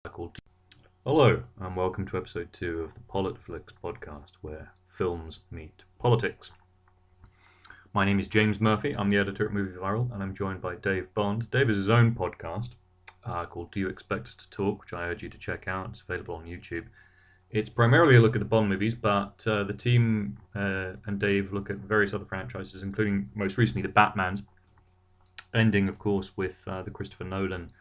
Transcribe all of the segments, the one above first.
Called. Hello, and welcome to episode 2 of the PolitFlix podcast, where films meet politics. My name is James Murphy, I'm the editor at Movie Viral, and I'm joined by Dave Bond. Dave has his own podcast called Do You Expect Us to Talk, which I urge you to check out. It's available on YouTube. It's primarily a look at the Bond movies, but the team and Dave look at various other franchises, including most recently the Batmans, ending, of course, with the Christopher Nolan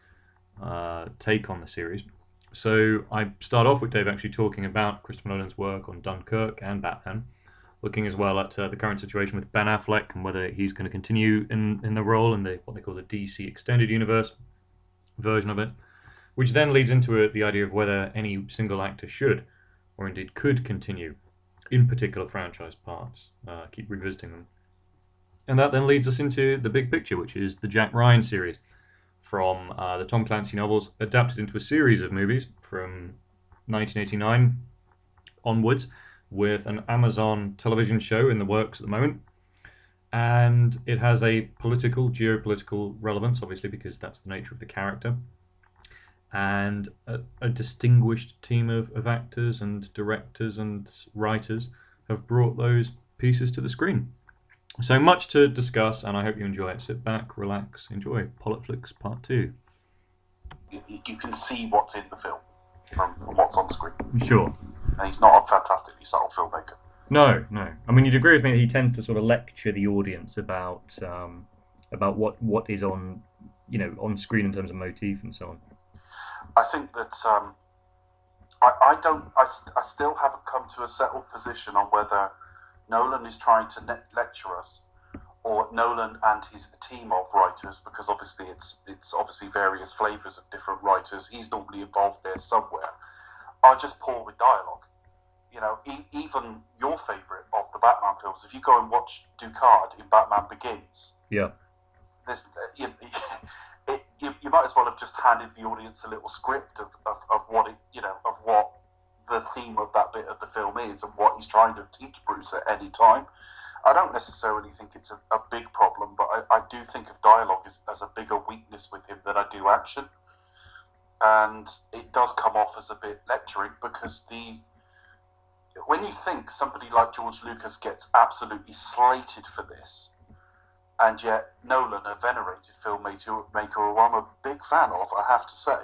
take on the series. So I start off with Dave actually talking about Christopher Nolan's work on Dunkirk and Batman, looking as well at the current situation with Ben Affleck and whether he's going to continue in the role in what they call the DC Extended Universe version of it, which then leads into the idea of whether any single actor should, or indeed could, continue in particular franchise parts, keep revisiting them. And that then leads us into the big picture, which is the Jack Ryan series, from the Tom Clancy novels, adapted into a series of movies from 1989 onwards, with an Amazon television show in the works at the moment. And it has a geopolitical relevance, obviously, because that's the nature of the character. And a distinguished team of actors and directors and writers have brought those pieces to the screen. So much to discuss, and I hope you enjoy it. Sit back, relax, enjoy PolitFlix Part 2. You can see what's in the film from what's on screen. Sure. And he's not a fantastically subtle filmmaker. No. I mean, you'd agree with me that he tends to sort of lecture the audience about what is on screen in terms of motif and so on. I think that I still haven't come to a settled position on whether Nolan is trying to lecture us, or Nolan and his team of writers, because obviously it's obviously various flavours of different writers. He's normally involved there somewhere. Are just poor with dialogue. You know, even your favourite of the Batman films, if you go and watch Ducard in Batman Begins, yeah, there's you might as well have just handed the audience a little script of what the theme of that bit of the film is and what he's trying to teach Bruce at any time. I don't necessarily think it's a big problem, but I do think of dialogue as a bigger weakness with him than I do action. And it does come off as a bit lecturing, because when you think somebody like George Lucas gets absolutely slated for this, and yet Nolan, a venerated filmmaker who I'm a big fan of, I have to say,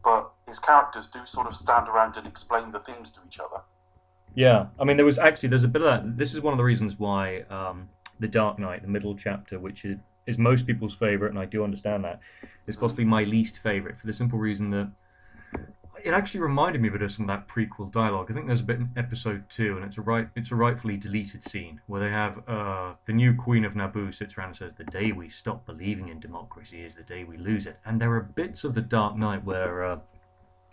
but his characters do sort of stand around and explain the themes to each other. Yeah, I mean, there's a bit of that. This is one of the reasons why The Dark Knight, the middle chapter, which is most people's favourite, and I do understand that, is possibly my least favourite, for the simple reason that it actually reminded me a bit of some of that prequel dialogue. I think there's a bit in episode 2, and it's a rightfully deleted scene, where they have the new Queen of Naboo sits around and says, "The day we stop believing in democracy is the day we lose it." And there are bits of The Dark Knight where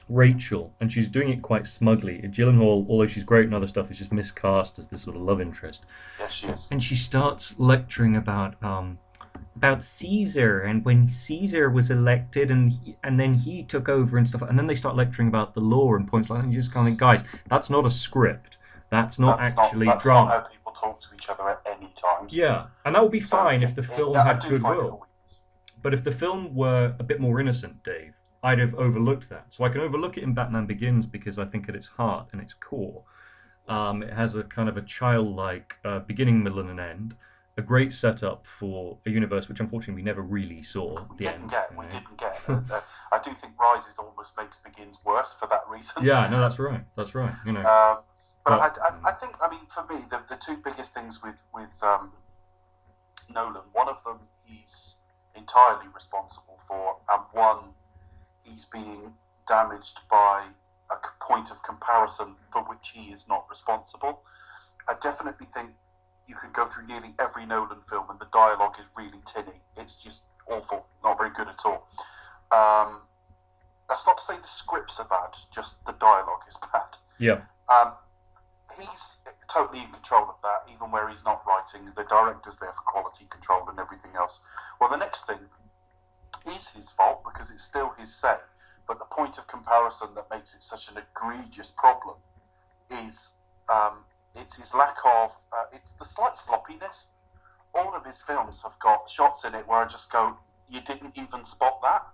Rachel, and she's doing it quite smugly. Gyllenhaal, although she's great and other stuff, is just miscast as this sort of love interest. Yes, she is. And she starts lecturing about Caesar, and when Caesar was elected, and then he took over and stuff, and then they start lecturing about the law and points like that, and you just kind of think, guys, that's not a script. That's not drama. That's not how people talk to each other at any time. Yeah, and that would be fine if the film had goodwill. But if the film were a bit more innocent, Dave, I'd have overlooked that. So I can overlook it in Batman Begins because I think at its heart and its core, it has a kind of a childlike beginning, middle, and an end. A great setup for a universe which unfortunately we never really saw. We didn't get. I do think Rises almost makes Begins worse for that reason. Yeah, no, that's right. You know. I think, I mean, for me, the two biggest things with Nolan, one of them he's entirely responsible for, and one he's being damaged by a point of comparison for which he is not responsible. I definitely think you could go through nearly every Nolan film and the dialogue is really tinny. It's just awful, not very good at all. That's not to say the scripts are bad, just the dialogue is bad. Yeah. He's totally in control of that, even where he's not writing. The director's there for quality control and everything else. Well, the next thing is his fault, because it's still his say, but the point of comparison that makes it such an egregious problem is it's his lack of, it's the slight sloppiness. All of his films have got shots in it where I just go, you didn't even spot that.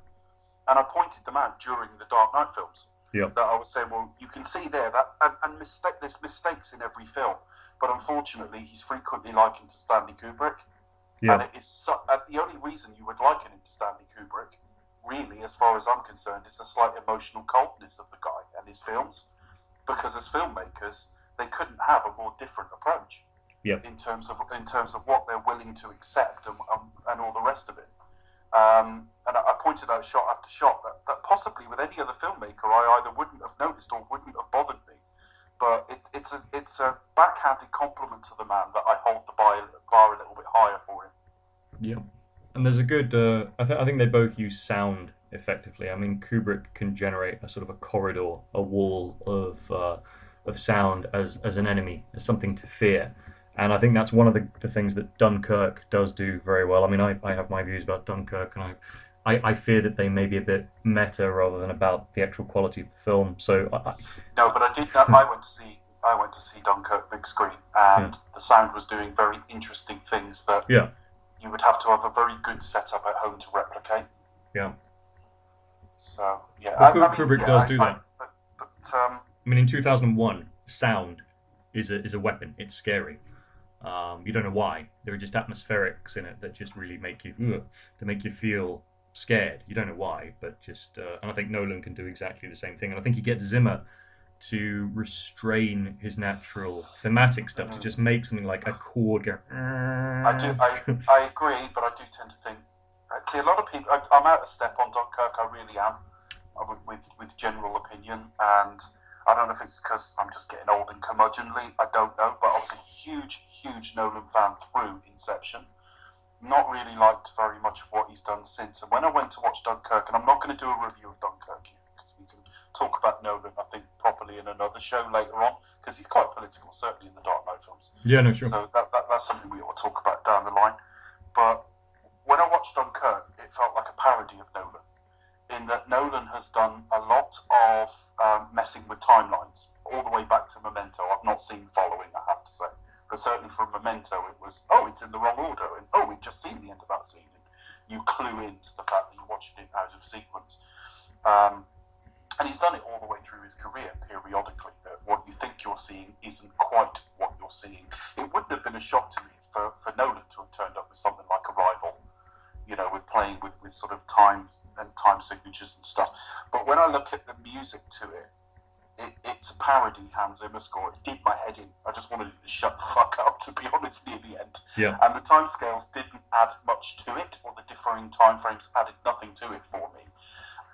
And I pointed them out during the Dark Knight films. Yeah. That I was saying, well, you can see there that, and there's mistakes in every film, but unfortunately, he's frequently likened to Stanley Kubrick. Yeah. And it is the only reason you would liken him to Stanley Kubrick, really, as far as I'm concerned, is the slight emotional coldness of the guy and his films. Because as filmmakers, they couldn't have a more different approach. Yep. In terms of what they're willing to accept and all the rest of it. And I pointed out shot after shot that possibly with any other filmmaker I either wouldn't have noticed or wouldn't have bothered me. But it's a backhanded compliment to the man that I hold the bar a little bit higher for him. Yeah, and there's a good. I think they both use sound effectively. I mean, Kubrick can generate a sort of a corridor, a wall of sound as an enemy, as something to fear. And I think that's one of the things that Dunkirk does do very well. I mean, I have my views about Dunkirk, and I fear that they may be a bit meta rather than about the actual quality of the film. So no, but I did. I went to see Dunkirk big screen, and the sound was doing very interesting things that you would have to have a very good setup at home to replicate. Yeah. So yeah, well, Kubrick does do that. I mean, in 2001, sound is a weapon. It's scary. You don't know why. There are just atmospherics in it that just really make you feel scared. You don't know why, but just and I think Nolan can do exactly the same thing. And I think he gets Zimmer to restrain his natural thematic stuff to just make something like a chord go. I agree, but I do tend to think. See, a lot of people. I'm out of step on Dunkirk. I really am with general opinion, and I don't know if it's because I'm just getting old and curmudgeonly. I don't know, but I was a huge Nolan fan through Inception. Not really liked very much of what he's done since. And when I went to watch Dunkirk, and I'm not going to do a review of Dunkirk here, because we can talk about Nolan, I think, properly in another show later on, because he's quite political, certainly in the Dark Knight films. Yeah, no, sure. So that's something we ought to talk about down the line. But when I watched Dunkirk, it felt like a parody of Nolan, in that Nolan has done a lot of messing with timelines, all the way back to Memento. I've not seen Following, I have to say. But certainly from Memento, it was, it's in the wrong order, and we've just seen the end of that scene. And you clue into the fact that you're watching it out of sequence. And he's done it all the way through his career, periodically, that what you think you're seeing isn't quite what you're seeing. It wouldn't have been a shock to me for Nolan to have turned up with something like Arrival, with playing with sort of time signatures and stuff. But when I look at the music to it, it's a parody Hans Zimmer score. It did my head in. I just wanted it to shut the fuck up, to be honest, near the end. Yeah. And the timescales didn't add much to it, or the differing timeframes added nothing to it for me.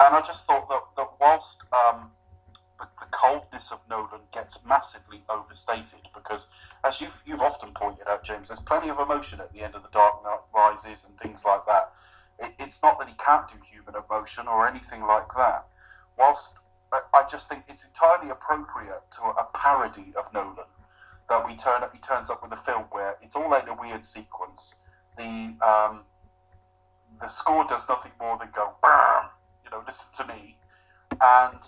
And I just thought that whilst the coldness of Nolan gets massively overstated, because as you've often pointed out, James, there's plenty of emotion at the end of The Dark Knight Rises and things like that. It's not that he can't do human emotion or anything like that. Whilst I just think it's entirely appropriate to a parody of Nolan that he turns up with a film where it's all in a weird sequence. The score does nothing more than go, bam, listen to me, and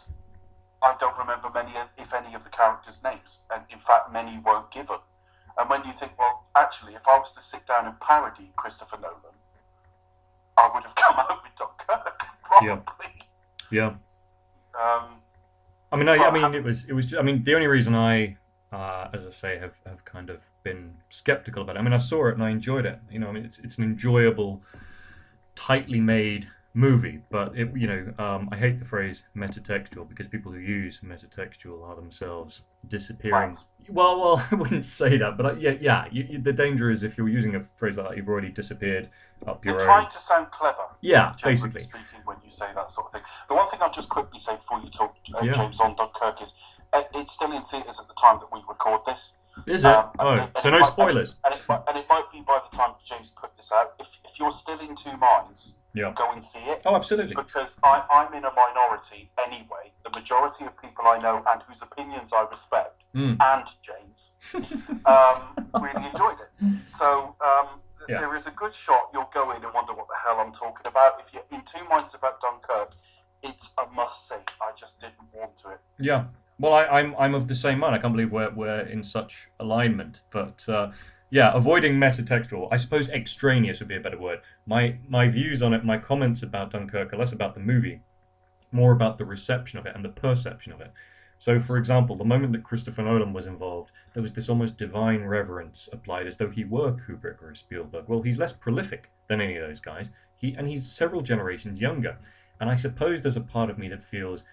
I don't remember many, if any, of the characters' names, and in fact many weren't given. And when you think, well, actually, if I was to sit down and parody Christopher Nolan, I would have come out with Dunkirk, probably. Yeah. The only reason I, as I say, have kind of been skeptical about it. I mean, I saw it and I enjoyed it. It's an enjoyable, tightly made movie, but I hate the phrase metatextual, because people who use metatextual are themselves disappearing. Well, I wouldn't say that, but the danger is if you're using a phrase like that, you've already disappeared up your own. You're trying to sound clever. Yeah, basically. Speaking, when you say that sort of thing. The one thing I'll just quickly say before you talk, James, on Dunkirk is it's still in theatres at the time that we record this. Is it? So no spoilers. And it might be by the time James put this out. If you're still in two minds, go and see it. Oh, absolutely. Because I'm in a minority anyway. The majority of people I know and whose opinions I respect, and James, really enjoyed it. So there is a good shot. You'll go in and wonder what the hell I'm talking about. If you're in two minds about Dunkirk, it's a must-see. I just didn't warm to it. Yeah. Well, I'm of the same mind. I can't believe we're in such alignment. But avoiding metatextual, I suppose extraneous would be a better word. My views on it, my comments about Dunkirk are less about the movie more about the reception of it and the perception of it. So, for example, the moment that Christopher Nolan was involved, there was this almost divine reverence applied as though he were Kubrick or Spielberg. Well, he's less prolific than any of those guys. He's several generations younger. And I suppose there's a part of me that feels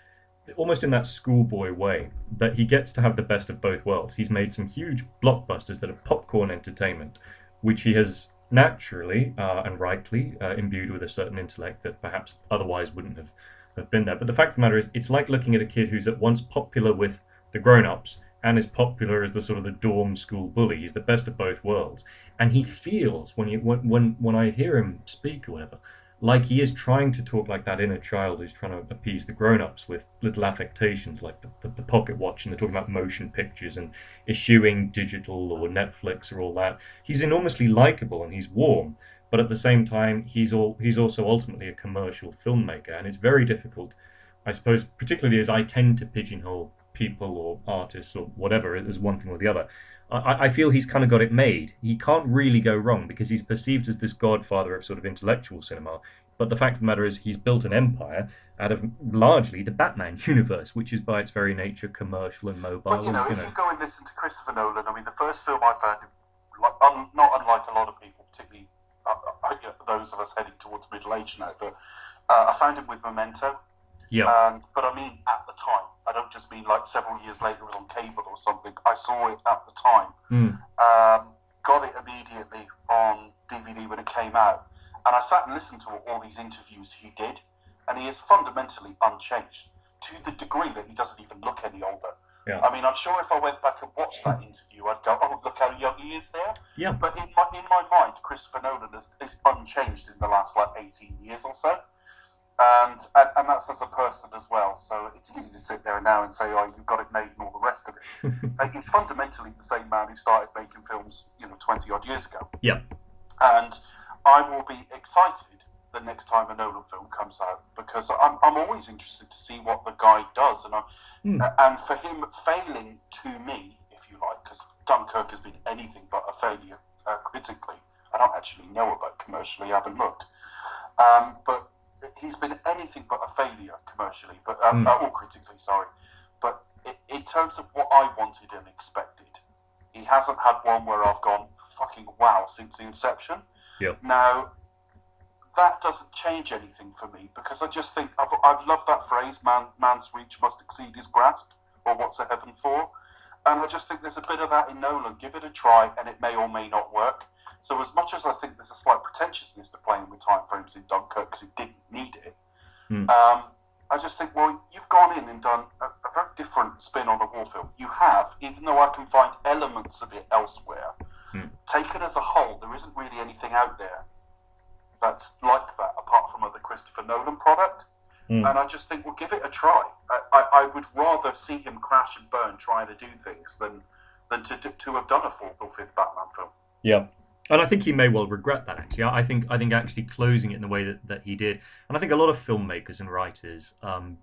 almost in that schoolboy way that he gets to have the best of both worlds. He's made some huge blockbusters that are popcorn entertainment, which he has naturally and rightly imbued with a certain intellect that perhaps otherwise wouldn't have been there. But the fact of the matter is, it's like looking at a kid who's at once popular with the grown-ups and is popular as the sort of the dorm school bully. He's the best of both worlds, and he feels when I hear him speak or whatever, like he is trying to talk like that inner child who's trying to appease the grown-ups with little affectations like the pocket watch, and they're talking about motion pictures and eschewing digital or Netflix or all that. He's enormously likable and he's warm, but at the same time he's also ultimately a commercial filmmaker, and it's very difficult, I suppose, particularly as I tend to pigeonhole people or artists or whatever as one thing or the other. I feel he's kind of got it made. He can't really go wrong because he's perceived as this godfather of sort of intellectual cinema. But the fact of the matter is, he's built an empire out of largely the Batman universe, which is by its very nature commercial and mobile. But if you go and listen to Christopher Nolan, I mean, the first film I found him, not unlike a lot of people, particularly those of us heading towards middle age now, but I found him with Memento. Yeah. But I mean, at the time, I don't just mean like several years later it was on cable or something. I saw it at the time. Got it immediately on DVD when it came out. And I sat and listened to all these interviews he did. And he is fundamentally unchanged to the degree that he doesn't even look any older. Yeah. I mean, I'm sure if I went back and watched that interview, I'd go, oh, look how young he is there. Yeah. But in my mind, Christopher Nolan is unchanged in the last, 18 years or so. And that's as a person as well. So it's easy to sit there now and say, oh, you've got it made and all the rest of it. He's fundamentally the same man who started making films, 20 odd years ago. Yeah. And I will be excited the next time a Nolan film comes out, because I'm always interested to see what the guy does. And for him failing to me, if you like, because Dunkirk has been anything but a failure critically. I don't actually know about commercially, I haven't looked. But he's been anything but a failure commercially, but or critically, sorry. But in terms of what I wanted and expected, he hasn't had one where I've gone, fucking wow, since the inception. Yep. Now, that doesn't change anything for me, because I just think, I've loved that phrase, man's reach must exceed his grasp, or what's a heaven for? And I just think there's a bit of that in Nolan. Give it a try, and it may or may not work. So as much as I think there's a slight pretentiousness to playing with timeframes in Dunkirk, because it didn't need it, I just think, well, you've gone in and done a very different spin on a war film. You have, even though I can find elements of it elsewhere, taken as a whole, there isn't really anything out there that's like that, apart from other Christopher Nolan product. And I just think, well, give it a try. I would rather see him crash and burn trying to do things than to have done a fourth or fifth Batman film. Yeah. And I think he may well regret that, actually. I think actually closing it in the way that he did, and I think a lot of filmmakers and writers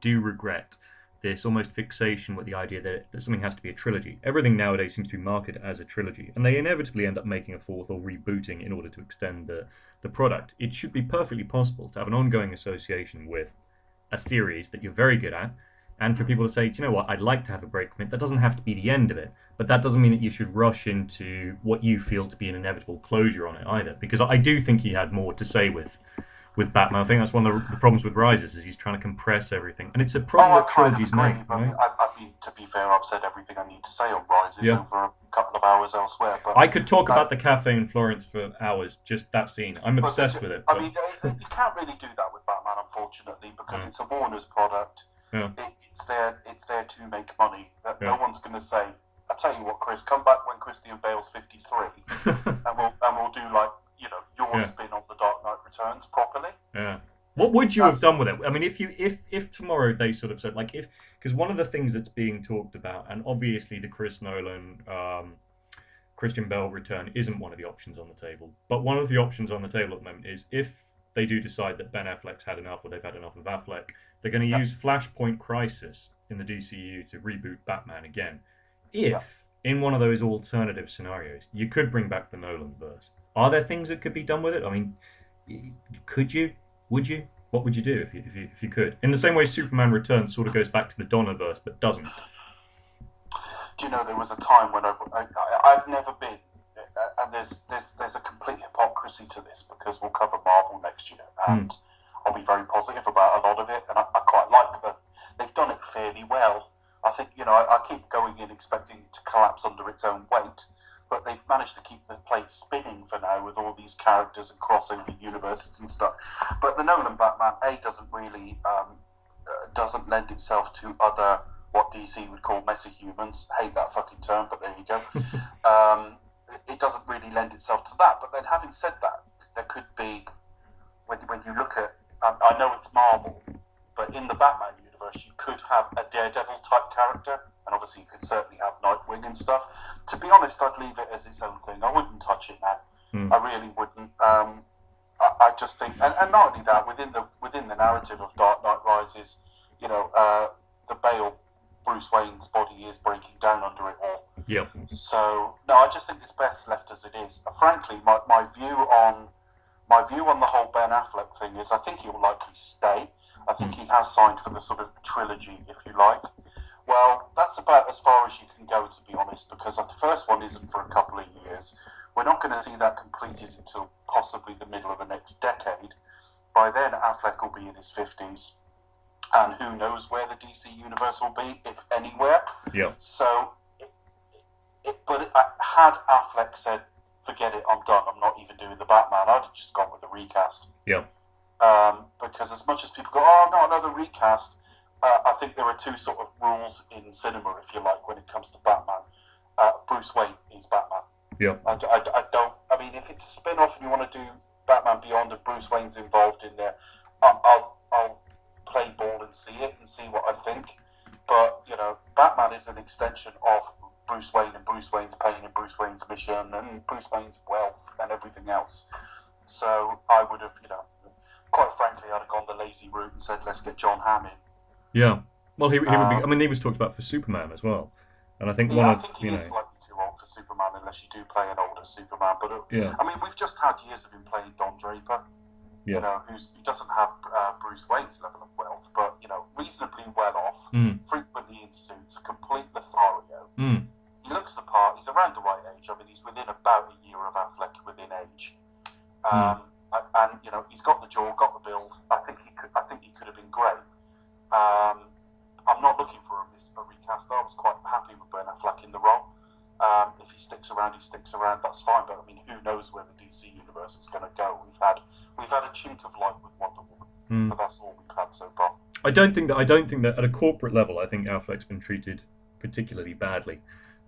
do regret this almost fixation with the idea that something has to be a trilogy. Everything nowadays seems to be marketed as a trilogy, and they inevitably end up making a fourth or rebooting in order to extend the product. It should be perfectly possible to have an ongoing association with a series that you're very good at, and for people to say, do you know what, I'd like to have a break from it. That doesn't have to be the end of it, but that doesn't mean that you should rush into what you feel to be an inevitable closure on it either, because I do think he had more to say with Batman. I think that's one of the problems with Rises, is he's trying to compress everything, and it's a problem that trilogies make. But right? I mean, to be fair, I've said everything I need to say on Rises over a couple of hours elsewhere. But I could talk about the cafe in Florence for hours, just that scene. I'm obsessed with it. I mean, you can't really do that with Batman, unfortunately, because it's a Warner's product. Yeah. It's there to make money. That no one's going to say, I tell you what, Chris, come back when Christian Bale's 53, and we'll do your spin on the Dark Knight Returns properly. Yeah. What would you have done with it? I mean, if tomorrow they sort of said, because one of the things that's being talked about, and obviously the Chris Nolan, Christian Bale return isn't one of the options on the table, but one of the options on the table at the moment is if they do decide that Ben Affleck's had enough, or they've had enough of Affleck, they're going to use Flashpoint Crisis in the DCU to reboot Batman again. If, in one of those alternative scenarios, you could bring back the Nolan verse, are there things that could be done with it? I mean, could you? Would you? What would you do if you could? In the same way, Superman Returns sort of goes back to the Donnerverse, but doesn't. Do you know there was a time when I've never been, and there's a complete hypocrisy to this because we'll cover Marvel next year, and I'll be very positive about a lot of it, and I quite like that they've done it fairly well. I think I keep going in expecting it to collapse under its own weight, but they've managed to keep the plate spinning for now with all these characters and crossover universes and stuff. But the Nolan Batman doesn't lend itself to other what DC would call metahumans. Hate that fucking term, but there you go. It doesn't really lend itself to that. But then, having said that, there could be when you look at I know it's Marvel, but in the Batman universe, you could have a Daredevil type character, and obviously you could certainly have Nightwing and stuff. To be honest, I'd leave it as its own thing. I wouldn't touch it now. I really wouldn't. I just think, and not only that, within the narrative of Dark Knight Rises, the Bale Bruce Wayne's body is breaking down under it all. Yeah. So no, I just think it's best left as it is. Frankly, my view on the whole Ben Affleck thing is I think he will likely stay. I think he has signed for the sort of trilogy, if you like. Well, that's about as far as you can go, to be honest, because the first one isn't for a couple of years. We're not going to see that completed until possibly the middle of the next decade. By then, Affleck will be in his 50s, and who knows where the DC universe will be, if anywhere. Yeah. So, had Affleck said, forget it, I'm done, I'm not even doing the Batman, I'd have just gone with the recast. Yeah. Because as much as people go, oh, not another recast, I think there are two sort of rules in cinema, if you like, when it comes to Batman. Bruce Wayne is Batman. Yeah. I mean, if it's a spin-off and you want to do Batman Beyond and Bruce Wayne's involved in there, I'll play ball and see it and see what I think. But, Batman is an extension of Bruce Wayne and Bruce Wayne's pain and Bruce Wayne's mission and Bruce Wayne's wealth and everything else. So I would have, quite frankly, I'd have gone the lazy route and said, let's get John Hamm in. Yeah. Well, he would be. I mean, he was talked about for Superman as well, and I think he is slightly too old for Superman unless you do play an older Superman. But I mean, we've just had years of him playing Don Draper. Yeah. He doesn't have Bruce Wayne's level of wealth, but reasonably well off. Frequently in suits, a complete Lothario. He looks the part. He's around the right age. I mean, he's within about a year of Affleck within age. And he's got the jaw, got the build. I think he could have been great. I'm not looking for a recast. I was quite happy with Ben Affleck in the role. If he sticks around, that's fine. But I mean, who knows where the DC universe is going to go? We've had a chink of light with Wonder Woman, but that's all we've had so far. I don't think that at a corporate level, I think Affleck's been treated particularly badly,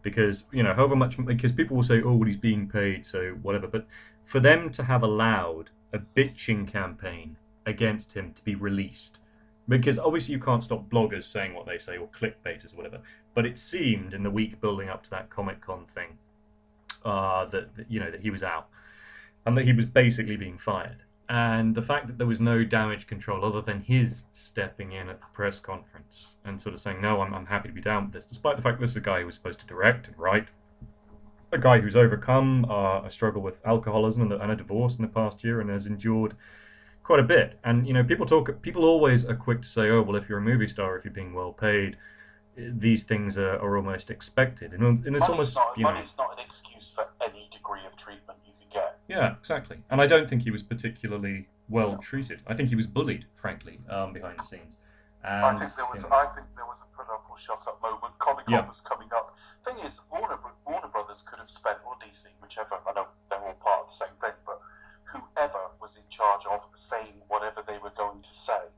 because because people will say, oh, well, he's being paid, so whatever. But for them to have allowed a bitching campaign against him to be released, because obviously you can't stop bloggers saying what they say or clickbaiters or whatever, but it seemed in the week building up to that Comic-Con thing that he was out and that he was basically being fired. And the fact that there was no damage control other than his stepping in at the press conference and sort of saying, no, I'm happy to be down with this, despite the fact this is a guy who was supposed to direct and write, a guy who's overcome a struggle with alcoholism and a divorce in the past year and has endured quite a bit. And people always are quick to say, oh, well, if you're a movie star, if you're being well paid, these things are almost expected. And it's almost money's not an excuse for any degree of treatment you can get. Yeah, exactly. And I don't think he was particularly well treated. I think he was bullied, frankly, behind the scenes. And, I think there was a put up or shut up moment. Comic-Con was coming up. Thing is, Warner Brothers could have spent, or DC, whichever. I know they're all part of the same thing, but whoever was in charge of saying whatever they were going to say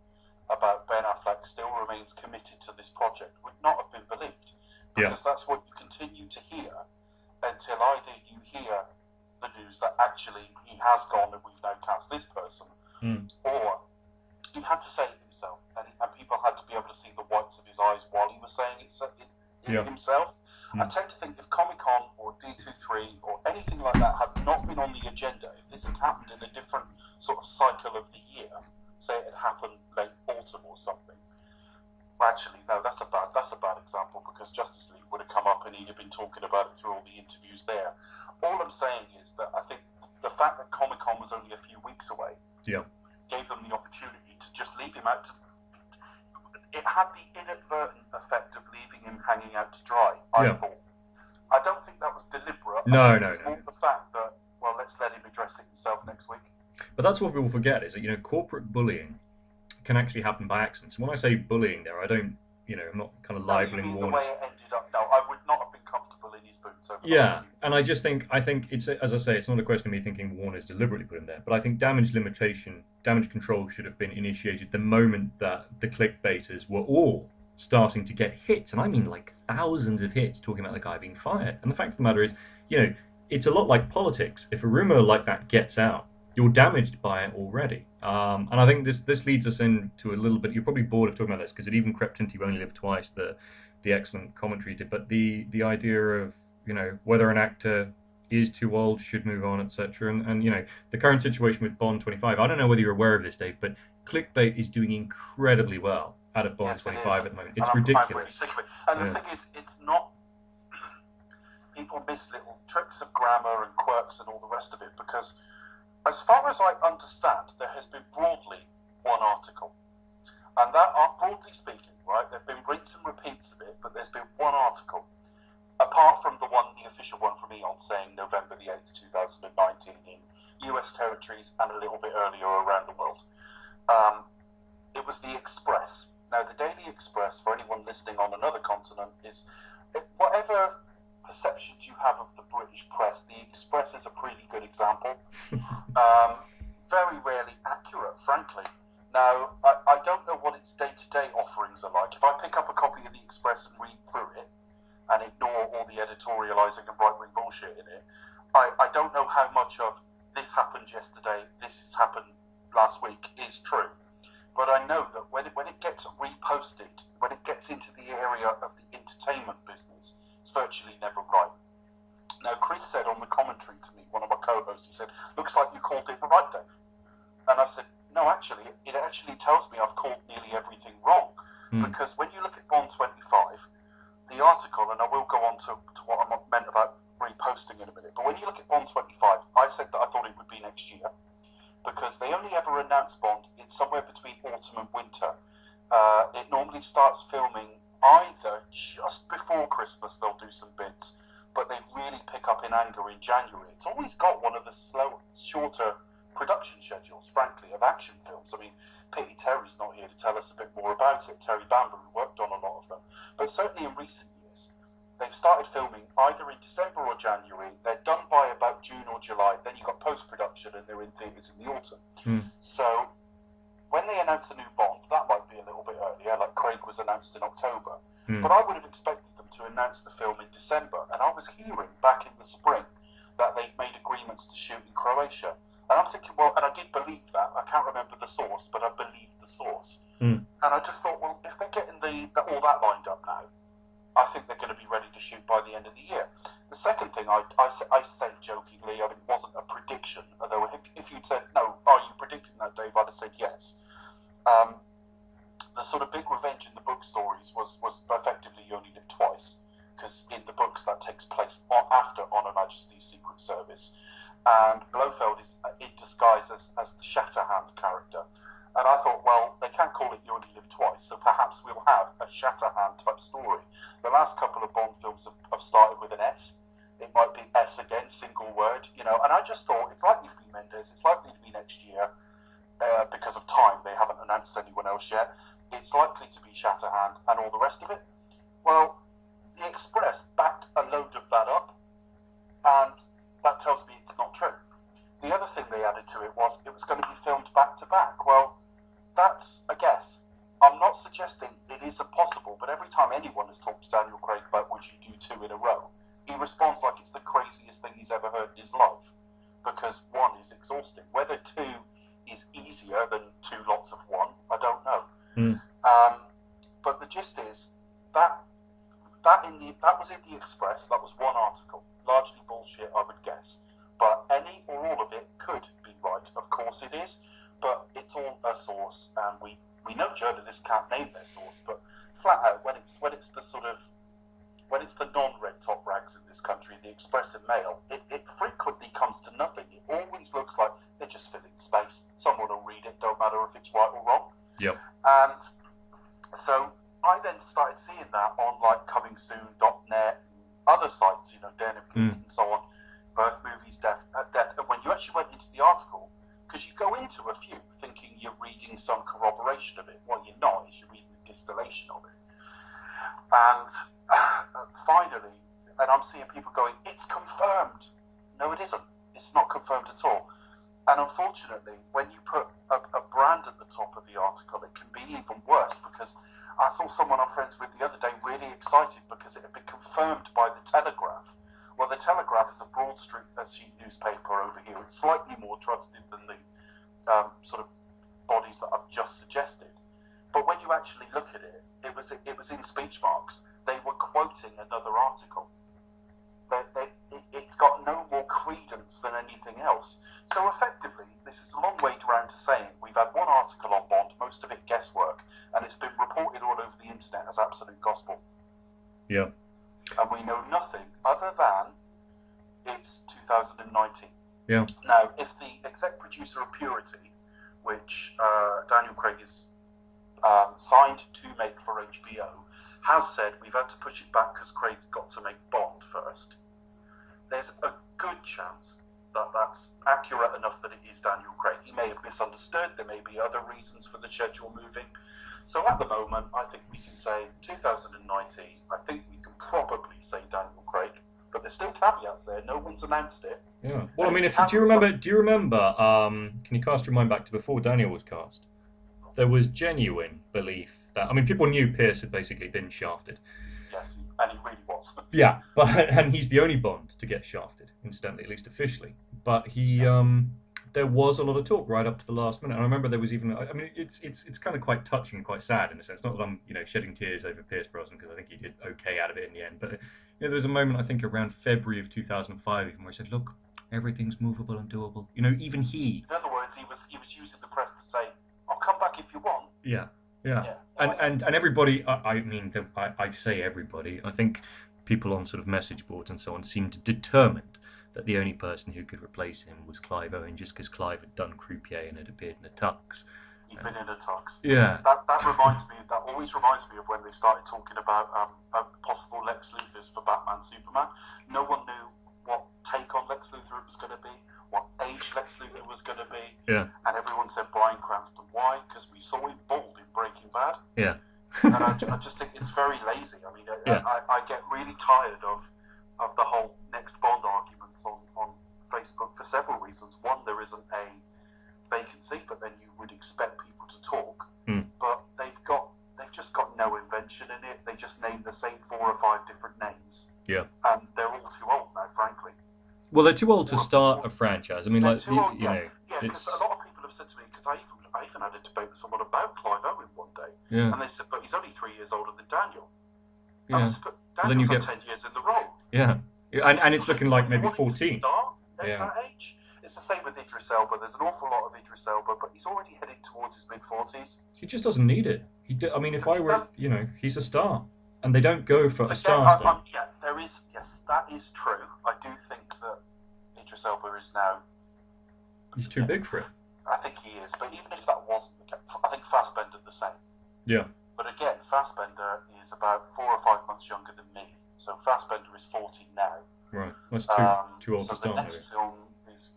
about Ben Affleck still remains committed to this project would not have been believed, because that's what you continue to hear until either you hear the news that actually he has gone and we've now cast this person, or he had to say it himself, and people had to be able to see the whites of his eyes while he was saying it himself. I tend to think if Comic-Con or D23 or anything like that had not been on the agenda, if this had happened in a different sort of cycle of the year, say it had happened late autumn or something, actually, no, that's a bad example, because Justice League would have come up and he'd have been talking about it through all the interviews there. All I'm saying is that I think the fact that Comic-Con was only a few weeks away gave them the opportunity to just leave him out. It had the inadvertent effect of leaving him hanging out to dry, I thought. I don't think that was deliberate. No. It's more the fact that, well, let's let him address it himself next week. But that's what people forget, is that, you know, corporate bullying can actually happen by accident. So when I say bullying there, I don't, you know, I'm not kind of libeling the Warner. way it ended up. No, I would not have been comfortable in his boots over and I just think it's, as I say, it's not a question of me thinking Warner's deliberately put him there, but I think damage control should have been initiated the moment that the clickbaiters were all starting to get hits, and I mean like thousands of hits talking about the guy being fired. And the fact of the matter is, you know, it's a lot like politics. If a rumor like that gets out, you're damaged by it already. And I think this leads us into a little bit. You're probably bored of talking about this because it even crept into You Only Live Twice, the excellent commentary did. But the idea of, you know, whether an actor is too old, should move on, etc. And you know, the current situation with Bond 25. I don't know whether you're aware of this, Dave, but clickbait is doing incredibly well out of Bond 25 at the moment. It's ridiculous. I'm really sick of it. And the thing is, it's not. People miss little tricks of grammar and quirks and all the rest of it, because as far as I understand, there has been broadly one article. And that, broadly speaking, right, there have been rinse and repeats of it, but there's been one article, apart from the official one from Eon saying November the 8th, 2019 in US territories and a little bit earlier around the world. It was the Express. Now, the Daily Express, for anyone listening on another continent, is whatever perceptions you have of the British press, the Express is a pretty good example. Very rarely accurate, frankly. Now, I don't know what its day-to-day offerings are like. If I pick up a copy of the Express and read through it, and ignore all the editorialising and right-wing bullshit in it, I don't know how much of this happened yesterday, this has happened last week is true. But I know that when it gets reposted, when it gets into the area of the entertainment business, it's virtually never right. Now, Chris said on the commentary to me, one of my co-hosts, he said, looks like you called it right, Dave. And I said, no, actually, it actually tells me I've called nearly everything wrong. Because when you look at Bond 25, the article, and I will go on to what I meant about reposting in a minute, but when you look at Bond 25, I said that I thought it would be next year, because they only ever announce Bond in somewhere between autumn and winter. It normally starts filming either just before Christmas, they'll do some bits, but they really pick up in anger in January. It's always got one of the shorter production schedules, frankly, of action films. I mean, Pity Terry's not here to tell us a bit more about it. Terry Bamber, who worked on a lot of them. But certainly in recent years, they've started filming either in December or January. They're done by about June or July. Then you've got post-production and they're in theatres in the autumn. So when they announce a new Bond, that might be a little bit earlier, like Craig was announced in October. But I would have expected them to announce the film in December. And I was hearing back in the spring that they'd made agreements to shoot in Croatia. And I'm thinking, well, and I did believe that. I can't remember the source, but I believed the source. And I just thought, well, if they're getting all that lined up now, I think they're going to be ready to shoot by the end of the year. The second thing I said jokingly, I mean, it wasn't a prediction, although if you'd said, no, are you predicting that, Dave, I'd have said yes. The sort of big revenge in the book stories was effectively You Only Live Twice, because in the books that takes place after On Her Majesty's Secret Service. And Blofeld is in disguise as the Shatterhand character. And I thought, well, they can't call it You Only Live Twice, so perhaps we'll have a Shatterhand type story. The last couple of Bond films have started with an S. It might be S again, single word, you know. And I just thought, it's likely to be Mendes, it's likely to be next year. Because of time, they haven't announced anyone else yet. It's likely to be Shatterhand and all the rest of it. Well, the Express backed a load of that up, and that tells me it's not true. The other thing they added to it was going to be filmed back to back. Well, that's a guess. I'm not suggesting it is impossible, but every time anyone has talked to Daniel Craig about would you do two in a row, he responds like it's the craziest thing he's ever heard in his life, because one is exhausting. Whether two is easier than two lots of one, I don't know. But the gist is that was in the Express. That was one article, largely bullshit, I would guess. But any or all of it could be right. Of course it is, but it's all a source, and we know journalists can't name their source. But flat out, when it's the sort of when it's the non-red top rags in this country, the Express and Mail, it frequently comes to nothing. It always looks like they're just filling space. Someone will read it, don't matter if it's right or wrong. Yep. And so I then started seeing that on like comingsoon.net, other sites, you know, Den of Geek and so on, birth, movies, death. And when you actually went into the article, because you go into a few thinking you're reading some corroboration of it. What you're not is you're reading the distillation of it. And finally, and I'm seeing people going, it's confirmed. No, it isn't. It's not confirmed at all. And unfortunately, when you put a brand at the top of the article, it can be even worse, because I saw someone I'm friends with the other day really excited because it had been confirmed by the Telegraph. Well, the Telegraph is a broad sheet newspaper over here. It's slightly more trusted than the sort of bodies that I've just suggested. But when you actually look at it, it was in speech marks. They were quoting another article. It's got no more credence than anything else. So effectively, this is a long way around to saying we've had one article on Bond, most of it guesswork, and it's been reported all over the internet as absolute gospel. Yeah. And we know nothing other than it's 2019. Yeah. Now, if the exec producer of Purity, which Daniel Craig is signed to make for HBO, has said we've had to push it back because Craig's got to make Bond first, there's a good chance that that's accurate enough that it is Daniel Craig. He may have misunderstood. There may be other reasons for the schedule moving. So at the moment, I think we can say 2019. I think we can probably say Daniel Craig, but there's still caveats there. No one's announced it. Yeah. Well, I mean, do you remember? Can you cast your mind back to before Daniel was cast? There was genuine belief that, I mean, people knew Pierce had basically been shafted. Yes, and he really was. Yeah, and he's the only Bond to get shafted, incidentally, at least officially. But he, there was a lot of talk right up to the last minute. And I remember there was even, I mean, it's kind of quite touching and quite sad in a sense. Not that I'm, shedding tears over Pierce Brosnan, because I think he did okay out of it in the end. But there was a moment, I think, around February of 2005, even where he said, "Look, everything's movable and doable." Even he. In other words, he was using the press to say, "I'll come back if you want." Yeah. And everybody, I say everybody, I think people on sort of message boards and so on seemed determined that the only person who could replace him was Clive Owen, just because Clive had done Croupier and had appeared in a tux. He'd been in a tux. Yeah. That always reminds me of when they started talking about possible Lex Luthors for Batman Superman. No one knew what take on Lex Luthor it was going to be, what age Lex Luthor was going to be. Yeah. And everyone said Bryan Cranston. Why? Because we saw him bald in Breaking Bad. Yeah. And I just think it's very lazy. I mean, I get really tired of the whole next Bond arguments on Facebook for several reasons. One, there isn't a vacancy, but then you would expect people to talk. But they've just got no invention in it. They just name the same 4 or 5 different names. Yeah. And they're all too old now, frankly. Well, they're too old to start a franchise. I mean, they're like, too old, Yeah, because a lot of people have said to me, because I even had a debate with someone about Clive Owen one day. Yeah. And they said, but he's only 3 years older than Daniel. Yeah. And I said, but Daniel's 10 years in the role. Yeah. And it's looking like maybe 14. Start at that age? It's the same with Idris Elba. There's an awful lot of Idris Elba, but he's already heading towards his mid-40s. He just doesn't need it. I mean, if I were, he's a star. And they don't go for a star. Yes, that is true. I do think that Idris Elba is now... He's too big for it. I think he is. But even if that wasn't the case, I think Fassbender the same. Yeah. But again, Fassbender is about 4 or 5 months younger than me. So Fassbender is 40 now. Right. That's too old to start. The next film is...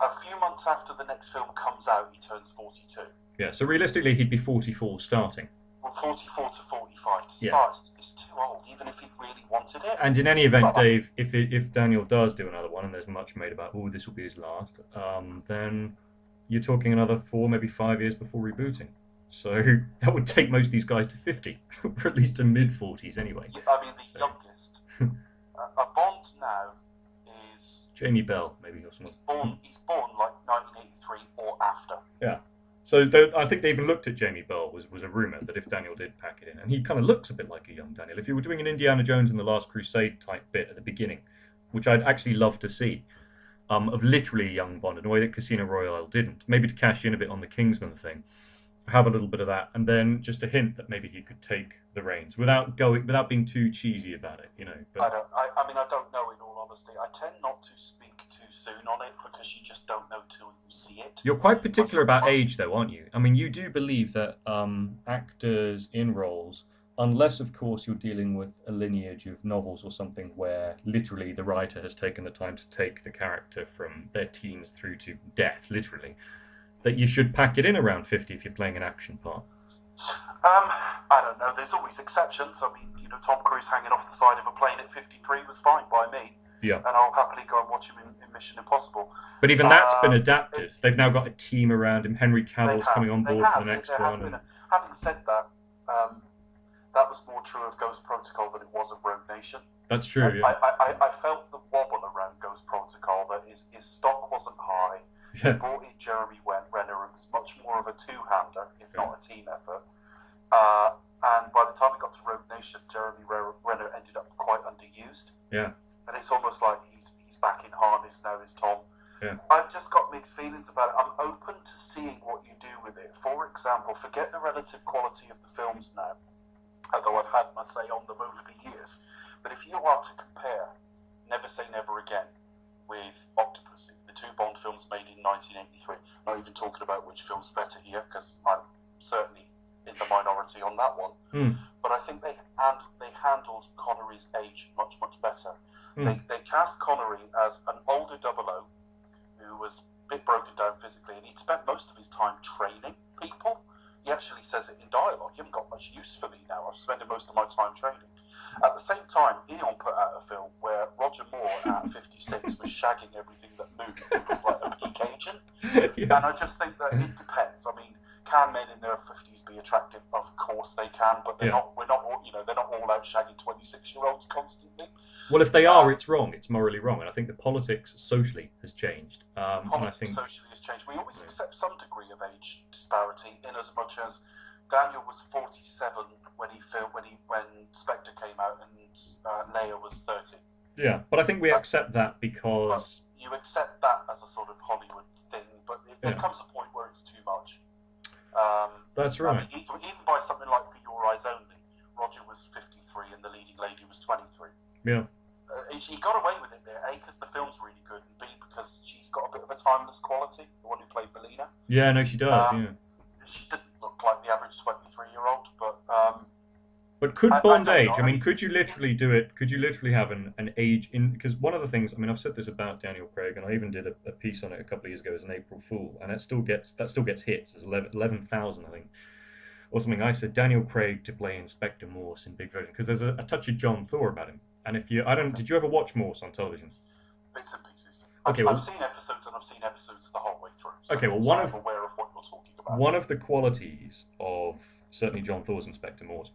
A few months after the next film comes out, he turns 42. Yeah, so realistically, he'd be 44 starting. Well, 44 to 45 to start is too old, even if he really wanted it. And in any event, Dave, if Daniel does do another one, and there's much made about, this will be his last, then you're talking another 4, maybe 5 years before rebooting. So that would take most of these guys to 50, or at least to mid-40s anyway. Yeah, I mean, the youngest. A Bond now is... Jamie Bell, maybe, or something. He's born like 1983 or after. Yeah. So I think they even looked at Jamie Bell, was a rumour that if Daniel did pack it in, and he kind of looks a bit like a young Daniel. If you were doing an Indiana Jones and the Last Crusade type bit at the beginning, which I'd actually love to see, of literally a young Bond, in a way that Casino Royale didn't, maybe to cash in a bit on the Kingsman thing, have a little bit of that, and then just a hint that maybe he could take the reins without being too cheesy about it, you know. I But don't. I mean, I don't know. In all honesty, I tend not to speak too soon on it because you just don't know till you see it. you're quite My, particular about my, age, though, aren't you? I mean, you do believe that actors in roles, unless, of course, you're dealing with a lineage of novels or something where literally the writer has taken the time to take the character from their teens through to death, literally, that you should pack it in around 50 if you're playing an action part. I don't know. There's always exceptions. I mean, Tom Cruise hanging off the side of a plane at 53 was fine by me, Yeah. and I'll happily go and watch him in Mission Impossible. But even that's been adapted. They've now got a team around him. Henry Cavill's coming on board for the next one. Having said that, that was more true of Ghost Protocol than it was of Rogue Nation. That's true, yeah. I felt the wobble around Ghost Protocol, that his stock wasn't high. Yeah. He brought in Jeremy Renner, and was much more of a two-hander, if not a team effort. And by the time we got to Rogue Nation, Jeremy Renner ended up quite underused. Yeah. And it's almost like he's back in harness now as Tom. Yeah. I've just got mixed feelings about it. I'm open to seeing what you do with it. For example, forget the relative quality of the films now, although I've had my say on them over the years. But if you are to compare Never Say Never Again with Octopussy, the two Bond films made in 1983, not even talking about which film's better here, because I'm certainly in the minority on that one. But I think they handled Connery's age much, much better. They cast Connery as an older 00 who was a bit broken down physically, and he'd spent most of his time training people. He actually says it in dialogue. You haven't got much use for me now. I'm spending most of my time training. At the same time, Eon put out a film where Roger Moore at 56 was shagging everything that moved. It was like a peak agent. Yeah. And I just think that it depends. I mean, can men in their 50s be attractive? Of course they can, but they're not. We're not all, they're not all out shagging 26-year-olds constantly. Well, if they are, it's wrong. It's morally wrong, and I think the politics socially has changed. Politics socially has changed. We always accept some degree of age disparity, in as much as Daniel was 47 when Spectre came out, and Leia was 30. Yeah, but I think we accept that because you accept that as a sort of Hollywood thing, but there comes a point where it's too much. That's right. I mean, even by something like For Your Eyes Only, Roger was 53 and the leading lady was 23. Yeah. She got away with it there, A, because the film's really good, and B, because she's got a bit of a timeless quality, the one who played Belina. Yeah, no, she does, yeah. She didn't look like the average 23-year-old, but... But could Bond age? I mean, could you literally do it? Could you literally have an age in? Because one of the things, I mean, I've said this about Daniel Craig, and I even did a piece on it a couple of years ago as an April Fool, and that still gets hits. It's 11,000, I think, or something. I said Daniel Craig to play Inspector Morse in big version because there's a touch of John Thor about him. And if you, did you ever watch Morse on television? Bits and pieces. Okay, I've seen episodes, and I've seen episodes the whole way through. So okay, well, I'm aware of what you're talking about. One of the qualities of certainly John Thor's Inspector Morse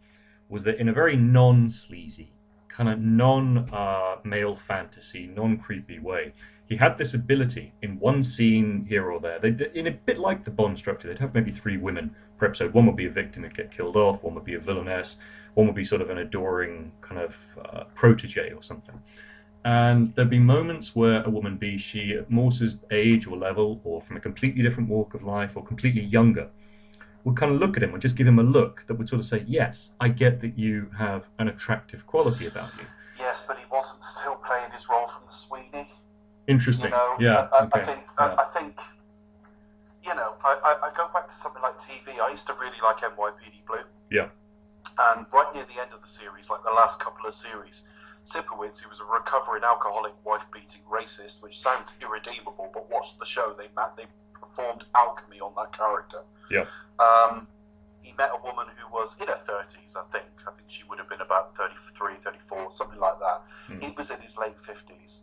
was that in a very non-sleazy, kind of non-male fantasy, non-creepy way, he had this ability in one scene here or there. In a bit like the Bond structure, they'd have maybe 3 women per episode. One would be a victim who'd get killed off, one would be a villainess, one would be sort of an adoring kind of protege or something. And there'd be moments where a woman, be she at Morse's age or level, or from a completely different walk of life, or completely younger, would kind of look at him and just give him a look that would sort of say, yes, I get that you have an attractive quality about you. Yes, but he wasn't still playing his role from the Sweeney. Interesting. Yeah. I think, I go back to something like TV. I used to really like NYPD Blue. Yeah. And right near the end of the series, like the last couple of series, Sipowicz, who was a recovering alcoholic, wife-beating racist, which sounds irredeemable, but watch the show, they performed alchemy on that character. Yeah. He met a woman who was in her 30s, I think. I think she would have been about 33, 34, something like that. He was in his late 50s.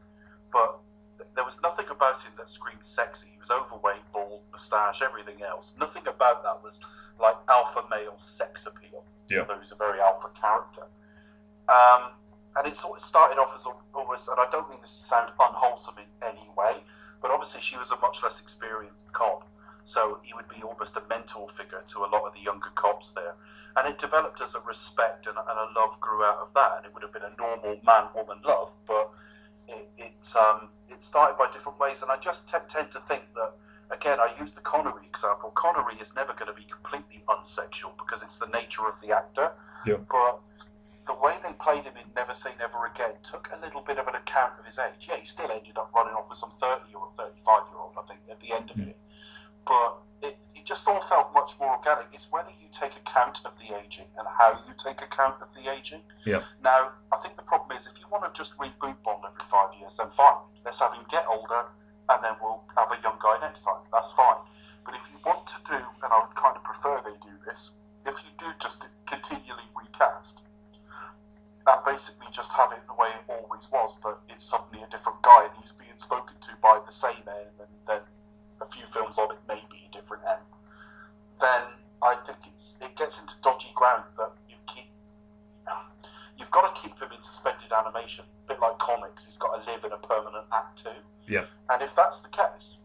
But there was nothing about him that screamed sexy. He was overweight, bald, moustache, everything else. Nothing about that was like alpha male sex appeal. Yeah. Although he's a very alpha character. And it sort of started off as almost, and I don't mean this to sound unwholesome in any way, but obviously she was a much less experienced cop. So he would be almost a mentor figure to a lot of the younger cops there. And it developed as a respect, and a love grew out of that. And it would have been a normal man-woman love, but it started by different ways. And I just tend to think that again, I use the Connery example. Connery is never going to be completely unsexual because it's the nature of the actor. Yeah. But the way they played him in Never Say Never Again took a little bit of an account of his age. Yeah, he still ended up running off with some 30 or 35-year-old, I think, at the end of it. But it just all felt much more organic. It's whether you take account of the aging and how you take account of the aging. Yeah. Now, I think the problem is if you want to just reboot Bond every 5 years, then fine. Let's have him get older and then we'll have a young guy next time. That's fine. But if you want to do, and I would kind of prefer they do this, if you do just continually recast and basically just have it the way it always was, that it's suddenly a different guy and he's being spoken to by the same M, and then a few films on it may be a different M, then I think it gets into dodgy ground that you've got to keep him in suspended animation, a bit like comics. He's got to live in a permanent act too. Yeah. And if that's the case,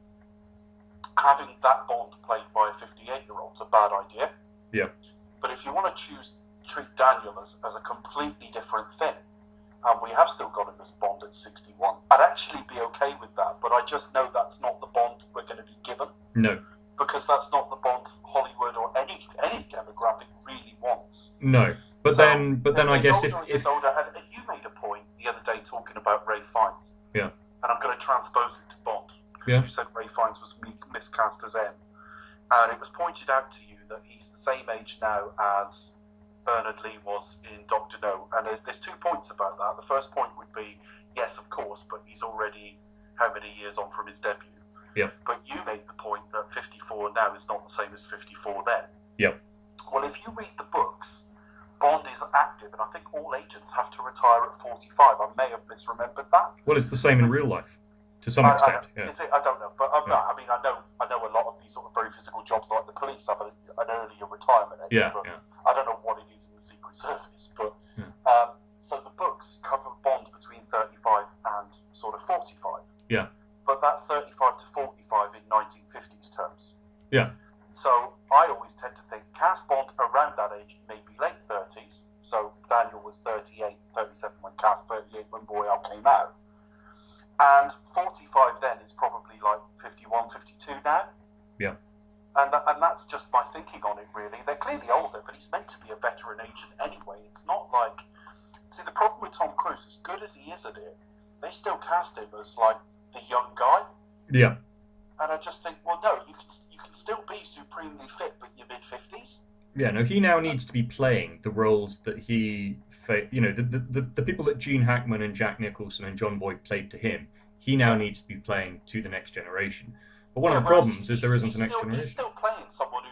having that Bond played by a 58-year-old is a bad idea. Yeah. But if you want to treat Daniel as a completely different thing, and we have still got him as Bond at 61, I'd actually be okay with that. But I just know that's not the Bond we're going to be given. No. Because that's not the Bond Hollywood or any demographic really wants. No. But then I guess if older, and you made a point the other day talking about Ray Fiennes. Yeah. And I'm going to transpose it to Bond. Yeah. You said Ray Fiennes was miscast as M. And it was pointed out to you that he's the same age now as Bernard Lee was in Dr. No. And there's 2 points about that. The first point would be, yes, of course, but he's already how many years on from his debut? Yeah. But you made the point that 54 now is not the same as 54 then. Yeah. Well, if you read the books, Bond is active, and I think all agents have to retire at 45. I may have misremembered that. Well, it's the same in real life, to some extent. Is it? I don't know, but I mean, I know a lot of these sort of very physical jobs, like the police, have an earlier retirement age. Yeah, but yeah. I don't know what it is in the Secret Service, but so the books cover Bond between 35 and sort of 45. Yeah. But that's 35 to 45 in 1950s terms. Yeah. So I always tend to think cast Bond around that age, maybe late 30s. So Daniel was 38, 37 when cast, 38 when Royale came out. And 45 then is probably like 51, 52 now. Yeah. And that's just my thinking on it, really. They're clearly older, but he's meant to be a veteran agent anyway. It's not like... See, the problem with Tom Cruise, as good as he is at it, they still cast him as like the young guy. Yeah. And I just think, well, no, you can still be supremely fit, but you're mid-50s. Yeah, no, he now needs to be playing the roles that he, the people that Gene Hackman and Jack Nicholson and John Voight played to him, he now needs to be playing to the next generation. But one of the problems is there isn't a next generation. He's still playing someone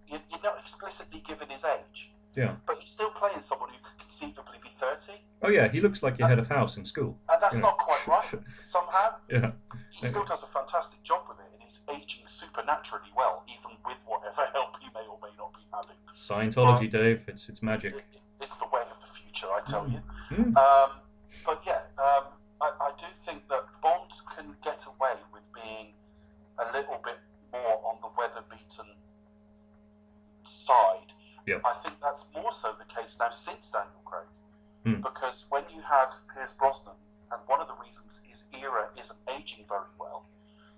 who, you're not explicitly given his age. Yeah. But he's still playing someone who could conceivably be 30. Oh yeah, he looks like your head of house in school. And that's not quite right, somehow. Yeah. He still does a fantastic job with it, and he's aging supernaturally well, even with whatever help he may or may not be having. Scientology, Dave, it's magic. It's the way of the future, I tell you. Mm. But yeah, I do think that Bond can get away with being a little bit more on the weather-beaten side. Yeah. I think that's more so the case now since Daniel Craig. Mm. Because when you had Pierce Brosnan, and one of the reasons his era isn't aging very well,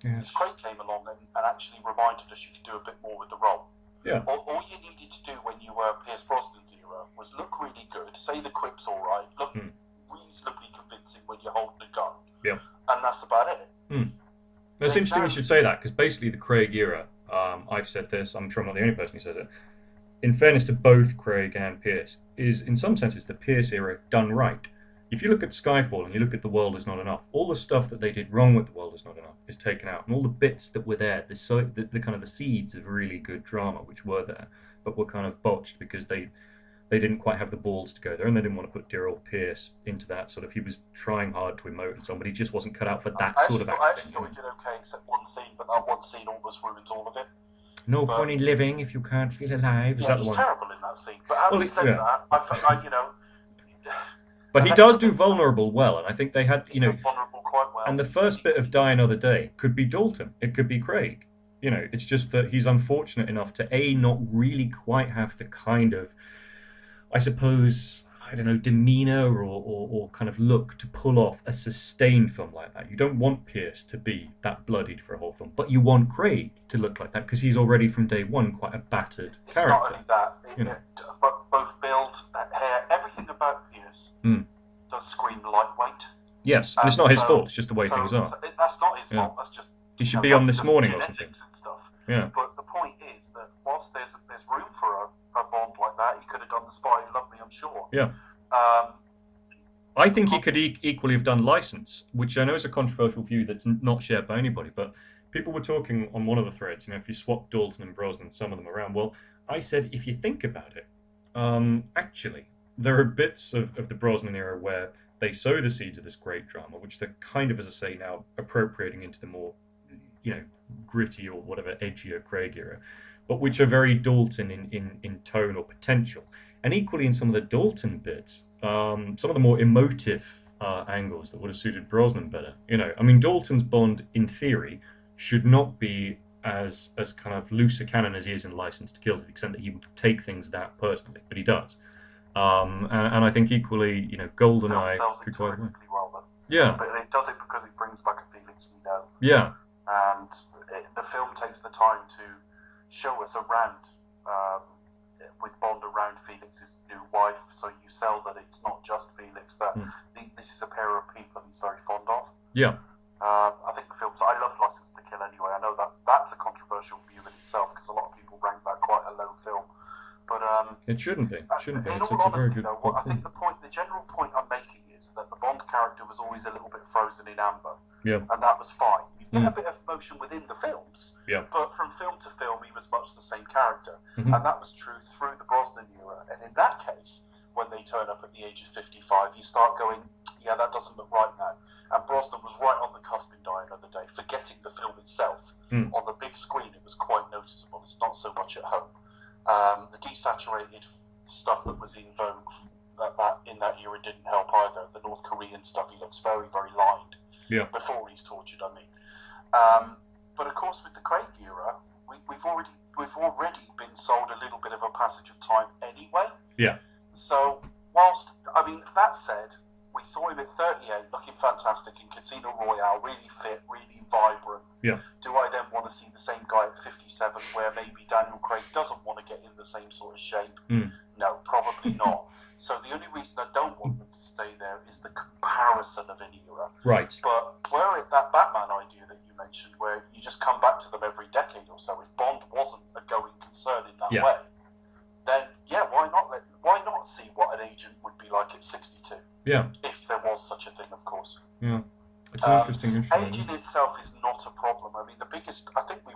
is Craig came along and actually reminded us you could do a bit more with the role. Yeah. All you needed to do when you were Pierce Brosnan's era was look really good, say the quips all right, look reasonably convincing when you're holding a gun. Yeah. And that's about it. Mm. It's interesting you should say that, because basically the Craig era, I've said this, I'm sure I'm not the only person who says it, in fairness to both Craig and Pierce, is in some senses the Pierce era done right. If you look at Skyfall and you look at The World Is Not Enough, all the stuff that they did wrong with The World Is Not Enough is taken out, and all the bits that were there, the kind of the seeds of really good drama which were there, but were kind of botched because they didn't quite have the balls to go there, and they didn't want to put dear old Pierce into that sort of. He was trying hard to emote and so on, but he just wasn't cut out for that sort of acting. I actually thought he did okay, except one scene, but that one scene almost ruins all of it. No point in living if you can't feel alive. Is that the one? He's terrible in that scene. But having said that, I you know. But he does do vulnerable well, and I think they had, He does vulnerable quite well. And the first bit of Die Another Day could be Dalton. It could be Craig. It's just that he's unfortunate enough to not really quite have the kind of, I suppose, I don't know, demeanor or kind of look to pull off a sustained film like that. You don't want Pierce to be that bloodied for a whole film, but you want Craig to look like that because he's already from day one quite a battered It's character. not only that, You know. but both build, hair, everything about Pierce does scream lightweight. Yes, and it's not his fault. It's just the way things are. That's not his fault. That's just he should be on This Morning or something. Genetics and stuff. Yeah. But the point is that whilst there's room for a Bond like that, he could have done The Spy Who Loved Me, I'm sure. Yeah. I think he could equally have done License, which I know is a controversial view that's not shared by anybody, but people were talking on one of the threads, if you swap Dalton and Brosnan, some of them around, well, I said, if you think about it, actually, there are bits of the Brosnan era where they sow the seeds of this great drama, which they're kind of, as I say now, appropriating into the more, gritty or whatever, edgier Craig era, but which are very Dalton in tone or potential. And equally in some of the Dalton bits, some of the more emotive angles that would have suited Brosnan better. Dalton's Bond, in theory, should not be as kind of loose a cannon as he is in License to Kill, to the extent that he would take things that personally, but he does. And I think equally, GoldenEye could quite well. Yeah. But it does it because it brings back a feelings we know. Yeah. And the film takes the time to show us around, with Bond around Felix's new wife, so you sell that it's not just Felix, that this is a pair of people he's very fond of. Yeah. I think the films, I love License to Kill anyway. I know that's a controversial view in itself because a lot of people rank that quite a low film. But it shouldn't be. It's all a very honesty, good though, I think the general point I'm making is that the Bond character was always a little bit frozen in amber. Yeah. And that was fine. You get a bit of emotion within the films. Yeah. But from film to film, he was much the same character. And that was true through the Brosnan era. And in that case, when they turn up at the age of 55, you start going, yeah, that doesn't look right now. And Brosnan was right on the cusp in Die Another Day, forgetting the film itself. On the big screen, it was quite noticeable. It's not so much at home. The desaturated stuff that was in vogue in that era didn't help either. The North Korean stuff, he looks very, very lined. Yeah. Before he's tortured, I mean. But of course, with the Craig era, we've already been sold a little bit of a passage of time anyway. Yeah. So that said, we saw him at 38 looking fantastic in Casino Royale, really fit, really vibrant. Yeah. Do I then want to see the same guy at 57 where maybe Daniel Craig doesn't want to get in the same sort of shape? No, probably not. So the only reason I don't want them to stay there is the comparison of an era. Right. But where that Batman idea that you mentioned, where you just come back to them every decade or so, if Bond wasn't a going concern in that way, then why not see what an agent would be like at 62? Yeah. If there was such a thing, of course. Yeah. It's an interesting aging itself is not a problem. I mean, I think we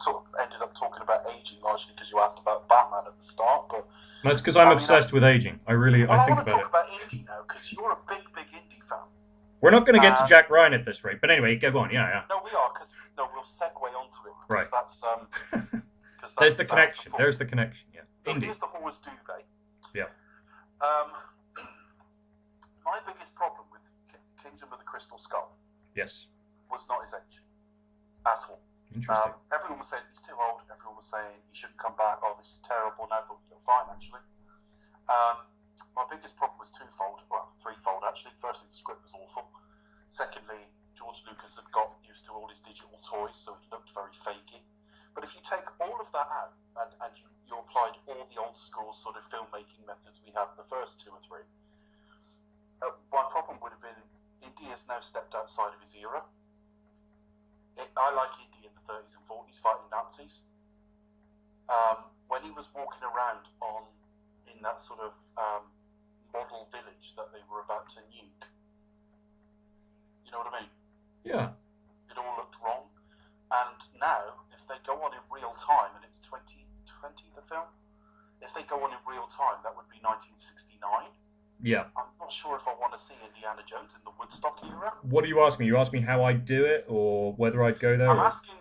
sort of ended up talking about aging largely because you asked about Batman at the start, but that's because I'm obsessed with aging. I think about it. I want to talk about indie now because you're a big indie fan. We're not going to get to Jack Ryan at this rate, but anyway, go on. Yeah. No, we are we'll segue onto it. Right. That's there's the connection. There's the connection. Yeah. So here's the Horse Duvet. Yeah. My biggest problem with Kingdom of the Crystal Skull. Yes. Was not his age at all. Interesting. Everyone was saying he's too old. Everyone was saying he shouldn't come back. Oh, this is terrible. Now I thought he looked fine, actually. My biggest problem was threefold, actually. Firstly, the script was awful. Secondly, George Lucas had got used to all his digital toys, so it looked very fakey. But if you take all of that out and you applied all the old school sort of filmmaking methods we have in the first two or three, my problem would have been Indy has now stepped outside of his era. I like Indy in the 30s and 40s fighting Nazis. When he was walking around in that sort of model village that they were about to nuke, you know what I mean? Yeah. It all looked wrong. And now, if they go on in real time, and it's 2020 the film, if they go on in real time, that would be 1969. Yeah. I'm not sure if I want to see Indiana Jones in the Woodstock era. What do you ask me? You ask me how I'd do it, or whether I'd go there? I'm asking.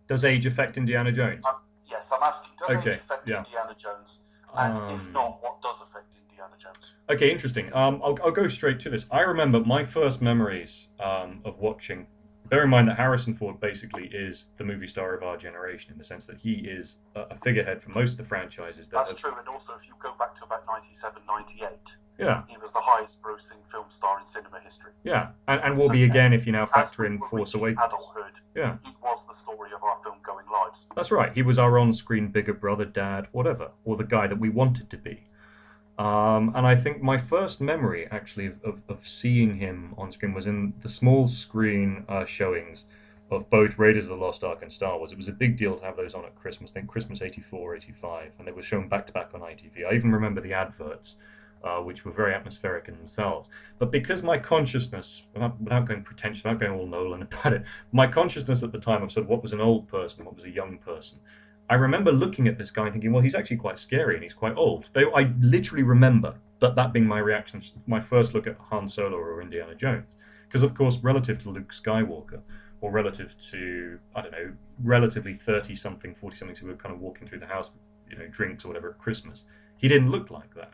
Does age affect Indiana Jones? Yes, I'm asking. Does age affect Indiana Jones? And if not, what does affect Indiana Jones? Okay, interesting. I'll go straight to this. I remember my first memories of watching bear in mind that Harrison Ford basically is the movie star of our generation in the sense that he is a figurehead for most of the franchises. That's true, and also if you go back to about 97, 98, yeah, he was the highest grossing film star in cinema history. Yeah, and will be again if you now factor in Force reaching Awakens. adulthood, Yeah, he was the story of our film-going lives. that's right. He was our on-screen bigger brother, dad, whatever, or the guy that we wanted to be. And I think my first memory, actually, of seeing him on screen was in the small screen showings of both Raiders of the Lost Ark and Star Wars. It was a big deal to have those on at Christmas. I think Christmas '84, '85, and they were shown back to back on ITV. I even remember the adverts, which were very atmospheric in themselves. But because my consciousness, without going pretentious, without going all Nolan about it, my consciousness at the time of sort of what was an old person and what was a young person, I remember looking at this guy and thinking, well, he's actually quite scary and he's quite old. I literally remember that being my reaction, my first look at Han Solo or Indiana Jones. Because, of course, relative to Luke Skywalker, or relative to, I don't know, relatively 30-something, 40-somethings who were kind of walking through the house, drinks or whatever at Christmas, he didn't look like that.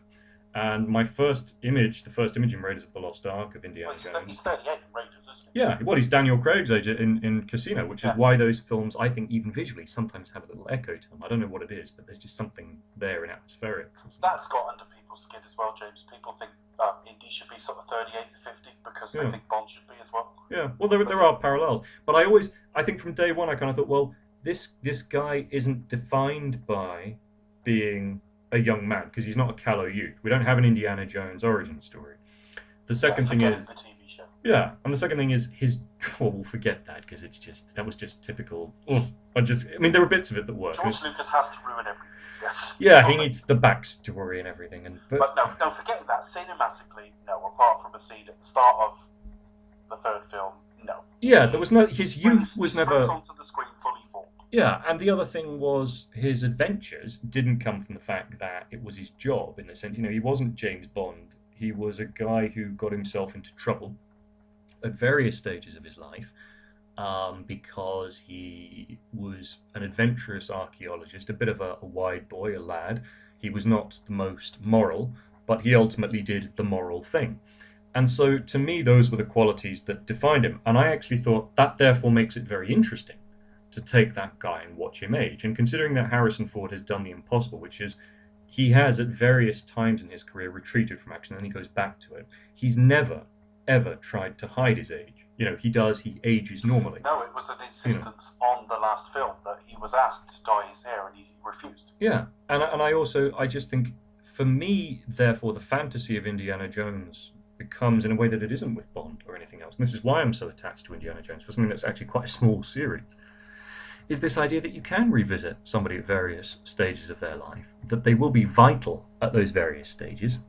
And my first image, the first image in Raiders of the Lost Ark of Indiana Jones. He's 38 in Raiders, isn't he? Yeah, well, he's Daniel Craig's age in Casino, which is why those films, I think, even visually, sometimes have a little echo to them. I don't know what it is, but there's just something there in atmospheric. That's got under people's skin as well, James. People think Indy should be sort of 38 to 50 because they think Bond should be as well. Yeah, well, there are parallels. But I think from day one, I kind of thought, well, this guy isn't defined by being a young man because he's not a callow youth. We don't have an Indiana Jones origin story. The second thing is the TV show. Yeah, and the second thing is his. Well, we'll forget that because that was just typical. I mean, there were bits of it that work. George Lucas has to ruin everything. Yes. Yeah, he needs the backstory and everything, but no, forgetting that cinematically, no. Apart from a scene at the start of the third film, no. Yeah, there was no. His youth was never. Onto the screen fully formed. Yeah, and the other thing was his adventures didn't come from the fact that it was his job, in the sense, he wasn't James Bond. He was a guy who got himself into trouble at various stages of his life because he was an adventurous archaeologist, a bit of a wide boy, a lad. He was not the most moral, but he ultimately did the moral thing. And so, to me, those were the qualities that defined him. And I actually thought that therefore makes it very interesting to take that guy and watch him age. And considering that Harrison Ford has done the impossible, which is he has at various times in his career retreated from action and then he goes back to it. He's never, ever tried to hide his age. He ages normally. No, it was an insistence on the last film that he was asked to dye his hair and he refused. Yeah, and I just think, for me, therefore, the fantasy of Indiana Jones becomes in a way that it isn't with Bond or anything else. And this is why I'm so attached to Indiana Jones, for something that's actually quite a small series, is this idea that you can revisit somebody at various stages of their life, that they will be vital at those various stages.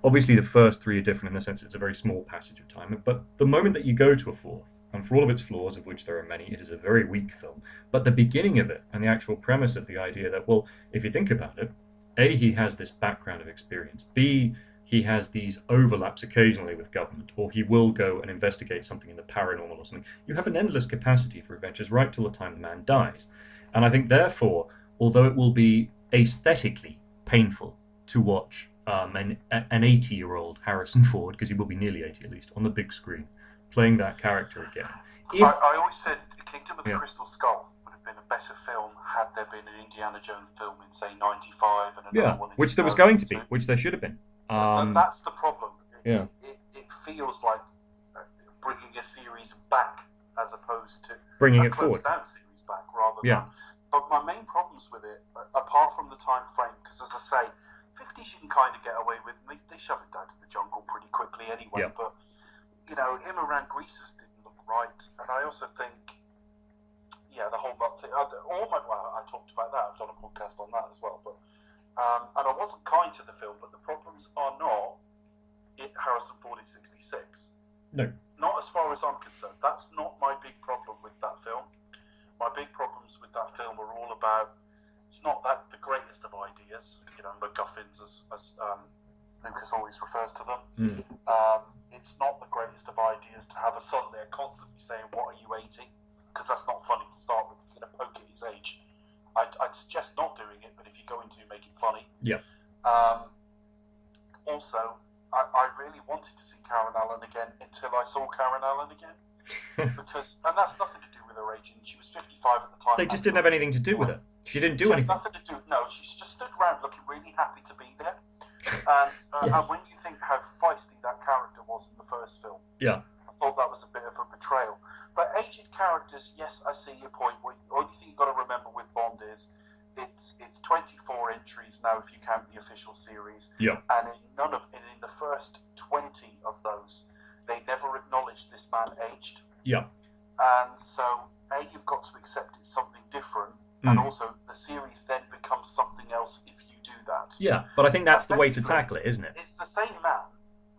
Obviously, the first three are different in the sense it's a very small passage of time, but the moment that you go to a fourth, and for all of its flaws, of which there are many, it is a very weak film, but the beginning of it and the actual premise of the idea that, well, if you think about it, A, he has this background of experience, B, he has these overlaps occasionally with government, or he will go and investigate something in the paranormal or something. You have an endless capacity for adventures right till the time the man dies. And I think, therefore, although it will be aesthetically painful to watch an 80-year-old Harrison Ford, because he will be nearly 80 at least, on the big screen, playing that character again. I always said Kingdom of the Crystal Skull would have been a better film had there been an Indiana Jones film in, say, 95 and another one in which there was going to be, which there should have been. That's the problem. It feels like bringing a series back as opposed to bringing it forward. Down series back rather than. But my main problems with it, apart from the time frame, because as I say, 50s you can kind of get away with. They shove it down to the jungle pretty quickly anyway. Yeah. But him around Greases didn't look right, and I also think, the whole thing. I talked about that. I've done a podcast on that as well, but. And I wasn't kind to the film, but the problems are not Harrison Ford is 66. No. Not as far as I'm concerned. That's not my big problem with that film. My big problems with that film are all about, it's not that the greatest of ideas, MacGuffins as Lucas always refers to them. It's not the greatest of ideas to have a son there constantly saying, "What are you 80?" Because that's not funny to start with. Poke at his age. I'd suggest not doing it, but if you're going to, make it funny. Yeah. Also, I really wanted to see Karen Allen again until I saw Karen Allen again. And that's nothing to do with her age. And she was 55 at the time. They just didn't have anything to do with it. She didn't do anything. Nothing to do. No, she just stood around looking really happy to be there. And when you think how feisty that character was in the first film, yeah, I thought that was a bit of a betrayal. But aged characters, yes, I see your point. The only thing you've got to remember with Bond is it's 24 entries now if you count the official series. Yeah. And in the first 20 of those, they never acknowledged this man aged. Yeah. And so, you've got to accept it's something different, and also the series then becomes something else if you do that. Yeah, but I think that's the way to tackle it, isn't it? It's the same man,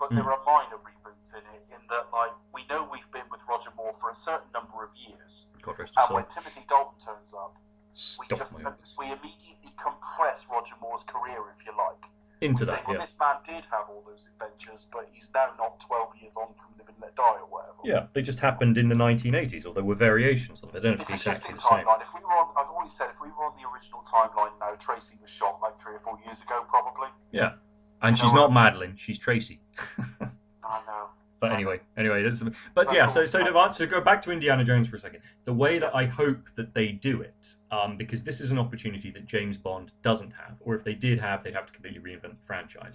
but there are minor reboots in it, in that, like, we know we've been with Roger Moore for a certain number of years, and when Timothy Dalton turns up, we immediately compress Roger Moore's career, if you like. Into that, well, this man did have all those adventures, but he's now not 12 years on from Live and Let Die or whatever. Yeah, they just happened in the 1980s, or there were variations of it. They don't have to be exactly the same. Timeline. I've always said, if we were on the original timeline now, Tracy was shot like 3 or 4 years ago, probably. Yeah, and she's not Madeline, she's Tracy. I know. But anyway, so go back to Indiana Jones for a second. The way that I hope that they do it, because this is an opportunity that James Bond doesn't have, or if they did have, they'd have to completely reinvent the franchise.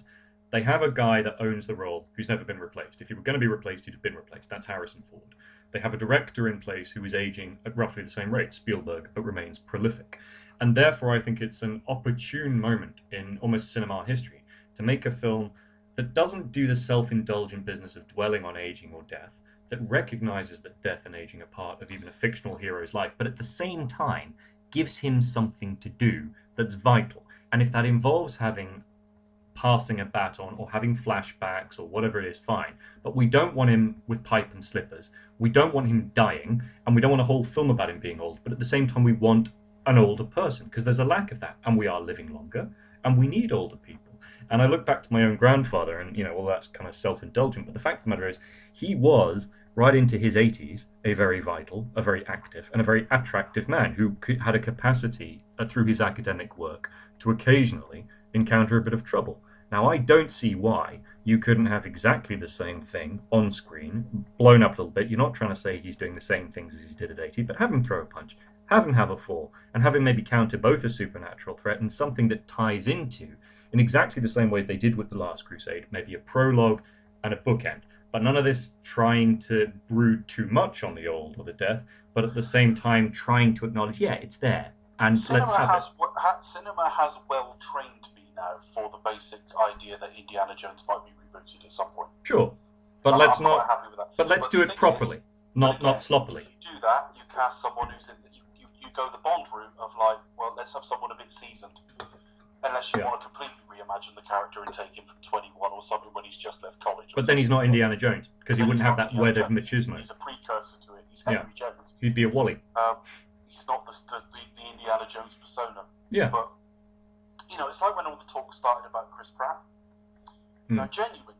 They have a guy that owns the role who's never been replaced. If he were going to be replaced, he'd have been replaced. That's Harrison Ford. They have a director in place who is aging at roughly the same rate, Spielberg, but remains prolific. And therefore, I think it's an opportune moment in almost cinema history to make a film that doesn't do the self-indulgent business of dwelling on aging or death, that recognizes that death and aging are part of even a fictional hero's life, but at the same time gives him something to do that's vital. And if that involves passing a baton or having flashbacks or whatever it is, fine. But we don't want him with pipe and slippers. We don't want him dying, and we don't want a whole film about him being old. But at the same time, we want an older person, because there's a lack of that, and we are living longer, and we need older people. And I look back to my own grandfather, and, well, that's kind of self-indulgent, but the fact of the matter is, he was, right into his 80s, a very vital, a very active, and a very attractive man who had a capacity, through his academic work, to occasionally encounter a bit of trouble. Now, I don't see why you couldn't have exactly the same thing on screen, blown up a little bit. You're not trying to say he's doing the same things as he did at 80, but have him throw a punch, have him have a fall, and have him maybe counter both a supernatural threat and something that ties into, in exactly the same ways they did with The Last Crusade, maybe a prologue and a bookend. But none of this trying to brood too much on the old or the death, but at the same time trying to acknowledge, yeah, it's there, and let's have it. Cinema has well-trained me now for the basic idea that Indiana Jones might be rebooted at some point. Sure, but let's quite happy with that. But let's do it properly, not sloppily. If you do that, you cast someone who's in. You go the Bond route of, like, well, let's have someone a bit seasoned. Unless you want to completely reimagine the character and take him from 21 or something when he's just left college. But then he's not Indiana Jones, because he wouldn't have that weathered machismo. He's a precursor to it. He's Henry Jones. He'd be a Wally. He's not the Indiana Jones persona. Yeah. But, it's like when all the talk started about Chris Pratt. Now, genuinely,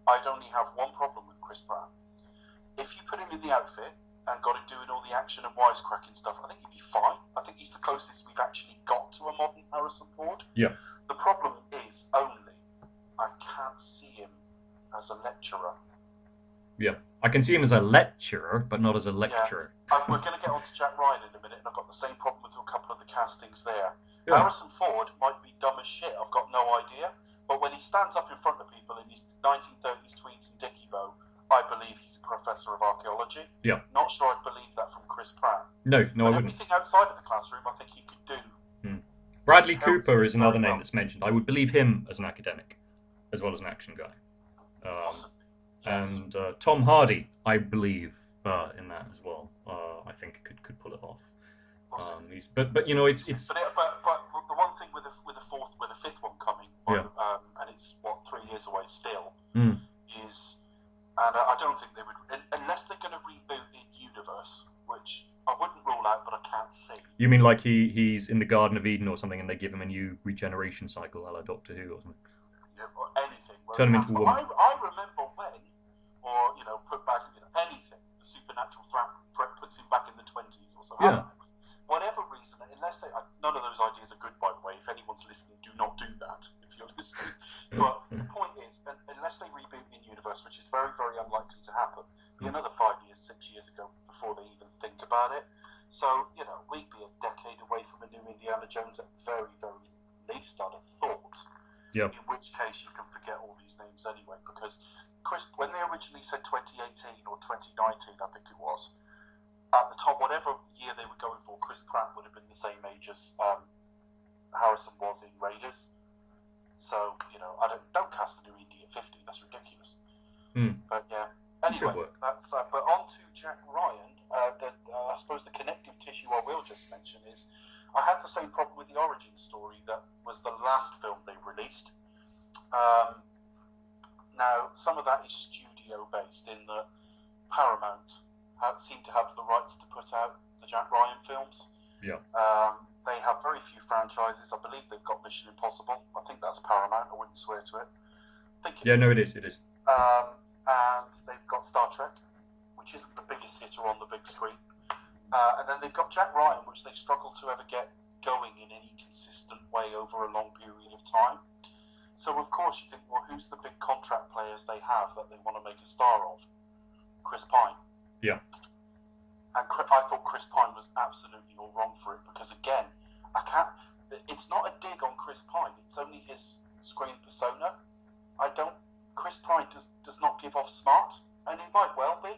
I'd only have one problem with Chris Pratt. If you put him in the outfit and got him doing all the action and wisecracking stuff, I think he'd be fine. I think he's the closest we've actually got to a modern Harrison Ford. Yeah. The problem is only I can't see him as a lecturer. Yeah. I can see him as a lecturer, but not as a lecturer. Yeah. We're going to get on to Jack Ryan in a minute, and I've got the same problem with a couple of the castings there. Yeah. Harrison Ford might be dumb as shit, I've got no idea, but when he stands up in front of people in his 1930s tweeds and dicky bow, I believe he's a professor of archaeology. Yeah. Not sure I'd believe that from Chris Pratt. No, I wouldn't. Everything outside of the classroom, I think he could do. Bradley Cooper is another name that's mentioned. I would believe him as an academic, as well as an action guy. Possibly. Yes. And Tom Hardy, I believe, in that as well. I think could pull it off. It's. But the one thing with the fifth one coming, and it's 3 years away still, is. And I don't think they would, unless they're going to reboot the universe, which I wouldn't rule out, but I can't see. You mean like he's in the Garden of Eden or something, and they give him a new regeneration cycle, a la Doctor Who or something? Yeah, or anything. Turn him into a woman. I remember when, or put back anything. The supernatural threat puts him back in the 20s or something. Yeah. Whatever reason, unless none of those ideas are good, by the way. If anyone's listening, do not do that. If you're listening, but the point is, unless they reboot the universe, which is very, very unlikely to happen, be another 5 years, 6 years So, we'd be a decade away from a new Indiana Jones at very, very least, I'd have thought. Yep. In which case you can forget all these names anyway, because when they originally said 2018 or 2019, I think it was, at the top, whatever year they were going for, Chris Pratt would have been the same age as Harrison was in Raiders. So, I don't cast a new Indy at 50. That's ridiculous. But yeah. Anyway, that's. But on to Jack Ryan. I suppose the connective tissue I will just mention is I had the same problem with the origin story that was the last film they released. Now, some of that is studio based in that Paramount seem to have the rights to put out the Jack Ryan films. Yeah. They have very few franchises. I believe they've got Mission Impossible. I think that's Paramount. I wouldn't swear to it. No, it is. It is. And they've got Star Trek, which isn't the biggest hitter on the big screen. And then they've got Jack Ryan, which they struggle to ever get going in any consistent way over a long period of time. So, of course, you think, well, who's the big contract players they have that they want to make a star of? Chris Pine. Yeah. And I thought Chris Pine was absolutely all wrong for it because, again, it's not a dig on Chris Pine. It's only his screen persona. Chris Pine does not give off smart, and he might well be.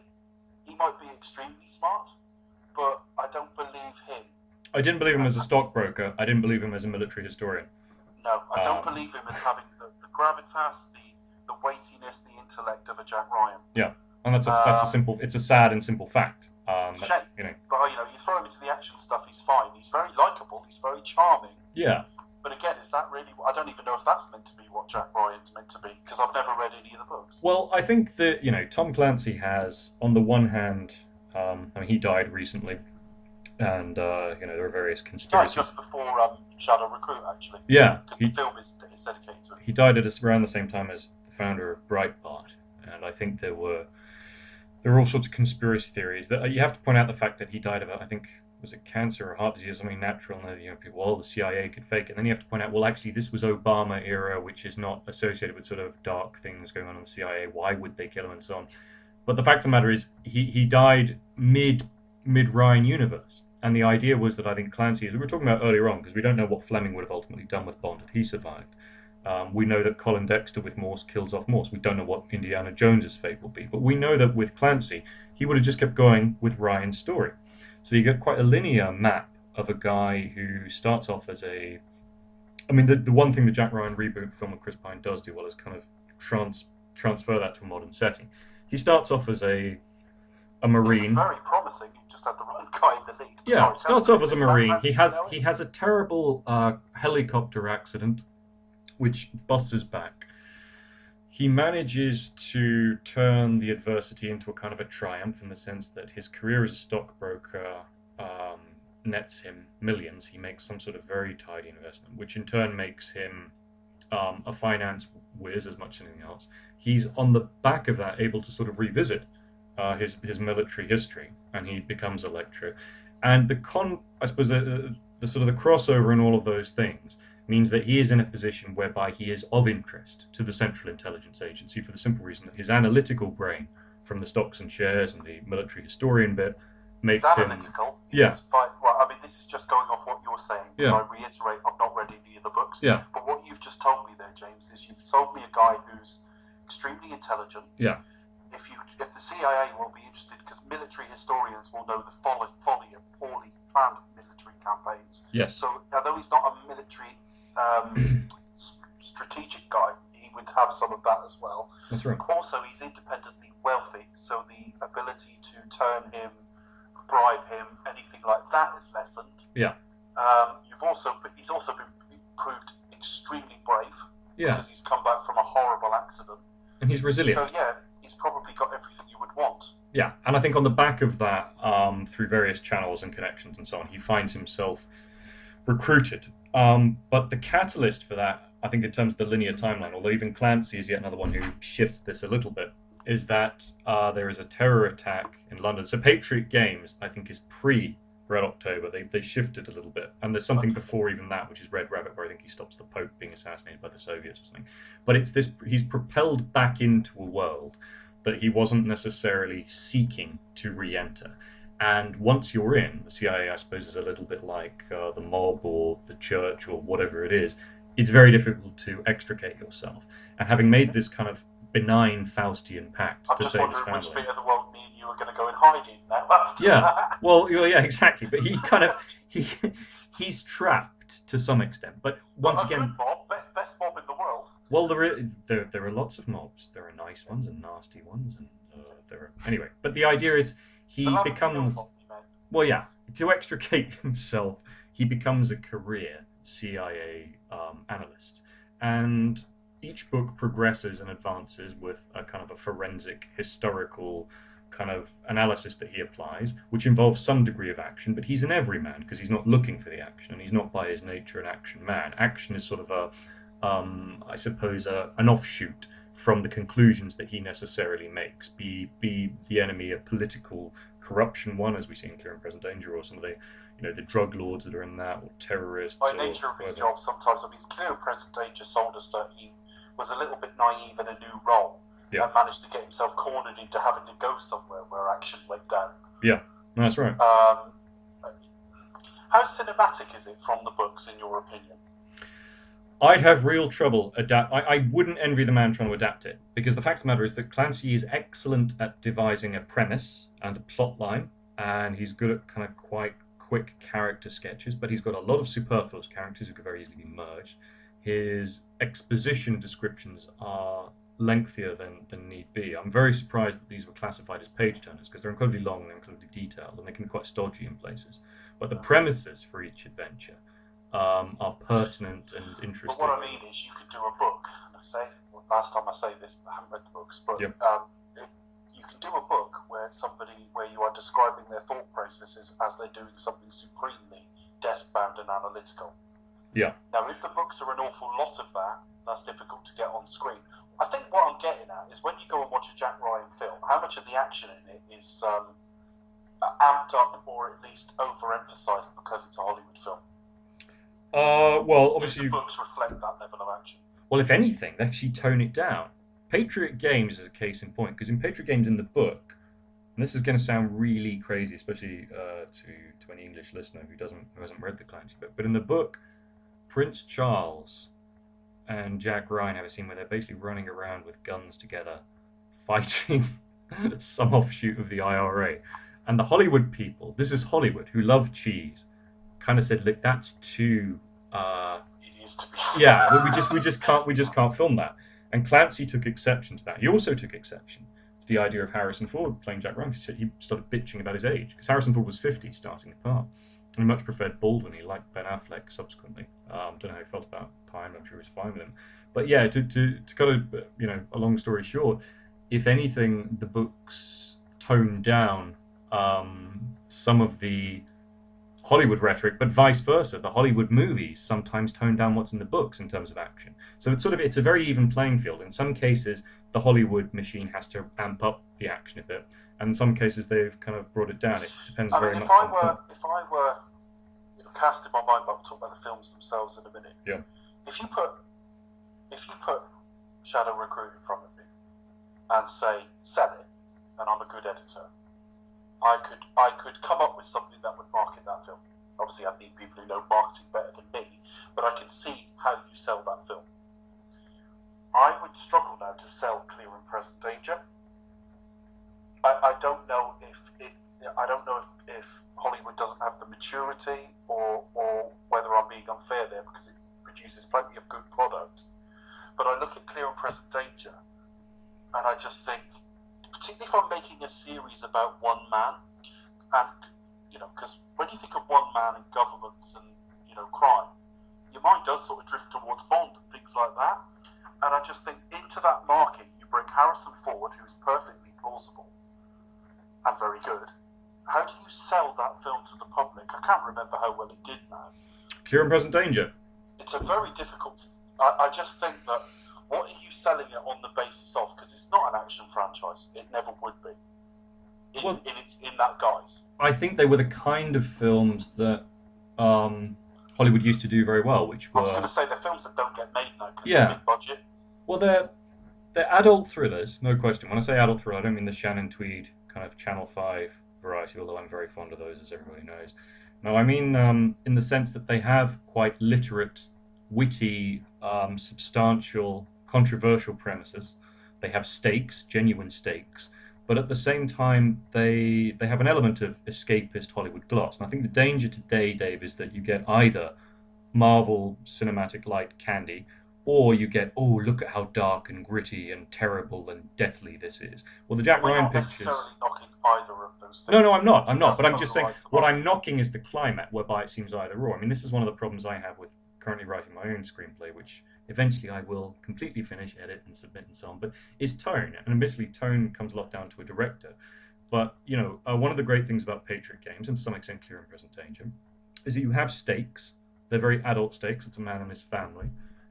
He might be extremely smart, but I don't believe him. I didn't believe him as a stockbroker. I didn't believe him as a military historian. No, I don't believe him as having the gravitas, the weightiness, the intellect of a Jack Ryan. Yeah, and that's a simple. It's a sad and simple fact. Shame. But you throw him into the action stuff, he's fine. He's very likable. He's very charming. Yeah. But again, is that really? I don't even know if that's meant to be what Jack Ryan's meant to be because I've never read any of the books. Well, I think that Tom Clancy has, on the one hand, he died recently, and there are various conspiracies. Just before Shadow Recruit, actually. Yeah. Because the film is dedicated to it. He died around the same time as the founder of Breitbart, and I think there were all sorts of conspiracy theories. That you have to point out the fact that he died of, I think, was it cancer or heart disease or something natural, and people, the CIA could fake it. And then you have to point out, well, actually, this was Obama era, which is not associated with sort of dark things going on in the CIA. Why would they kill him and so on? But the fact of the matter is, he died mid Ryan universe. And the idea was that I think Clancy, as we were talking about earlier on, because we don't know what Fleming would have ultimately done with Bond had he survived. We know that Colin Dexter with Morse kills off Morse. We don't know what Indiana Jones's fate will be. But we know that with Clancy, he would have just kept going with Ryan's story. So you get quite a linear map of a guy who starts off as the one thing the Jack Ryan reboot film with Chris Pine does do well is kind of transfer that to a modern setting. He starts off as a Marine. It's very promising. You just had the wrong guy in the lead. Yeah, starts off as a Marine. He has a terrible helicopter accident, which busts his back. He manages to turn the adversity into a kind of a triumph in the sense that his career as a stockbroker nets him millions. He makes some sort of very tidy investment, which in turn makes him a finance whiz as much as anything else. He's on the back of that able to sort of revisit his military history, and he becomes a lecturer. And the sort of the crossover in all of those things means that he is in a position whereby he is of interest to the Central Intelligence Agency for the simple reason that his analytical brain from the stocks and shares and the military historian bit makes him... analytical. Yeah. This is just going off what you're saying. Yeah. I reiterate, I've not read any of the books. Yeah. But what you've just told me there, James, is you've told me a guy who's extremely intelligent. Yeah. If the CIA will be interested, because military historians will know the folly of poorly planned military campaigns. Yes. So although he's not a military strategic guy, he would have some of that as well. That's right. Also, he's independently wealthy, so the ability to turn him, bribe him, anything like that is lessened. Yeah. He's also been proved extremely brave. Yeah. Because he's come back from a horrible accident. And he's resilient. So yeah, he's probably got everything you would want. Yeah, and I think on the back of that, through various channels and connections and so on, he finds himself recruited. But the catalyst for that, I think in terms of the linear timeline, although even Clancy is yet another one who shifts this a little bit, is that there is a terror attack in London. So Patriot Games, I think, is pre-Red October. They shifted a little bit. And there's something before even that, which is Red Rabbit, where I think he stops the Pope being assassinated by the Soviets or something. But it's this, he's propelled back into a world that he wasn't necessarily seeking to re-enter. And once you're in, the CIA, I suppose, is a little bit like the mob or the church or whatever it is. It's very difficult to extricate yourself. And having made this kind of benign Faustian pact I'm to just save his wondering which family. bit of the world me and you are going to go in hiding now after Yeah, that. well, yeah, exactly. But he he's trapped to some extent. But once But a again, good mob, best mob in the world. well, there are lots of mobs. There are nice ones and nasty ones, and there are anyway. But the idea is he The becomes, mob, you meant. well, yeah, to extricate himself, he becomes a career CIA analyst, and each book progresses and advances with a kind of a forensic historical kind of analysis that he applies, which involves some degree of action. But he's an everyman because he's not looking for the action, and he's not by his nature an action man. Action is sort of I suppose, an offshoot from the conclusions that he necessarily makes. Be the enemy a political corruption one, as we see in Clear and Present Danger, or some of the, the drug lords that are in that, or terrorists. By or nature of his whatever. job, sometimes, I mean, Clear and Present Danger sold us that he was a little bit naive in a new role, Yeah. and managed to get himself cornered into having to go somewhere where action went down. Yeah, no, that's right. How cinematic is it from the books, in your opinion? I'd have real trouble I wouldn't envy the man trying to adapt it, because the fact of the matter is that Clancy is excellent at devising a premise and a plot line, and he's good at kind of quite quick character sketches, but he's got a lot of superfluous characters who could very easily be merged. His exposition descriptions are lengthier than need be. I'm very surprised that these were classified as page turners, because they're incredibly long and incredibly detailed, and they can be quite stodgy in places. But the premises for each adventure are pertinent and interesting. But what I mean is, you could do a book. Last time I say this, I haven't read the books, but Yep. You can do a book where you are describing their thought processes as they're doing something supremely desk-bound and analytical. Yeah. Now, if the books are an awful lot of that, that's difficult to get on screen. I think what I'm getting at is when you go and watch a Jack Ryan film, how much of the action in it is amped up or at least overemphasized because it's a Hollywood film? Well, obviously, the books reflect that level of action. Well, if anything, they actually tone it down. Patriot Games is a case in point, because in Patriot Games in the book, and this is going to sound really crazy, especially to any English listener who hasn't read the Clancy book, but in the book, Prince Charles and Jack Ryan have a scene where they're basically running around with guns together, fighting some offshoot of the IRA. And the Hollywood people, this is Hollywood, who love cheese, kind of said, "Look, that's too." It is to be. Yeah, we just can't film that. And Clancy took exception to that. He also took exception to the idea of Harrison Ford playing Jack Ryan. He started bitching about his age, because Harrison Ford was 50 starting the part. He much preferred Baldwin. He liked Ben Affleck subsequently. Don't know how he felt about time. I'm sure he was fine with him. But yeah, to kind of, a long story short, if anything, the books toned down some of the Hollywood rhetoric, but vice versa. The Hollywood movies sometimes tone down what's in the books in terms of action. So it's a very even playing field. In some cases, the Hollywood machine has to amp up the action a bit, and in some cases they've kind of brought it down. It depends very much on the film. If I were casting my mind, but we'll talk about the films themselves in a minute. Yeah. If you put Shadow Recruit in front of me and say sell it, and I'm a good editor, I could come up with something that would market that film. Obviously, I need people who know marketing better than me, but I can see how you sell that film. I would struggle now to sell Clear and Present Danger. I don't know if Hollywood doesn't have the maturity, or whether I'm being unfair there, because it produces plenty of good product. But I look at Clear and Present Danger, and I just think, particularly if I'm making a series about one man, and because when you think of one man and governments and crime, your mind does sort of drift towards Bond and things like that. And I just think into that market, you bring Harrison Ford, who's perfectly plausible and very good. How do you sell that film to the public? I can't remember how well it did now. Clear and Present Danger. It's a very difficult. I just think that what are you selling it on the basis of? Because it's not an action franchise. It never would be. In that guise. I think they were the kind of films that Hollywood used to do very well, which were. I was going to say, they're films that don't get made now because Yeah. they're big budget. Well, they're adult thrillers, no question. When I say adult thriller, I don't mean the Shannon Tweed kind of Channel 5 variety, although I'm very fond of those, as everybody knows. No, I mean in the sense that they have quite literate, witty, substantial, controversial premises. They have stakes, genuine stakes, but at the same time, they have an element of escapist Hollywood gloss. And I think the danger today, Dave, is that you get either Marvel cinematic light candy, or you get, oh, look at how dark and gritty and terrible and deathly this is. Well, the Jack We're Ryan not pictures. necessarily knocking either of those things. No, I'm not. But I'm just saying, Polarise the what I'm market. knocking is the climate, whereby it seems either or. I mean, this is one of the problems I have with currently writing my own screenplay, which eventually I will completely finish, edit, and submit, and so on. But is tone, and admittedly, tone comes a lot down to a director. But one of the great things about Patriot Games, and to some extent Clear and Present Danger, is that you have stakes. They're very adult stakes. It's a man and his family.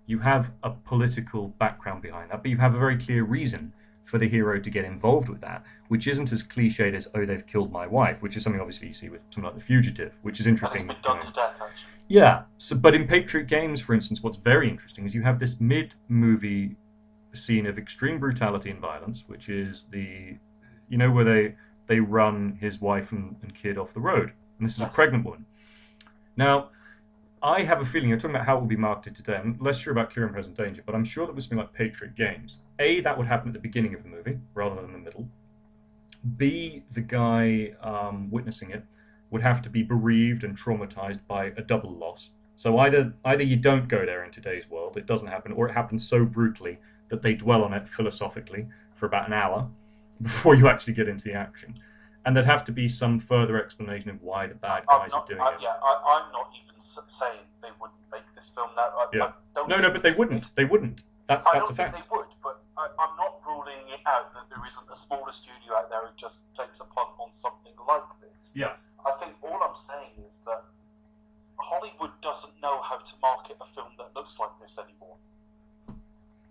You have a political background behind that, but you have a very clear reason for the hero to get involved with that, which isn't as cliched as, oh, they've killed my wife, which is something obviously you see with something like The Fugitive, which is interesting. And it's been done to death, actually. Yeah, but in Patriot Games, for instance, what's very interesting is you have this mid-movie scene of extreme brutality and violence, which is where they run his wife and kid off the road, and this is a pregnant woman. Now, I have a feeling, you're talking about how it will be marketed today. I'm less sure about Clear and Present Danger, but I'm sure that with something like Patriot Games, A, that would happen at the beginning of the movie rather than the middle. B, the guy witnessing it would have to be bereaved and traumatized by a double loss. So either you don't go there in today's world, it doesn't happen, or it happens so brutally that they dwell on it philosophically for about an hour before you actually get into the action. And there'd have to be some further explanation of why the bad guys are doing it. Yeah, I'm not even saying they wouldn't make this film now. No, but they wouldn't. They wouldn't. That's a fact. I don't think they would, but I'm not ruling it out that there isn't a smaller studio out there who just takes a punt on something like this. Yeah. I think all I'm saying is that Hollywood doesn't know how to market a film that looks like this anymore.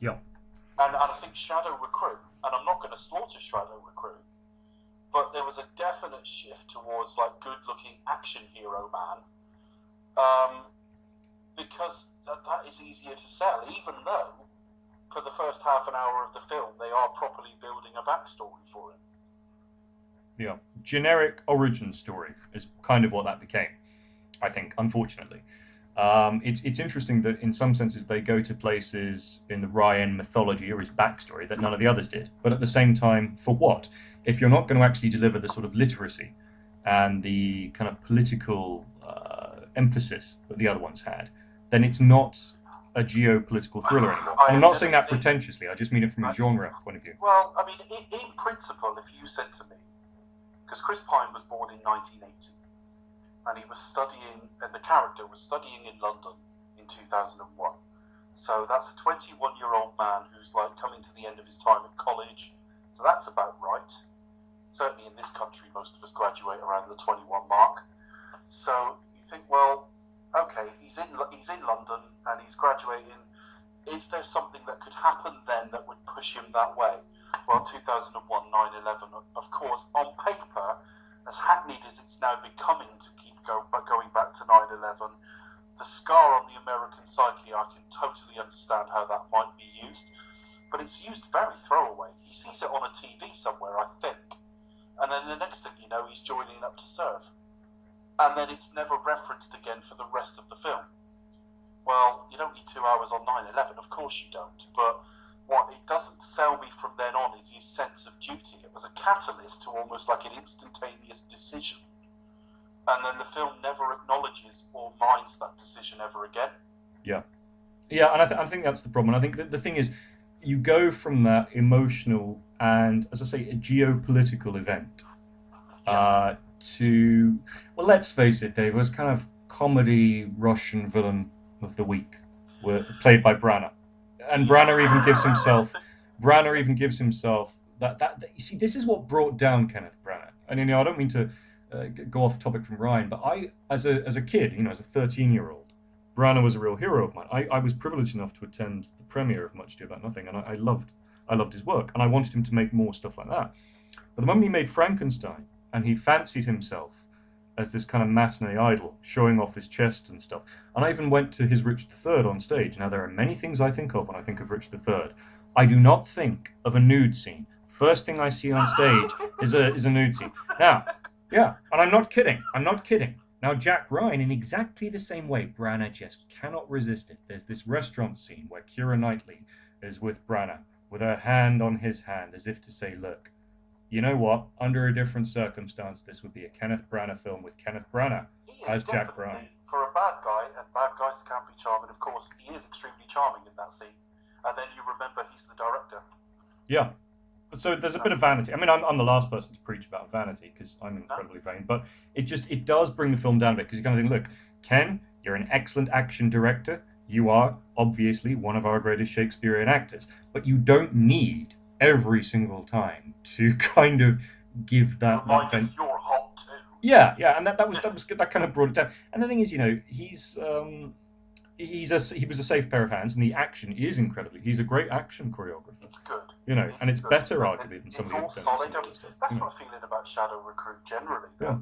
Yeah. And I think Shadow Recruit, and I'm not going to slaughter Shadow Recruit, but there was a definite shift towards like good-looking action hero man, because that is easier to sell, even though for the first half an hour of the film they are properly building a backstory for him. Yeah, generic origin story is kind of what that became, I think, unfortunately. It's interesting that in some senses they go to places in the Ryan mythology or his backstory that none of the others did. But at the same time, for what? If you're not going to actually deliver the sort of literacy and the kind of political emphasis that the other ones had, then it's not a geopolitical thriller anymore. I'm not saying that pretentiously, I just mean it from a genre point of view. Well, I mean, in principle, if you said to me, because Chris Pine was born in 1980, and he was studying, and the character was studying in London in 2001. So that's a 21-year-old man who's like coming to the end of his time at college. So that's about right. Certainly in this country, most of us graduate around the 21 mark. So you think, well, okay, he's in London and he's graduating. Is there something that could happen then that would push him that way? Well, 2001, 9/11, of course, on paper, as hackneyed as it's now becoming to keep going back to 9/11, the scar on the American psyche, I can totally understand how that might be used, but it's used very throwaway. He sees it on a TV somewhere, I think, and then the next thing you know, he's joining up to serve, and then it's never referenced again for the rest of the film. Well, you don't need 2 hours on 9/11, of course you don't, but what it doesn't sell me from then on is his sense of duty. It was a catalyst to almost like an instantaneous decision. And then the film never acknowledges or minds that decision ever again. Yeah, and I think that's the problem. And I think the thing is, you go from that emotional and, as I say, a geopolitical event to, well, let's face it, Dave, it was kind of comedy Russian villain of the week, played by Branagh. And Branagh even gives himself that. You see, this is what brought down Kenneth Branagh. And I don't mean to go off topic from Ryan, but I, as a kid, as a 13-year-old, Branagh was a real hero of mine. I was privileged enough to attend the premiere of Much Ado About Nothing, and I loved his work, and I wanted him to make more stuff like that. But the moment he made Frankenstein, and he fancied himself as this kind of matinee idol, showing off his chest and stuff. And I even went to his Richard III on stage. Now, there are many things I think of when I think of Richard III. I do not think of a nude scene. First thing I see on stage is a nude scene. Now, Yeah, and I'm not kidding. I'm not kidding. Now, Jack Ryan, in exactly the same way, Branagh just cannot resist it. There's this restaurant scene where Keira Knightley is with Branagh, with her hand on his hand, as if to say, look, you know what? Under a different circumstance, this would be a Kenneth Branagh film with Kenneth Branagh He is as Jack Ryan. definitely, for a bad guy, and bad guys can be charming, of course, he is extremely charming in that scene. And then you remember he's the director. Yeah. So there's a bit of vanity. I mean, I'm the last person to preach about vanity because I'm incredibly vain, but it does bring the film down a bit because you kind of think, look, Ken, you're an excellent action director. You are obviously one of our greatest Shakespearean actors, but you don't need every single time to kind of give that. Remind us you're hot too. Yeah, and that was good. That kind of brought it down. And the thing is, he was a safe pair of hands, and the action is incredibly. He's a great action choreographer. It's good. And it's good. better arguably than some of the It's all solid. stuff. That's my feeling about Shadow Recruit generally. Yeah.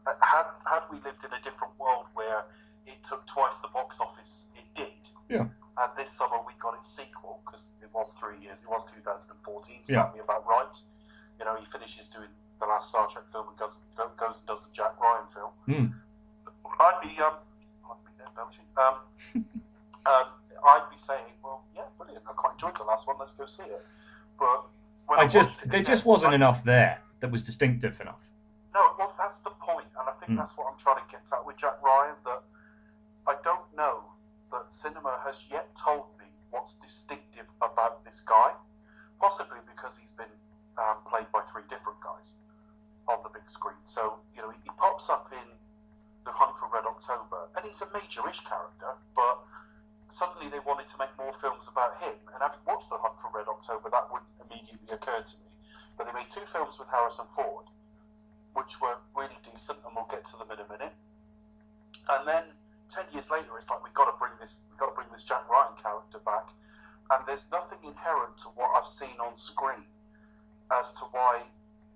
Had we lived in a different world where it took twice the box office it did, yeah, and this summer we got its sequel because it was 3 years. It was 2014. So yeah. that'd be about right. He finishes doing the last Star Trek film and goes and does the Jack Ryan film. I'd be there belching. I'd be saying, well, yeah, brilliant. I quite enjoyed the last one. Let's go see it. But there just wasn't enough there that was distinctive enough. No, well, that's the point, and I think that's what I'm trying to get at with Jack Ryan. That I don't know that cinema has yet told me what's distinctive about this guy. Possibly because he's been played by 3 different guys on the big screen. So he pops up in The Hunt for Red October, and he's a major-ish character, but suddenly they wanted to make more films about him, and having watched The Hunt for Red October, that wouldn't immediately occur to me. But they made 2 films with Harrison Ford, which were really decent, and we'll get to them in a minute. And then 10 years later, it's like we've got to bring this Jack Ryan character back, and there's nothing inherent to what I've seen on screen as to why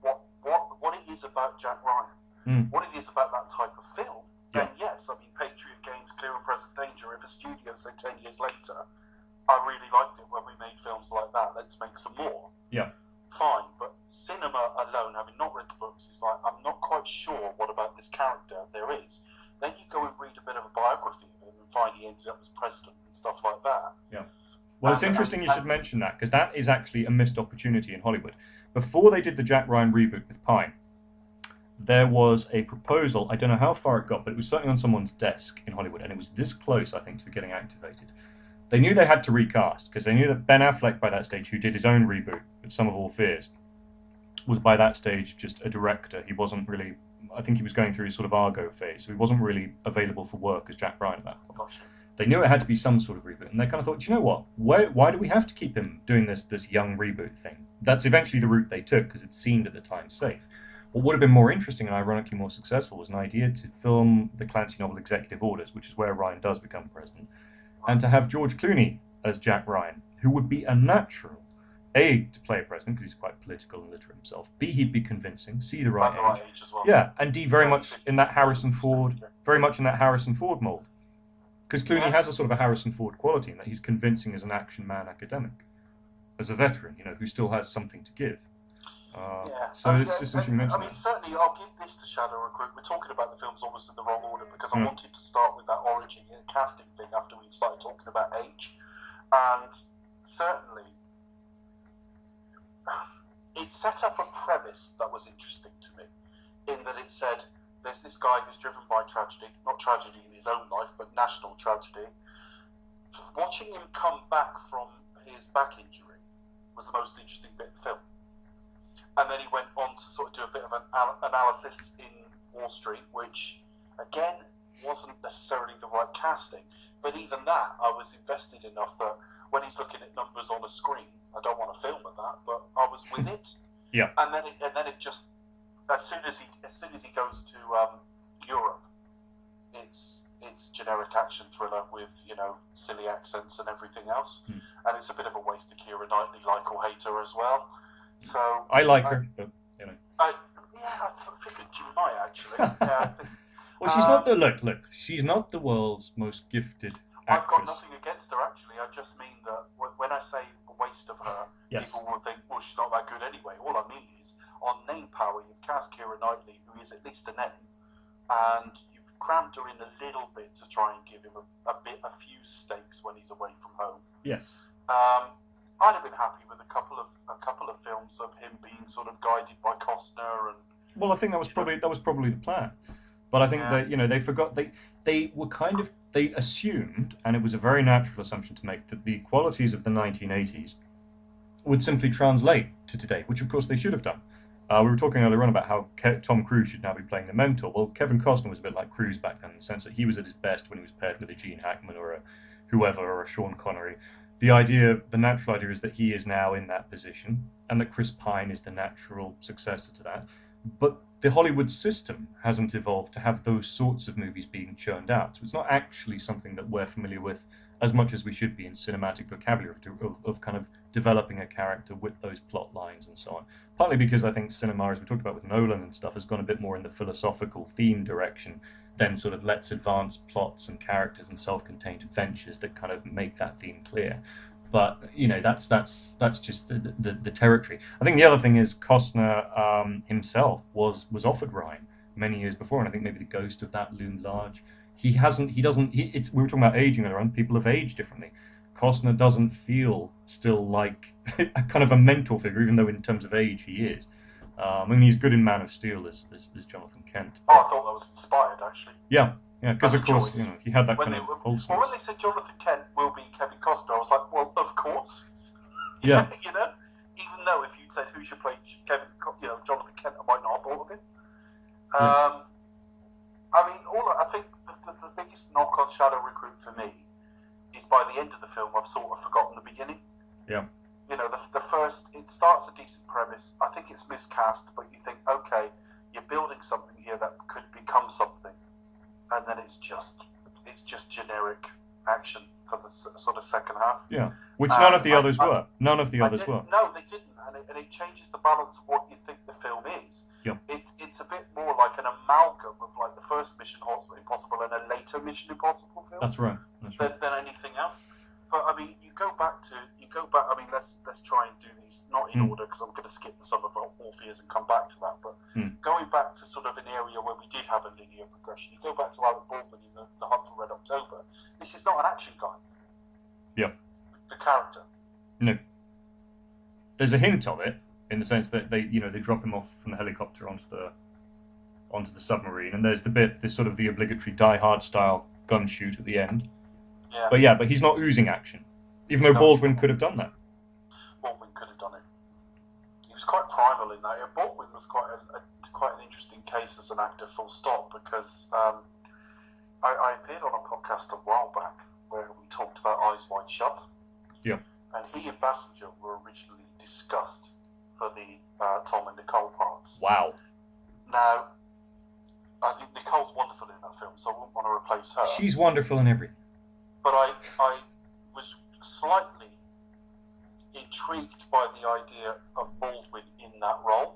what it is about Jack Ryan, what it is about that type of film. Yeah. And yes, I mean, Patriot Games, Clear and Present Danger. If a studio said 10 years later, I really liked it when we made films like that, let's make some more. Yeah. Fine, but cinema alone, having not read the books, is like, I'm not quite sure what about this character there is. Then you go and read a bit of a biography of him and find he ends up as president and stuff like that. Yeah. Well, it's interesting you should mention that, because that is actually a missed opportunity in Hollywood. Before they did the Jack Ryan reboot with Pine, there was a proposal, I don't know how far it got, but it was certainly on someone's desk in Hollywood, and it was this close, I think, to getting activated. They knew they had to recast, because they knew that Ben Affleck, by that stage, who did his own reboot with Sum of All Fears, was by that stage just a director. He wasn't really, I think he was going through his sort of Argo phase, so he wasn't really available for work as Jack Ryan at that point. Gotcha. They knew it had to be some sort of reboot, and they kind of thought, you know what, why do we have to keep him doing this young reboot thing? That's eventually the route they took, because it seemed at the time safe. What would have been more interesting and ironically more successful was an idea to film the Clancy novel Executive Orders, which is where Ryan does become president, and to have George Clooney as Jack Ryan, who would be a natural, A, to play a president, because he's quite political and literate himself, B, he'd be convincing, C, the right age as well. Yeah, and D, very much in that Harrison Ford mold. Because Clooney has a sort of a Harrison Ford quality in that he's convincing as an action man academic, as a veteran, who still has something to give. So it's just interesting to mention. I mean, certainly I'll give this to Shadow Recruit. We're talking about the films almost in the wrong order because I wanted to start with that origin and casting thing after we started talking about age. And certainly, it set up a premise that was interesting to me, in that it said, there's this guy who's driven by tragedy, not tragedy in his own life, but national tragedy. Watching him come back from his back injury was the most interesting bit of the film. And then he went on to sort of do a bit of an analysis in Wall Street, which, again, wasn't necessarily the right casting. But even that, I was invested enough that when he's looking at numbers on a screen, I don't want to film at that, but I was with it. Yeah. And then it just, as soon as he goes to Europe, it's generic action thriller with silly accents and everything else, and it's a bit of a waste of Keira Knightley, like or hate her as well. So I like her, but I figured you might actually. Well, she's not the look. She's not the world's most gifted actress. I've got nothing against her actually. I just mean that when I say a waste of her, people will think, well, she's not that good anyway. All I mean is, on name power, you've cast Keira Knightley, who is at least a name, and you've crammed her in a little bit to try and give him a few stakes when he's away from home. Yes. I'd have been happy with a couple of films of him being sort of guided by Costner and. Well, I think that was probably the plan, but I think that they forgot they assumed, and it was a very natural assumption to make, that the qualities of the 1980s would simply translate to today, which of course they should have done. We were talking earlier on about how Tom Cruise should now be playing the mentor. Well, Kevin Costner was a bit like Cruise back then, in the sense that he was at his best when he was paired with a Gene Hackman or a whoever, or a Sean Connery. The natural idea is that he is now in that position, and that Chris Pine is the natural successor to that. But the Hollywood system hasn't evolved to have those sorts of movies being churned out. So it's not actually something that we're familiar with as much as we should be in cinematic vocabulary of kind of developing a character with those plot lines and so on. Partly because I think cinema, as we talked about with Nolan and stuff, has gone a bit more in the philosophical theme direction than sort of let's advance plots and characters and self-contained adventures that kind of make that theme clear. But that's just the territory. I think the other thing is Costner himself was offered Ryan many years before, and I think maybe the ghost of that loomed large. We were talking about aging earlier on. People have aged differently. Costner doesn't feel still like a kind of a mentor figure, even though in terms of age he is. I mean, he's good in Man of Steel as Jonathan Kent. Oh, I thought that was inspired, actually. Yeah, because of course he had that kind of wholesomeness. Well, when they said Jonathan Kent will be Kevin Costner, I was like, well, of course. Yeah. Even though if you'd said who should play Jonathan Kent, I might not have thought of him. Yeah. I mean, I think the biggest knock on Shadow Recruit for me is by the end of the film, I've sort of forgotten the beginning. Yeah. The first, it starts a decent premise. I think it's miscast, but you think, okay, you're building something here that could become something, and then it's just generic action for the sort of second half. Yeah, which none of the others were. None of the others were. No, they didn't, and it changes the balance of what you think the film is. Yeah. It's a bit more like an amalgam of like the first Mission Impossible and a later Mission Impossible film. That's right. Than anything else. But I mean, you go back. I mean, let's try and do these not in order, because I'm going to skip the Sum of Orpheus and come back to that. But going back to sort of an area where we did have a linear progression, you go back to Alec Baldwin in the Hunt for Red October. This is not an action guy. Yeah. The character. No. There's a hint of it in the sense that they drop him off from the helicopter onto the submarine, and there's this sort of the obligatory Die Hard style gun shoot at the end. Yeah. But he's not oozing action, even though Baldwin could have done that. Baldwin could have done it. He was quite primal in that. Baldwin was quite an interesting case as an actor, full stop, because I appeared on a podcast a while back where we talked about Eyes Wide Shut. Yeah. And he and Bassinger were originally discussed for the Tom and Nicole parts. Wow. Now, I think Nicole's wonderful in that film, so I wouldn't want to replace her. She's wonderful in everything. But I was slightly intrigued by the idea of Baldwin in that role,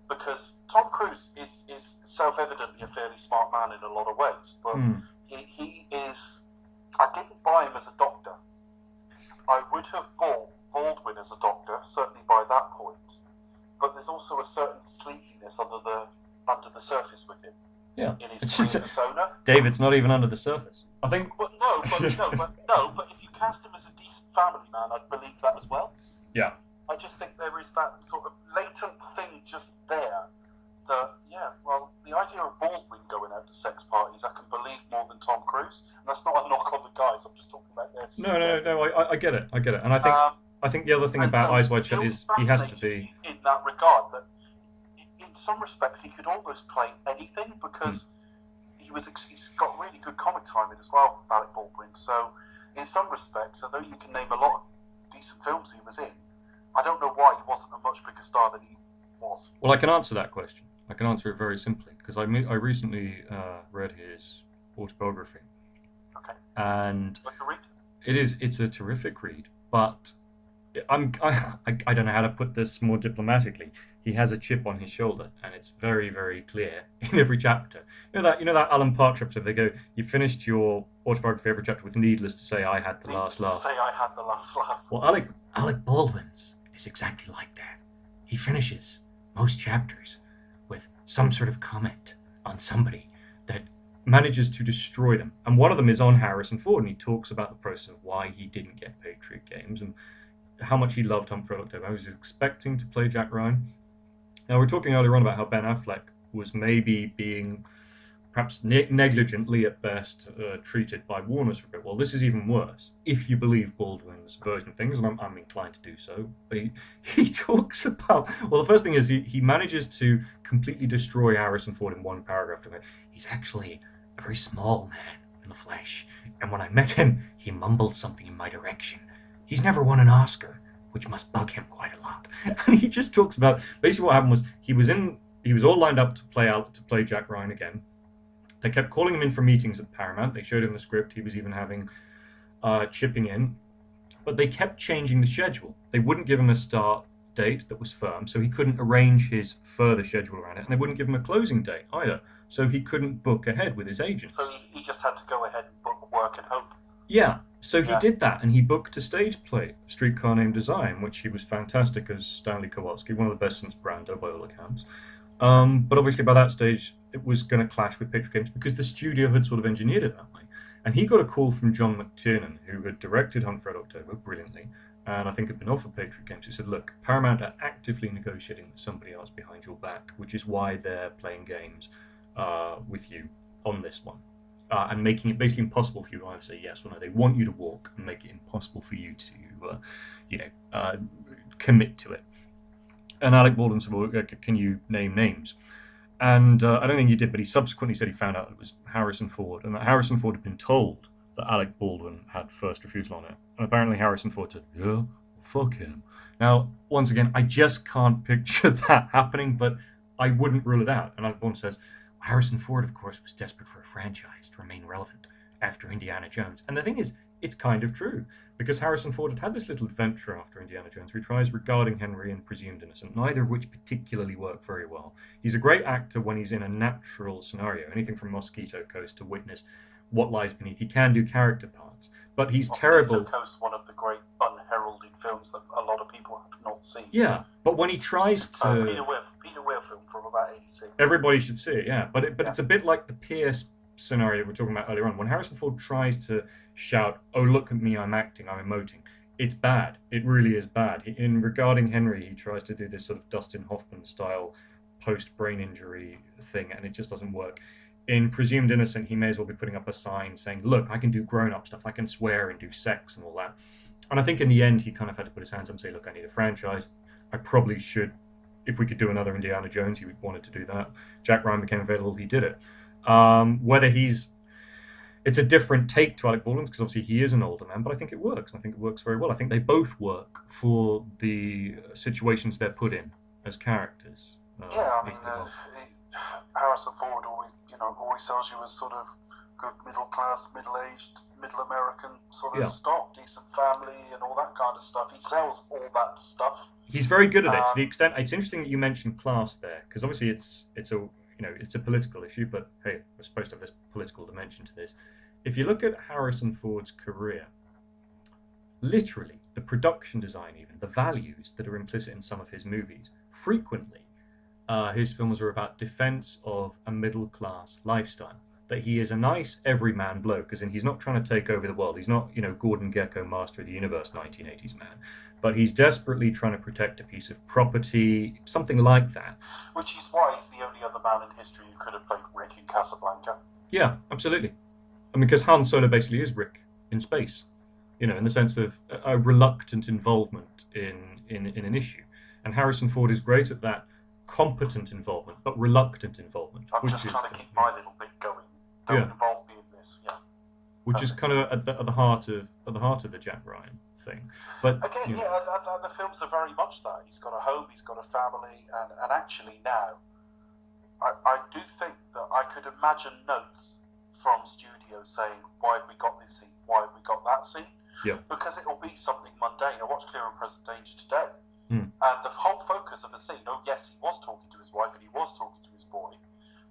because Tom Cruise is self-evidently a fairly smart man in a lot of ways, but he is. I didn't buy him as a doctor. I would have bought Baldwin as a doctor, certainly by that point. But there's also a certain sleaziness under the surface with him. Yeah. In his screen persona. David's not even under the surface. I think. But if you cast him as a decent family man, I'd believe that as well. Yeah. I just think there is that sort of latent thing just there. That the idea of Baldwin going out to sex parties, I can believe more than Tom Cruise, and that's not a knock on the guys. I'm just talking about their. No. I get it, and I think the other thing about Eyes Wide Shut is he has to be in that regard. That in some respects he could almost play anything, because he's got really good comic timing as well, Alec Baldwin. So in some respects, although you can name a lot of decent films he was in, I don't know why he wasn't a much bigger star than he was. Well, I can answer that question. I can answer it very simply, because I recently read his autobiography. Okay. And Like a read? It's a terrific read, but I don't know how to put this more diplomatically. He has a chip on his shoulder, and it's very, very clear in every chapter. You know that Alan Park chapter. They go, "You finished your autobiography every chapter with needless to say, I had the last laugh." Say I had the last laugh. Well, Alec Baldwin's is exactly like that. He finishes most chapters with some sort of comment on somebody that manages to destroy them. And one of them is on Harrison Ford, and he talks about the process of why he didn't get Patriot Games and how much he loved Hunt for Red October. I was expecting to play Jack Ryan. Now, we were talking earlier on about how Ben Affleck was maybe being perhaps negligently at best treated by Warner's for a bit. Well, this is even worse, if you believe Baldwin's version of things, and I'm inclined to do so. But he talks about, well, the first thing is he manages to completely destroy Harrison Ford in one paragraph. He's actually a very small man in the flesh, and when I met him, he mumbled something in my direction. He's never won an Oscar, which must bug him quite a lot. And he just talks about, basically what happened was he was all lined up to play Jack Ryan again. They kept calling him in for meetings at Paramount. They showed him the script. He was even having chipping in. But they kept changing the schedule. They wouldn't give him a start date that was firm, so he couldn't arrange his further schedule around it. And they wouldn't give him a closing date either, so he couldn't book ahead with his agents. So he just had to go ahead and book work and hope. Yeah, so he did that, and he booked a stage play, Streetcar Named Desire, in which he was fantastic as Stanley Kowalski, one of the best since Brando by all accounts. But obviously by that stage, it was going to clash with Patriot Games because the studio had sort of engineered it that way. And he got a call from John McTiernan, who had directed Hunt for Red October brilliantly, and I think had been offered Patriot Games. He said, look, Paramount are actively negotiating with somebody else behind your back, which is why they're playing games with you on this one. And making it basically impossible for you to either say yes or no. They want you to walk and make it impossible for you to, commit to it. And Alec Baldwin said, well, can you name names? And I don't think he did, but he subsequently said he found out it was Harrison Ford, and that Harrison Ford had been told that Alec Baldwin had first refusal on it. And apparently Harrison Ford said, yeah, fuck him. Now, once again, I just can't picture that happening, but I wouldn't rule it out. And Alec Baldwin says, Harrison Ford, of course, was desperate for a franchise to remain relevant after Indiana Jones. And the thing is, it's kind of true, because Harrison Ford had this little adventure after Indiana Jones, where he tries Regarding Henry and Presumed Innocent, neither of which particularly work very well. He's a great actor when he's in a natural scenario, anything from Mosquito Coast to Witness, What Lies Beneath. He can do character parts, but he's terrible. Mosquito Coast, one of the great unheralded films that a lot of people have not seen. Yeah, but when he tries to... Peter Weir film from about 86. Everybody should see it, yeah. But it's a bit like the Pierce scenario we were talking about earlier on. When Harrison Ford tries to shout, oh, look at me, I'm acting, I'm emoting, it's bad. It really is bad. In Regarding Henry, he tries to do this sort of Dustin Hoffman-style post-brain injury thing, and it just doesn't work. In Presumed Innocent, he may as well be putting up a sign saying, look, I can do grown-up stuff, I can swear and do sex and all that. And I think in the end, he kind of had to put his hands up and say, look, I need a franchise. I probably should, if we could do another Indiana Jones, he wanted to do that. Jack Ryan became available, he did it. Whether it's a different take to Alec Baldwin, because obviously he is an older man, but I think it works. I think it works very well. I think they both work for the situations they're put in as characters. Harrison Ford always tells you as sort of good middle class, middle-aged, middle American sort of stock, decent family, and all that kind of stuff. He sells all that stuff. He's very good at it, to the extent. It's interesting that you mentioned class there, because obviously it's a political issue, but hey, we're supposed to have this political dimension to this. If you look at Harrison Ford's career, literally, the production design even, the values that are implicit in some of his movies, frequently, his films are about defense of a middle-class lifestyle. That he is a nice everyman bloke, as in he's not trying to take over the world. He's not, Gordon Gekko, Master of the Universe 1980s man. But he's desperately trying to protect a piece of property, something like that. Which is why he's the only other man in history who could have played Rick in Casablanca. Yeah, absolutely. I mean, because Han Solo basically is Rick in space, in the sense of a reluctant involvement in an issue. And Harrison Ford is great at that competent involvement, but reluctant involvement. I'm just trying to keep my little bit going. Don't involve me in this. Yeah. Which is kind of at the heart of the Jack Ryan thing. But again, the films are very much that. He's got a home, he's got a family, and actually now, I do think that I could imagine notes from studios saying, why have we got this scene? Why have we got that scene? Yeah. Because it'll be something mundane. I watched Clear and Present Danger today. And the whole focus of the scene, yes, he was talking to his wife and he was talking to his boy,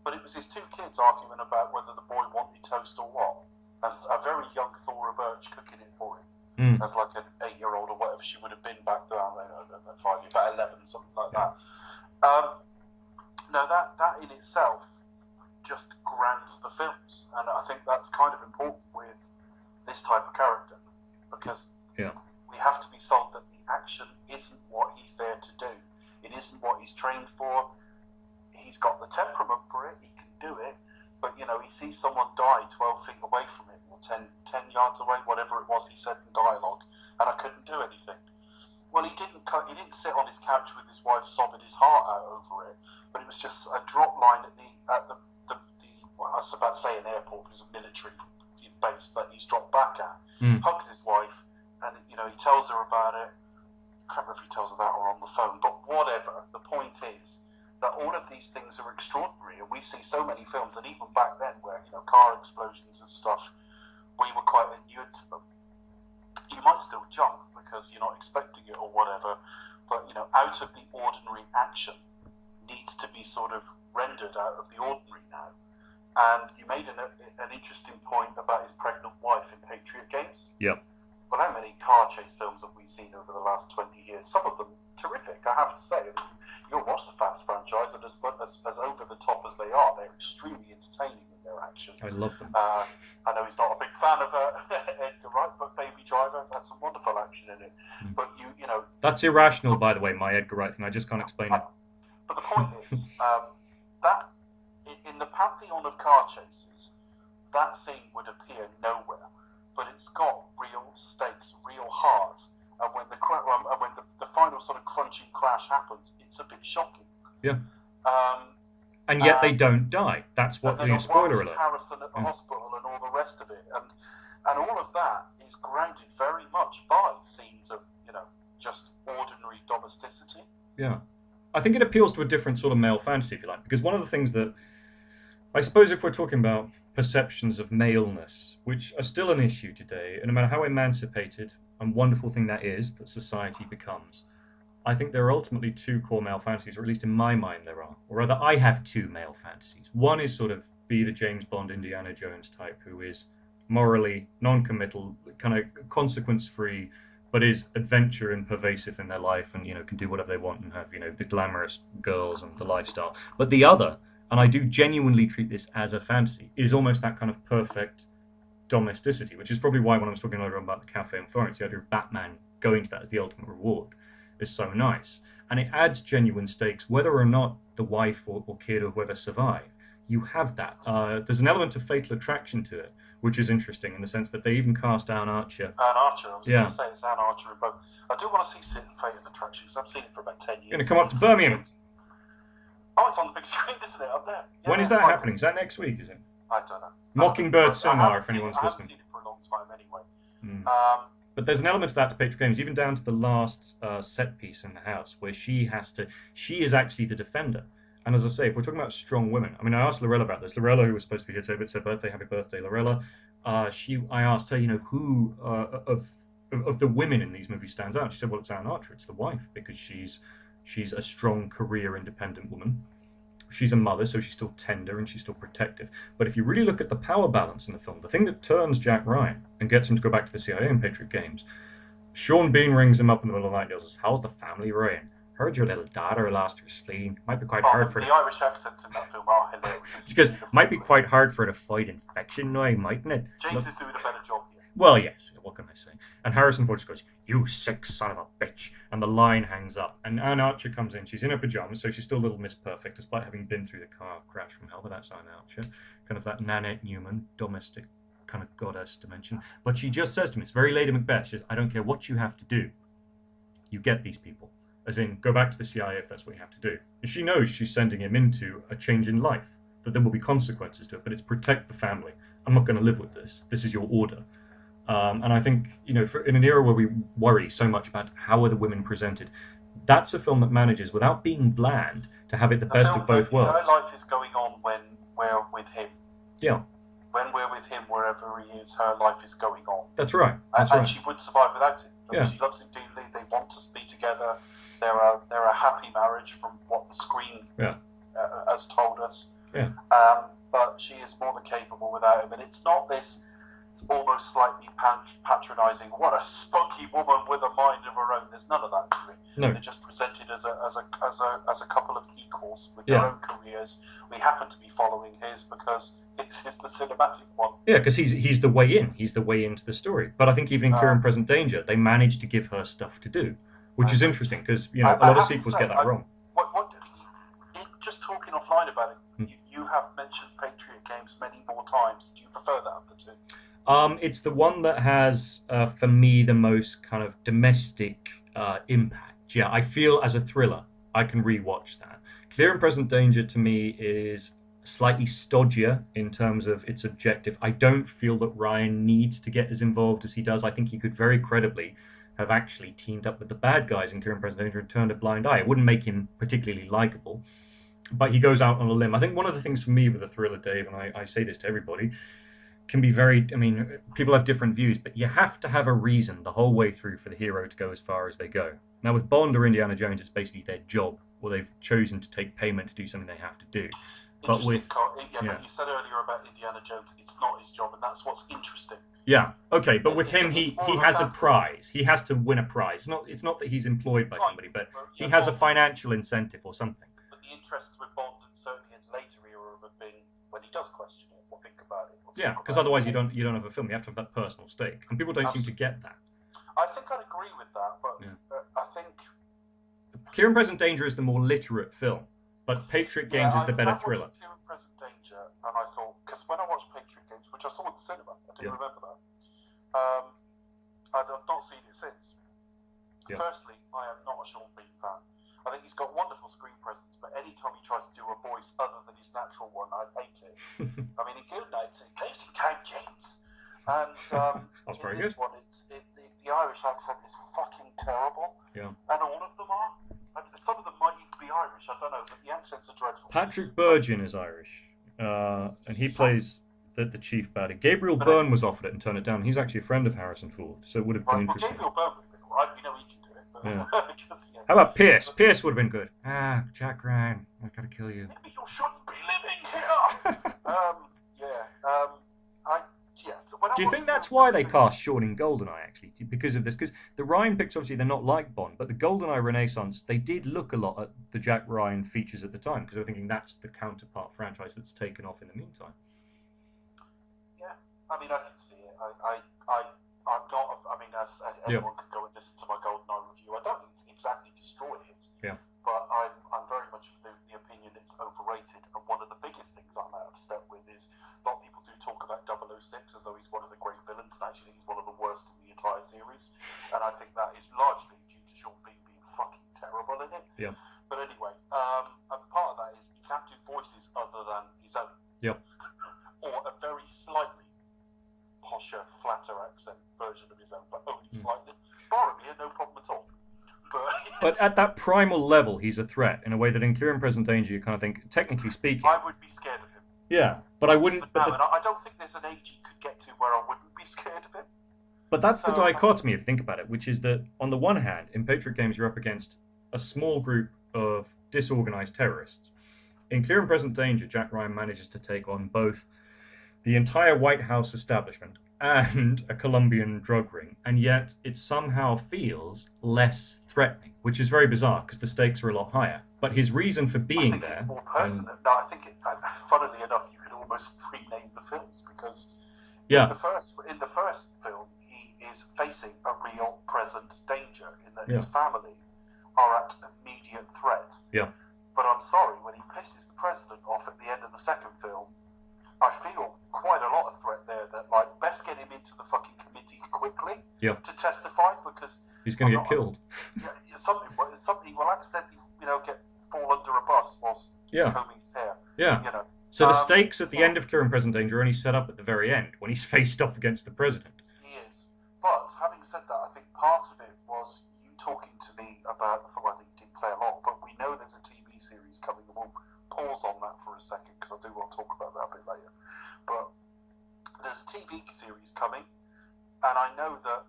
but it was his two kids arguing about whether the boy wanted toast or what. And a very young Thora Birch cooking it for him as like an 8-year-old or whatever she would have been back then, about 5, about 11, something like that. that's kind of important with this type of character, because we have to be sold that the action isn't what he's there to do. It isn't what he's trained for. He's got the temperament for it. He can do it. But, he sees someone die 12 feet away from him, or 10 yards away, whatever it was he said in dialogue, and I couldn't do anything. Well, he didn't sit on his couch with his wife sobbing his heart out over it, but it was just a drop line at the well, I was about to say an airport, but it was a military base that he's dropped back at. Hugs his wife, and he tells her about it. I can't remember if he tells her that or on the phone, but whatever. The point is that all of these things are extraordinary, and we see so many films, and even back then, where car explosions and stuff, we were quite inured to them. You might still jump because you're not expecting it or whatever, but out of the ordinary action needs to be sort of rendered out of the ordinary now. And you made an interesting point about his pregnant wife in Patriot Games. Yep. Well, how many car chase films have we seen over the last 20 years? Some of them terrific, I have to say. I mean, you'll watch the Fast franchise, and as over the top as they are, they're extremely entertaining in their action. I love them. I know he's not a big fan of Edgar Wright, but Baby Driver had some wonderful action in it. But you know... That's irrational, by the way, my Edgar Wright thing. I just can't explain it. But the point is, that in the pantheon of car chases, that scene would appear nowhere. But it's got real stakes, real heart. And when the final sort of crunching crash happens, it's a bit shocking. Yeah. And yet they don't die. That's what the spoiler alert. Harrison at the hospital and all the rest of it, and all of that is grounded very much by scenes of just ordinary domesticity. Yeah, I think it appeals to a different sort of male fantasy, if you like, because one of the things that I suppose if we're talking about perceptions of maleness, which are still an issue today, and no matter how emancipated and wonderful thing that is that society becomes, I think there are ultimately two core male fantasies, or at least in my mind there are. Or rather, I have two male fantasies. One is sort of be the James Bond, Indiana Jones type, who is morally non-committal, kind of consequence-free, but is adventure and pervasive in their life, and can do whatever they want and have the glamorous girls and the lifestyle. But the other, and I do genuinely treat this as a fantasy, is almost that kind of perfect domesticity, which is probably why when I was talking earlier about the cafe in Florence, the idea of Batman going to that as the ultimate reward is so nice. And it adds genuine stakes, whether or not the wife or kid or whoever survive. You have that. There's an element of fatal attraction to it, which is interesting in the sense that they even cast Anne Archer. Anne Archer, I was going to say it's Anne Archer in both. I do want to see Fatal Attraction because I've seen it for about 10 years. You're going to come up to Birmingham. Oh, it's on the big screen, isn't it, up there? Yeah, when is that happening? Is that next week, is it? I don't know. Mockingbird Cinema, if anyone's listening. I haven't seen it for a long time anyway. But there's an element of that to Patriot Games, even down to the last set piece in the house, where she is actually the defender. And as I say, if we're talking about strong women, I mean, I asked Lorella about this. Lorella, who was supposed to be here today, but it's her birthday. Happy birthday, Lorella. I asked her, who of the women in these movies stands out. She said, well, it's Anne Archer. It's the wife, because she's a strong career independent woman. She's a mother, so she's still tender and she's still protective. But if you really look at the power balance in the film, the thing that turns Jack Ryan and gets him to go back to the CIA in Patriot Games, Sean Bean rings him up in the middle of the night and goes, how's the family, Ryan? Heard your little daughter lost her spleen. Might be quite hard for the Irish accents in that film are hilarious. She goes, might be quite hard for her to fight infection now, mightn't it? James is doing a better job here. Well, yes, what can I say? And Harrison Ford just goes, you sick son of a bitch. And the line hangs up. And Anne Archer comes in. She's in her pajamas, so she's still a little Miss Perfect, despite having been through the car crash from hell. But that's Anne Archer. Kind of that Nanette Newman, domestic kind of goddess dimension. But she just says to me, it's very Lady Macbeth, she says, I don't care what you have to do. You get these people. As in, go back to the CIA if that's what you have to do. And she knows she's sending him into a change in life, that there will be consequences to it, but it's protect the family. I'm not going to live with this. This is your order. And I think, in an era where we worry so much about how are the women presented, that's a film that manages, without being bland, to have it the best of both worlds. Her life is going on when we're with him. Yeah. When we're with him, wherever he is, her life is going on. That's right. And she would survive without him. Yeah. She loves him deeply. They want to be together. They're a happy marriage from what the screen has told us. Yeah. But she is more than capable without him. And it's not this, it's almost slightly patronising. What a spunky woman with a mind of her own. There's none of that to it. No. They're just presented as a couple of equals with their own careers. We happen to be following his because it's the cinematic one. Yeah, because he's the way in. He's the way into the story. But I think even in Clear and Present Danger, they managed to give her stuff to do, which is interesting because a lot of sequels get that wrong. Just talking offline about it, you have mentioned Patriot Games many more times. Do you prefer that of the two? It's the one that has, for me, the most kind of domestic impact. Yeah, I feel as a thriller, I can rewatch that. Clear and Present Danger to me is slightly stodgier in terms of its objective. I don't feel that Ryan needs to get as involved as he does. I think he could very credibly have actually teamed up with the bad guys in Clear and Present Danger and turned a blind eye. It wouldn't make him particularly likable. But he goes out on a limb. I think one of the things for me with a thriller, Dave, and I say this to everybody, can be very, people have different views, but you have to have a reason the whole way through for the hero to go as far as they go. Now, with Bond or Indiana Jones, it's basically their job, or they've chosen to take payment to do something they have to do. But with... But you said earlier about Indiana Jones, it's not his job, and that's what's interesting. Yeah, okay, but with him, he has a prize. He has to win a prize. It's not that he's employed by somebody, but he has a financial incentive or something. The interest with Bond, and certainly in later era, have been when he does question it or think about it. Yeah, because otherwise you don't have a film. You have to have that personal stake, and people don't seem to get that. I think I'd agree with that, but I think Clear and Present Danger is the more literate film, but Patriot Games is the better thriller. Clear and Present Danger, and I thought, because when I watched Patriot Games, which I saw at the cinema, I didn't remember that. I've not seen it since. Firstly, I am not a Sean Bean fan. I think he's got wonderful screen presence, but anytime he tries to do a voice other than his natural one, I hate it. In Good Night, it goes in time, James. And that's very in this one, the Irish accent is fucking terrible. Yeah. And all of them are. Some of them might even be Irish, I don't know, but the accents are dreadful. Patrick Bergin is Irish, and he plays the chief baddie. Gabriel Byrne was offered it and turned it down. He's actually a friend of Harrison Ford, so it would have been interesting. Gabriel Byrne would have been alright, we know he can do it. But How about Pierce? Pierce would have been good. Jack Ryan, I gotta kill you. Maybe you shouldn't be living here. Do you think that's why they cast Sean in GoldenEye, actually? Because of this? Because the Ryan pictures, obviously, they're not like Bond, but the GoldenEye Renaissance, they did look a lot at the Jack Ryan features at the time, because they're thinking that's the counterpart franchise that's taken off in the meantime. Yeah, I can see it. I'm not, as anyone can go and listen to my GoldenEye review. I don't exactly destroy it. Yeah. But I'm very much of the opinion it's overrated. And one of the biggest things I'm out of step with is a lot of people do talk about 006 as though he's one of the great villains, and actually he's one of the worst in the entire series. And I think that is largely due to Sean Bean being fucking terrible in it. Yeah. But anyway, and part of that is he can't do voices other than his own. Yep. Or a very slightly posher, flatter accent version of his own, but only slightly. Boromir, no problem at all. But at that primal level, he's a threat in a way that in Clear and Present Danger, you kind of think, technically speaking... I would be scared of him. Yeah, but I wouldn't... I don't think there's an age he could get to where I wouldn't be scared of him. But that's the dichotomy, if you think about it, which is that, on the one hand, in Patriot Games, you're up against a small group of disorganized terrorists. In Clear and Present Danger, Jack Ryan manages to take on both the entire White House establishment and a Colombian drug ring, and yet it somehow feels less threatening, which is very bizarre because the stakes are a lot higher. But his reason for being there... it's more personal. No, I think, funnily enough, you could almost rename the films because in the first film, he is facing a real present danger in that his family are at immediate threat. Yeah. But I'm sorry, when he pisses the president off at the end of the second film, I feel quite a lot of threat there that, let's get him into the fucking committee quickly to testify because... He's going to get killed. Something will accidentally, fall under a bus whilst combing his hair. Yeah. So the stakes at the end of Clear and Present Danger are only set up at the very end, when he's faced off against the president. He is. But, having said that, I think part of it was you talking to me about, I think you didn't say a lot, but we know there's a TV series coming, and we'll pause on that for a second, because I do want to talk about that a bit later. But there's a TV series coming, and I know that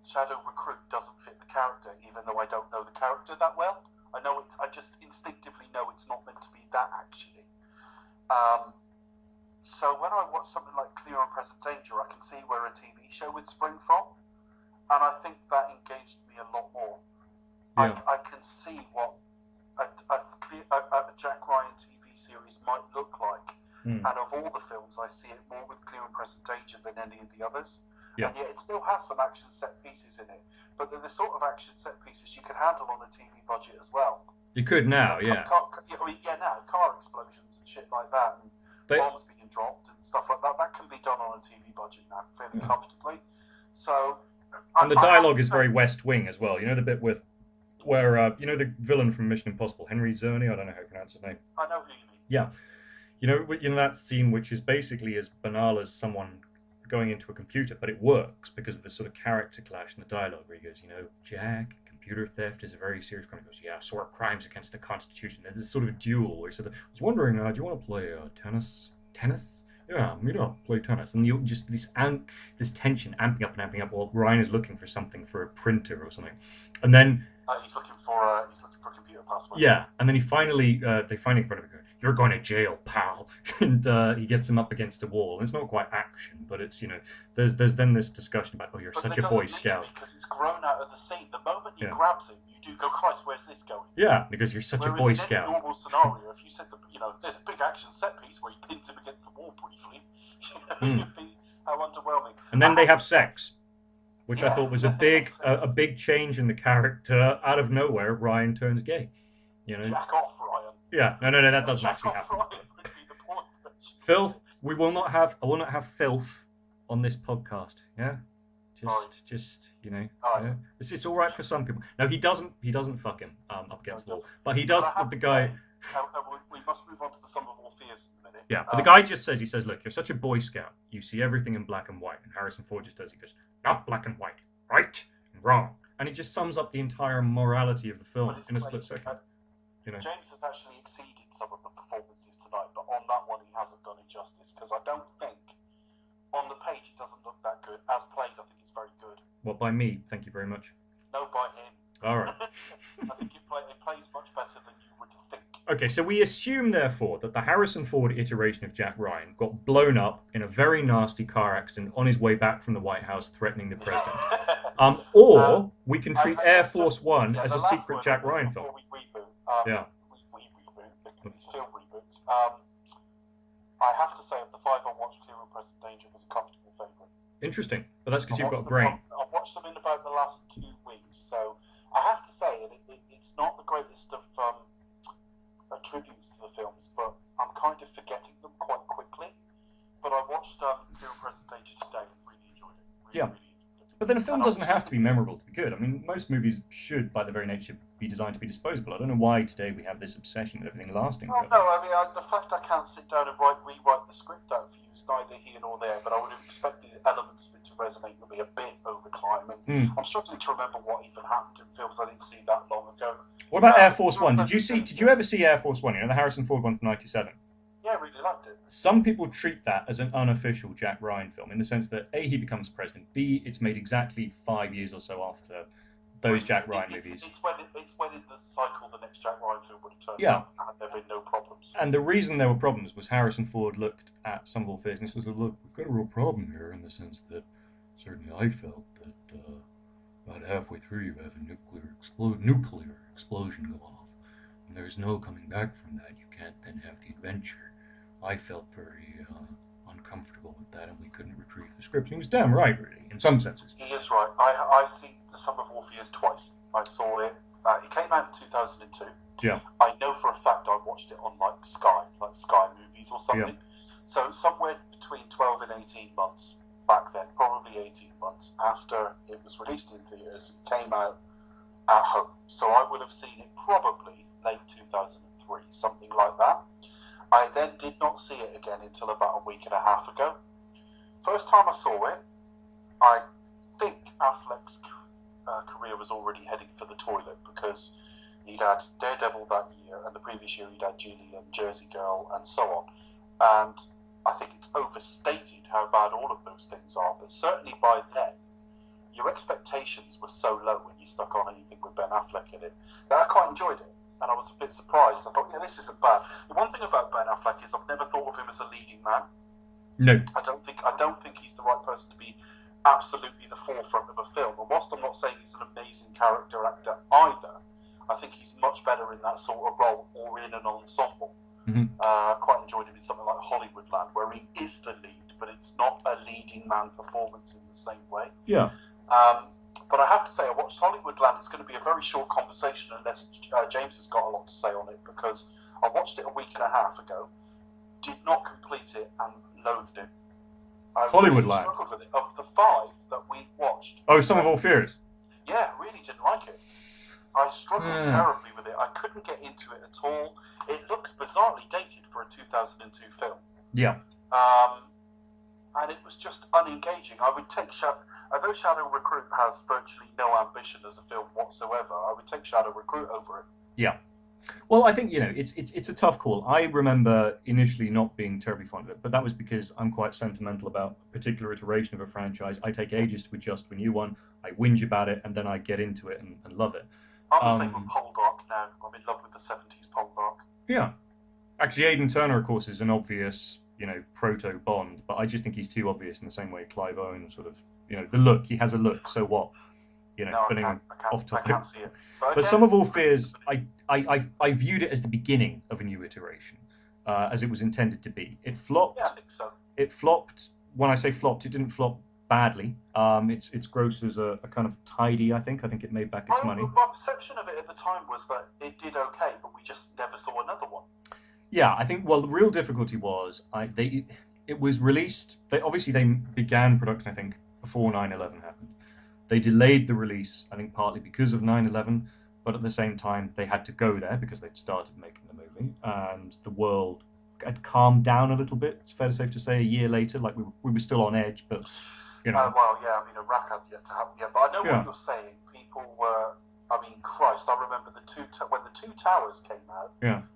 Shadow Recruit doesn't fit the character, even though I don't know the character that well. I just instinctively know it's not meant to be that, actually. So when I watch something like Clear and Present Danger, I can see where a TV show would spring from, and I think that engaged me a lot more. Yeah. I can see what a Jack Ryan TV series might look like, and of all the films, I see it more with Clear and Present Danger than any of the others. Yeah. And yet it still has some action set pieces in it, but they're the sort of action set pieces you could handle on a TV budget as well. You could now, yeah. Now car explosions and shit like that, and bombs being dropped and stuff like that. That can be done on a TV budget now fairly comfortably. So, and the dialogue is very West Wing as well. You know the bit with where you know the villain from Mission Impossible, Henry Czerny. I don't know how you pronounce his name. I know who you mean. Yeah, you know that scene, which is basically as banal as someone going into a computer, but it works because of the sort of character clash in the dialogue where he goes, Jack, computer theft is a very serious crime. He goes, yeah, so are crimes against the Constitution. There's this sort of duel where he said, I was wondering, do you want to play tennis? Tennis? Yeah, play tennis. And you just this tension amping up and amping up while Ryan is looking for something for a printer or something. And then he's looking for a computer password. Yeah, and then they finally in front of him, you're going to jail, pal. And he gets him up against a wall. It's not quite action, but it's, there's then this discussion about, you're such a Boy Scout. Because it's grown out of the scene. The moment he grabs him, you do go, Christ, where's this going? Yeah, because you're such a Boy Scout. In any normal scenario, if you said, there's a big action set piece where he pins him against the wall briefly, it'd be how underwhelming. And then they have sex, which I thought was a big change in the character. Out of nowhere, Ryan turns gay. Jack off, Ryan. Yeah, no, that doesn't actually happen. Ryan would be the point. Filth. I will not have filth on this podcast. Yeah, just yeah. It's all right for some people. No, he doesn't fuck him up against the wall, but he does. The guy. We must move on to the Sum of All Fears in a minute. Yeah, but the guy just says, look, you're such a Boy Scout. You see everything in black and white. And Harrison Ford just does. He goes, not black and white, right and wrong, and it just sums up the entire morality of the film in a split second. James has actually exceeded some of the performances tonight, but on that one he hasn't done it justice, because I don't think on the page it doesn't look that good. As played, I think it's very good. Well, by me, thank you very much. No, by him. All right. I think it plays much better than you would think. Okay, so we assume, therefore, that the Harrison Ford iteration of Jack Ryan got blown up in a very nasty car accident on his way back from the White House threatening the president. Or we can treat Air Force One as a secret Jack Ryan film. Film reboots. I have to say, of the 5 I watched, Clear and Present Danger was a comfortable favourite. Interesting, but that's because you've got a brain. I've watched them in about the last 2 weeks, so I have to say it's not the greatest of tributes to the films, but I'm kind of forgetting them quite quickly. But I watched Clear and Present Danger today and really enjoyed it. Really enjoyed it. But then a film doesn't have to be memorable to be good. I mean, most movies should, by their very nature, be designed to be disposable. I don't know why today we have this obsession with everything lasting. Well, no, I mean, the fact I can't sit down and rewrite the script out for you is neither here nor there, but I would have expected elements of it to resonate with me a bit over time. And I'm struggling to remember what even happened in films I didn't see that long ago. What about Air Force One? Did you ever see Air Force One? The Harrison Ford one from '97? Yeah, I really liked it. Some people treat that as an unofficial Jack Ryan film, in the sense that A, he becomes president, B, it's made exactly 5 years or so after those Jack Ryan movies. It's when in the cycle the next Jack Ryan film would have turned up, and there have been no problems. And the reason there were problems was Harrison Ford looked at Some of All Fears and he said, look, we've got a real problem here, in the sense that certainly I felt that about halfway through you have a nuclear explosion go off, and there's no coming back from that. You can't then have the adventure. I felt very uncomfortable with that, and we couldn't retrieve the script. He was damn right, really, in some senses. He is right. I've seen The Sum of All Fears twice. I saw it. It came out in 2002. Yeah. I know for a fact I watched it on like Sky Movies or something. Yeah. So somewhere between 12 and 18 months back then, probably 18 months after it was released in theaters, it came out at home. So I would have seen it probably late 2003, something like that. I then did not see it again until about a week and a half ago. First time I saw it, I think Affleck's career was already heading for the toilet, because he'd had Daredevil that year, and the previous year he'd had Julie and Jersey Girl and so on. And I think it's overstated how bad all of those things are, but certainly by then, your expectations were so low when you stuck on anything with Ben Affleck in it that I quite enjoyed it. And I was a bit surprised. I thought, yeah, this isn't bad. The one thing about Ben Affleck is I've never thought of him as a leading man. No. I don't think he's the right person to be absolutely the forefront of a film. And whilst I'm not saying he's an amazing character actor either, I think he's much better in that sort of role or in an ensemble. Mm-hmm. Quite enjoyed him in something like Hollywoodland, where he is the lead, but it's not a leading man performance in the same way. Yeah. But I have to say, I watched Hollywoodland. It's going to be a very short conversation unless James has got a lot to say on it, because I watched it a week and a half ago, did not complete it, and loathed it. I Hollywoodland. really struggled with it. Of the 5 that we watched, Oh, Sum of All Fears. Yeah, really didn't like it. I struggled terribly with it. I couldn't get into it at all. It looks bizarrely dated for a 2002 film. Yeah. And it was just unengaging. I would take although Shadow Recruit has virtually no ambition as a film whatsoever, I would take Shadow Recruit over it. Yeah. Well, I think, it's a tough call. I remember initially not being terribly fond of it, but that was because I'm quite sentimental about a particular iteration of a franchise. I take ages to adjust to a new one. I whinge about it, and then I get into it and love it. I'm the same with Poldark now. I'm in love with the 70s Poldark. Yeah. Actually, Aidan Turner, of course, is an obvious, proto Bond, but I just think he's too obvious in the same way Clive Owen sort of, the look. He has a look, so what? Putting him off topic. I can't see it. But Sum of All Fears, I viewed it as the beginning of a new iteration, as it was intended to be. It flopped. Yeah, I think so. It flopped. When I say flopped, it didn't flop badly. Its gross is a kind of tidy, I think. I think it made back its money. My perception of it at the time was that it did okay, but we just never saw another one. Yeah, I think, the real difficulty was, it was released, they began production, I think, before 9/11 happened. They delayed the release, I think, partly because of 9/11, but at the same time, they had to go there because they'd started making the movie, and the world had calmed down a little bit. It's fair to safe to say a year later, like we were still on edge, but, well, yeah, I mean, Iraq had yet to happen yet, but I know what you're saying. People were, Christ, I remember when the Two Towers came out,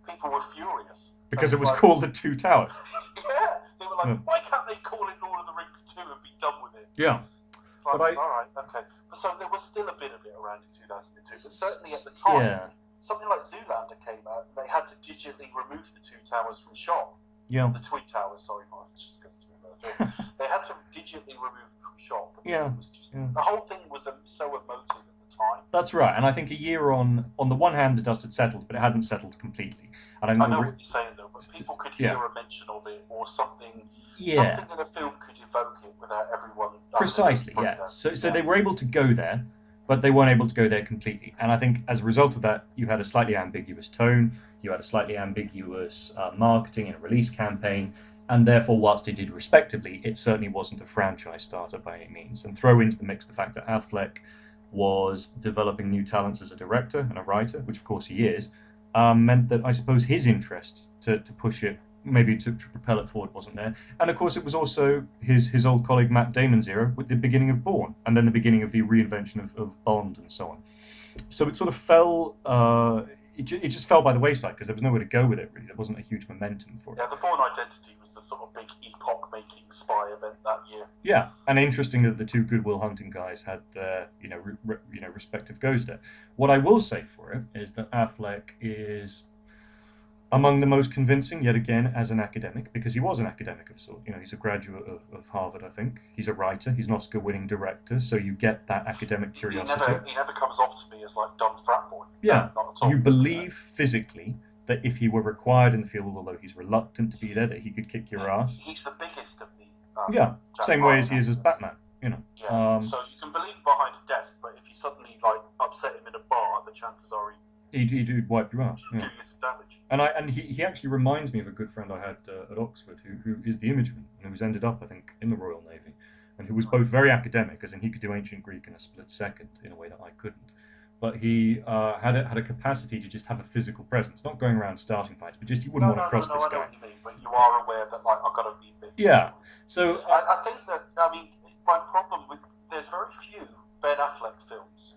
people were furious. Because it was called the Two Towers. Yeah, they were like, why can't they call it Lord of the Rings 2 and be done with it? Yeah. All right, okay. But so there was still a bit of it around in 2002, but certainly at the time, something like Zoolander came out, and they had to digitally remove the Two Towers from shot. Yeah. The Twin Towers, sorry, Mark. Just going to They had to digitally remove it from shot. Because it was just, the whole thing was so emotive at the time. That's right, and I think a year on the one hand, the dust had settled, but it hadn't settled completely. And I know what you're saying, though, but people could hear a mention of it or something. Yeah. Something in a film could evoke it without everyone. Precisely, yeah. So they were able to go there, but they weren't able to go there completely. And I think as a result of that, you had a slightly ambiguous tone, you had a slightly ambiguous marketing and release campaign, and therefore, whilst they did respectively, it certainly wasn't a franchise starter by any means. And throw into the mix the fact that Affleck was developing new talents as a director and a writer, which of course he is, meant that I suppose his interest to push it, maybe to propel it forward, wasn't there. And of course it was also his old colleague Matt Damon's era with the beginning of Bourne, and then the beginning of the reinvention of Bond and so on. So it sort of fell, it just fell by the wayside because there was nowhere to go with it, really. There wasn't a huge momentum for it. Yeah, the Bourne Identity was the sort of big epoch-making spy event that year. Yeah, and interesting that the two Good Will Hunting guys had their, respective goes there. What I will say for it is that Affleck is among the most convincing, yet again, as an academic, because he was an academic of sort. He's a graduate of Harvard, I think. He's a writer. He's an Oscar-winning director, so you get that academic curiosity. He never comes off to me as like dumb frat boy. Yeah, not at all. You believe physically that if he were required in the field, although he's reluctant to be there, that he could kick your ass. He's the biggest of the. Same way as he is as Batman. Yeah. So you can believe behind a desk, but if you suddenly upset him in a bar, the chances are he'd wipe your ass. Do you some damage. And he actually reminds me of a good friend I had at Oxford who is the imageman and who's ended up, I think, in the Royal Navy, and who was both very academic, as in he could do ancient Greek in a split second in a way that I couldn't. But he had a capacity to just have a physical presence, not going around starting fights, but just you wouldn't want to cross this guy. I know what you mean, but you are aware that I've got to be a bit. Yeah. So I think that my problem with there's very few Ben Affleck films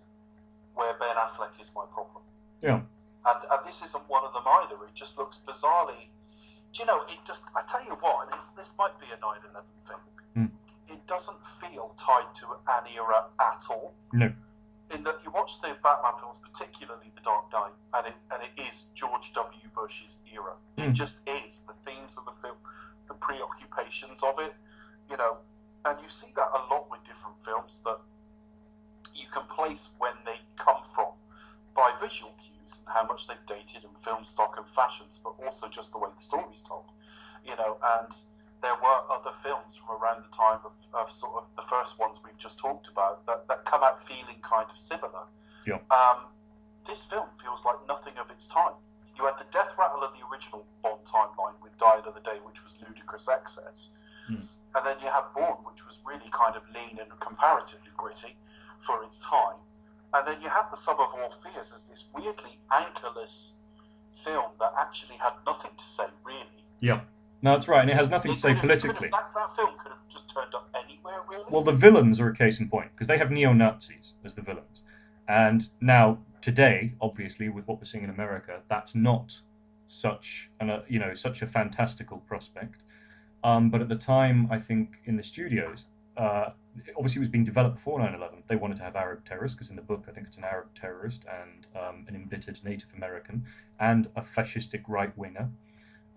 where Ben Affleck is my problem. Yeah. And this isn't one of them either. It just looks bizarrely. I tell you what, and this might be a 9/11 thing. It doesn't feel tied to an era at all. No. In that you watch the Batman films, particularly The Dark Knight, and it is George W. Bush's era. It just is. The themes of the film, the preoccupations of it, you know, and you see that a lot with different films, that you can place when they come from by visual cues and how much they've dated and film stock and fashions, but also just the way the story's told, you know. And there were other films from around the time of sort of the first ones we've just talked about that come out feeling kind of similar. Yeah. This film feels like nothing of its time. You had the death rattle of the original Bond timeline with Die Another Day, which was ludicrous excess. And then you had Bourne, which was really kind of lean and comparatively gritty for its time. And then you had The Sum of All Fears as this weirdly anchorless film that actually had nothing to say, really. Yeah. No, that's right, and it has nothing to say politically. That film could have just turned up anywhere, really. Well, the villains are a case in point, because they have neo-Nazis as the villains. And now, today, obviously, with what we're seeing in America, that's not such a fantastical prospect. But at the time, I think, in the studios, obviously it was being developed before 9/11. They wanted to have Arab terrorists, because in the book, I think it's an Arab terrorist and an embittered Native American and a fascistic right-winger.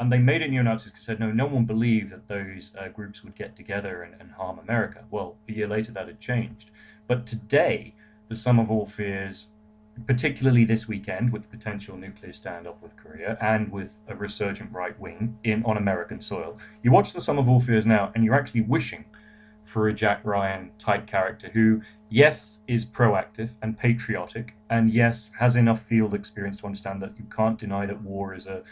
And they made it neo-Nazis because they said, no one believed that those groups would get together and harm America. Well, a year later that had changed. But today, The Sum of All Fears, particularly this weekend with the potential nuclear standoff with Korea and with a resurgent right wing on American soil, you watch The Sum of All Fears now and you're actually wishing for a Jack Ryan type character who, yes, is proactive and patriotic, and yes, has enough field experience to understand that you can't deny that war is a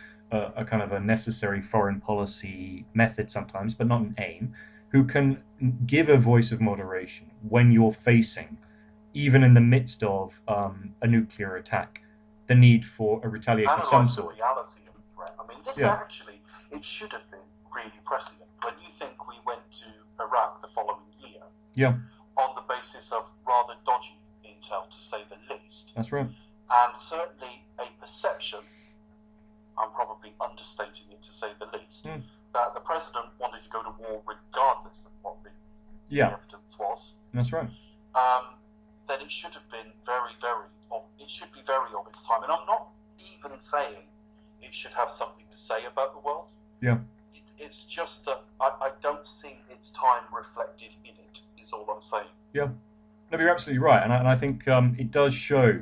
kind of a necessary foreign policy method sometimes, but not an aim, who can give a voice of moderation when you're facing, even in the midst of a nuclear attack, the need for a retaliation of some sort. The reality of the threat. I mean, this actually, it should have been really prescient. When you think we went to Iraq the following year, on the basis of rather dodgy intel, to say the least. That's right. And certainly a perception, I'm probably understating it to say the least, that the president wanted to go to war regardless of what the evidence was. That's right. Then it should have been very of its time. And I'm not even saying it should have something to say about the world. Yeah. It's just that I don't see its time reflected in it, is all I'm saying. Yeah. No, but you're absolutely right. And I think it does show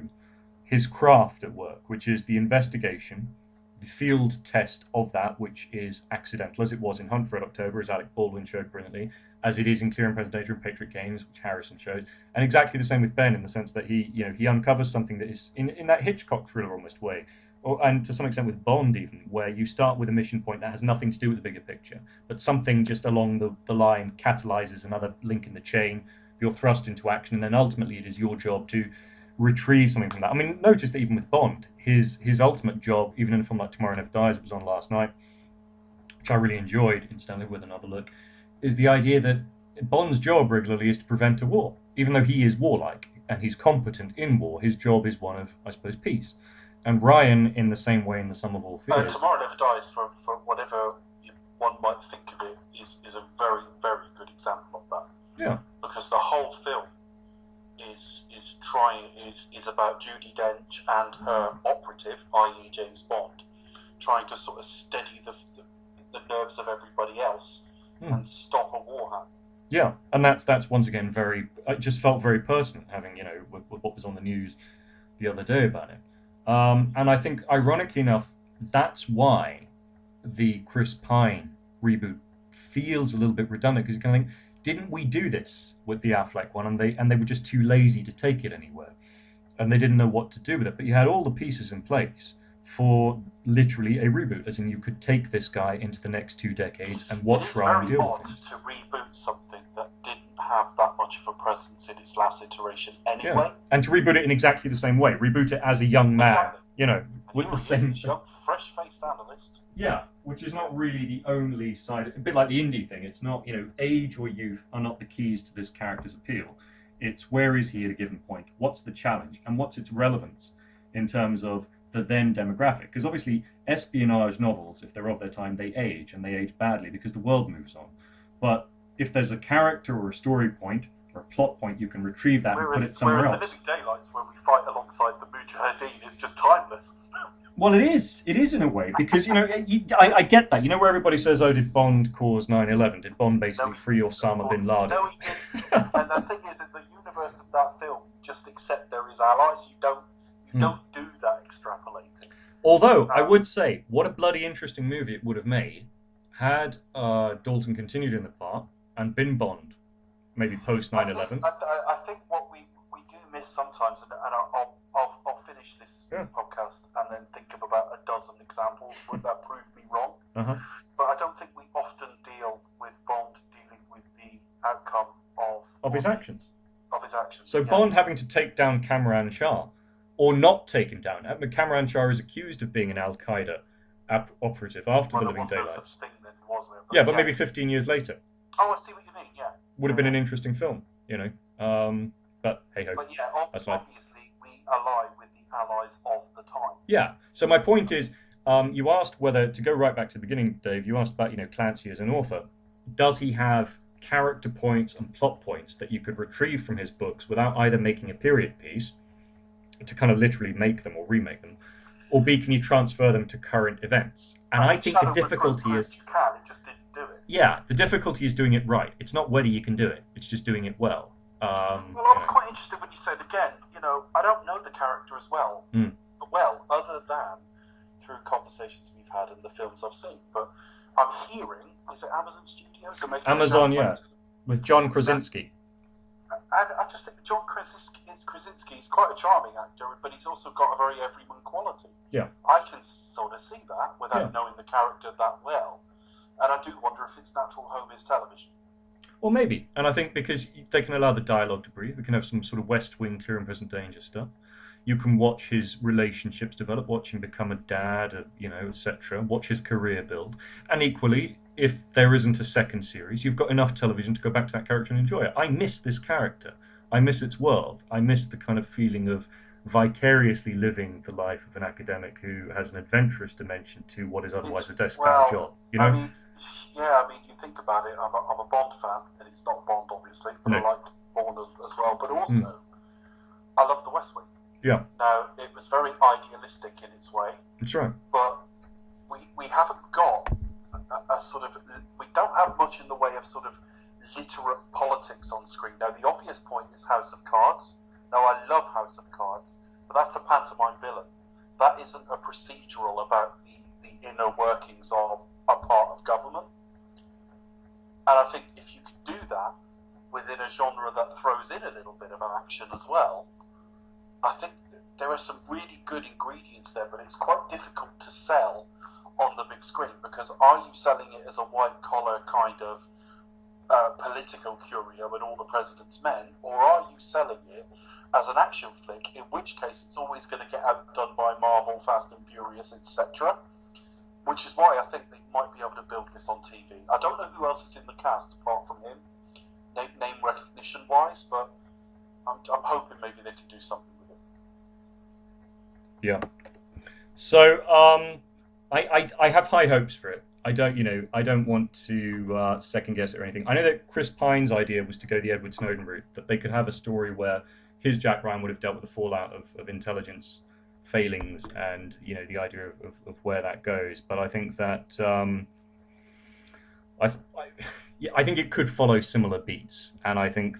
his craft at work, which is the investigation, the field test of that, which is accidental, as it was in Hunt for Red October, as Alec Baldwin showed brilliantly, as it is in Clear and Present Danger and Patriot Games, which Harrison shows, and exactly the same with Ben, in the sense that he uncovers something that is in that Hitchcock thriller almost way, and to some extent with Bond even, where you start with a mission point that has nothing to do with the bigger picture, but something just along the line catalyzes another link in the chain, you're thrust into action, and then ultimately it is your job to retrieve something from that. I mean, notice that even with Bond, his ultimate job, even in a film like Tomorrow Never Dies, it was on last night, which I really enjoyed, incidentally, with another look, is the idea that Bond's job regularly is to prevent a war. Even though he is warlike and he's competent in war, his job is one of, I suppose, peace. And Ryan, in the same way in The Sum of All Fears... Tomorrow Never Dies, for whatever one might think of it, is a very, very good example of that. Yeah. Because the whole film is about Judi Dench and her operative, i.e. James Bond, trying to sort of steady the nerves of everybody else and stop a war happening. Yeah, and that's once again it just felt very personal, having, with what was on the news the other day about it. And I think, ironically enough, that's why the Chris Pine reboot feels a little bit redundant, because you kind of think, didn't we do this with the Affleck one, and they were just too lazy to take it anywhere, and they didn't know what to do with it. But you had all the pieces in place for literally a reboot, as in you could take this guy into the next 2 decades and watch Ryan deal with him. It's very odd to reboot something that didn't have that much of a presence in its last iteration anyway. Yeah. And to reboot it in exactly the same way, reboot it as a young man, with the same... young, fresh-faced analyst. Yeah, which is not really the only side, a bit like the indie thing. It's not, age or youth are not the keys to this character's appeal. It's where is he at a given point? What's the challenge? And what's its relevance in terms of the then demographic? Because obviously espionage novels, if they're of their time, they age, and they age badly because the world moves on. But if there's a character or a story point or a plot point, you can retrieve that and put it somewhere else. Whereas The Living Daylights, where we fight alongside the Mujahideen, is just timeless. Well, it is. It is in a way because I get that. You know where everybody says, "Oh, did Bond cause 9/11? Did Bond No, basically he free didn't. Of Osama course bin he did. Laden?" No, he didn't. And the thing is, in the universe of that film, just accept they're his allies. You don't do that extrapolating. Although I would say, what a bloody interesting movie it would have made had Dalton continued in the part and been Bond, maybe post I think 9/11. I think what we do miss sometimes, and I'll finish this Yeah. podcast and then think of about a dozen examples that prove me wrong. Uh-huh. But I don't think we often deal with Bond dealing with the outcome Of his actions. Of his actions. So Bond having to take down Kamran Shah, or not take him down. Kamran Shah is accused of being an Al Qaeda operative after the Living Daylights. No such thing then, wasn't it? But maybe 15 years later. Oh, I see what you mean. Yeah. Would have been an interesting film, But hey ho. But yeah, obviously we ally with the allies of the time. Yeah. So my point is, you asked whether to go right back to the beginning, Dave. You asked about Clancy as an author. Does he have character points and plot points that you could retrieve from his books without either making a period piece to kind of literally make them or remake them, or B, can you transfer them to current events? And I think the difficulty is you can, it just didn't do it. Yeah, the difficulty is doing it right. It's not whether you can do it; it's just doing it well. Well, I was quite interested when you said again. I don't know the character as well. Well, other than through conversations we've had and the films I've seen, but I'm hearing, is it Amazon Studios? Amazon, yeah, with John Krasinski. And I just think John Krasinski is quite a charming actor, but he's also got a very everyman quality. Yeah. I can sort of see that without knowing the character that well. And I do wonder if its natural home is television. Well, maybe. And I think because they can allow the dialogue to breathe, we can have some sort of West Wing, Clear and Present Danger stuff. You can watch his relationships develop, watch him become a dad, etc. Watch his career build. And equally, if there isn't a second series, you've got enough television to go back to that character and enjoy it. I miss this character. I miss its world. I miss the kind of feeling of vicariously living the life of an academic who has an adventurous dimension to what is otherwise a desk-bound job. I mean, you think about it. I'm a Bond fan, and it's not Bond, obviously, but I like Bond as well. But also, I love The West Wing. Yeah. Now, it was very idealistic in its way. That's right. But we haven't got a sort of... We don't have much in the way of sort of literate politics on screen. Now, the obvious point is House of Cards. Now, I love House of Cards, but that's a pantomime villain. That isn't a procedural about the inner workings of a part of government. And I think if you could do that within a genre that throws in a little bit of action as well, I think there are some really good ingredients there, but it's quite difficult to sell on the big screen, because are you selling it as a white-collar kind of political curio and all the president's men, or are you selling it as an action flick, in which case it's always going to get outdone by Marvel, Fast and Furious, etc., which is why I think they might be able to build this on TV. I don't know who else is in the cast apart from him, name recognition-wise, but I'm hoping maybe they can do something with it. Yeah. So I have high hopes for it. I don't want to second guess it or anything. I know that Chris Pine's idea was to go the Edward Snowden route, that they could have a story where his Jack Ryan would have dealt with the fallout of intelligence failings and the idea of where that goes. But I think that I think it could follow similar beats, and I think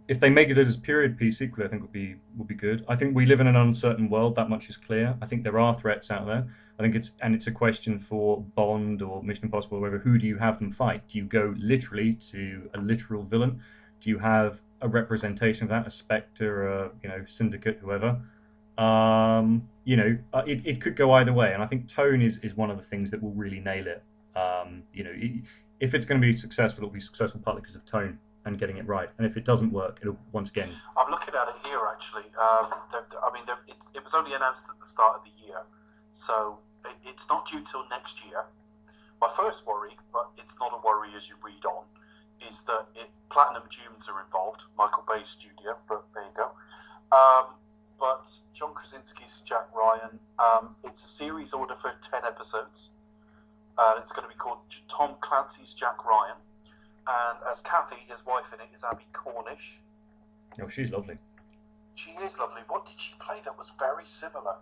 if they make it as a period piece equally, I think would be good. I think we live in an uncertain world. That much is clear. I think there are threats out there. I think it's a question for Bond or Mission Impossible or whatever. Who do you have them fight? Do you go literally to a literal villain? Do you have a representation of that, a Spectre, a Syndicate, whoever? It could go either way, and I think tone is one of the things that will really nail it. If it's going to be successful, it'll be successful partly because of tone and getting it right. And if it doesn't work, it'll once again. I'm looking at it here actually. It was only announced at the start of the year, so it's not due till next year. My first worry, but it's not a worry as you read on, is that Platinum Dunes are involved, Michael Bay's studio, but there you go. But John Krasinski's Jack Ryan, it's a series order for 10 episodes. It's going to be called Tom Clancy's Jack Ryan. And as Kathy, his wife in it, is Abby Cornish. Oh, she's lovely. She is lovely. What did she play that was very similar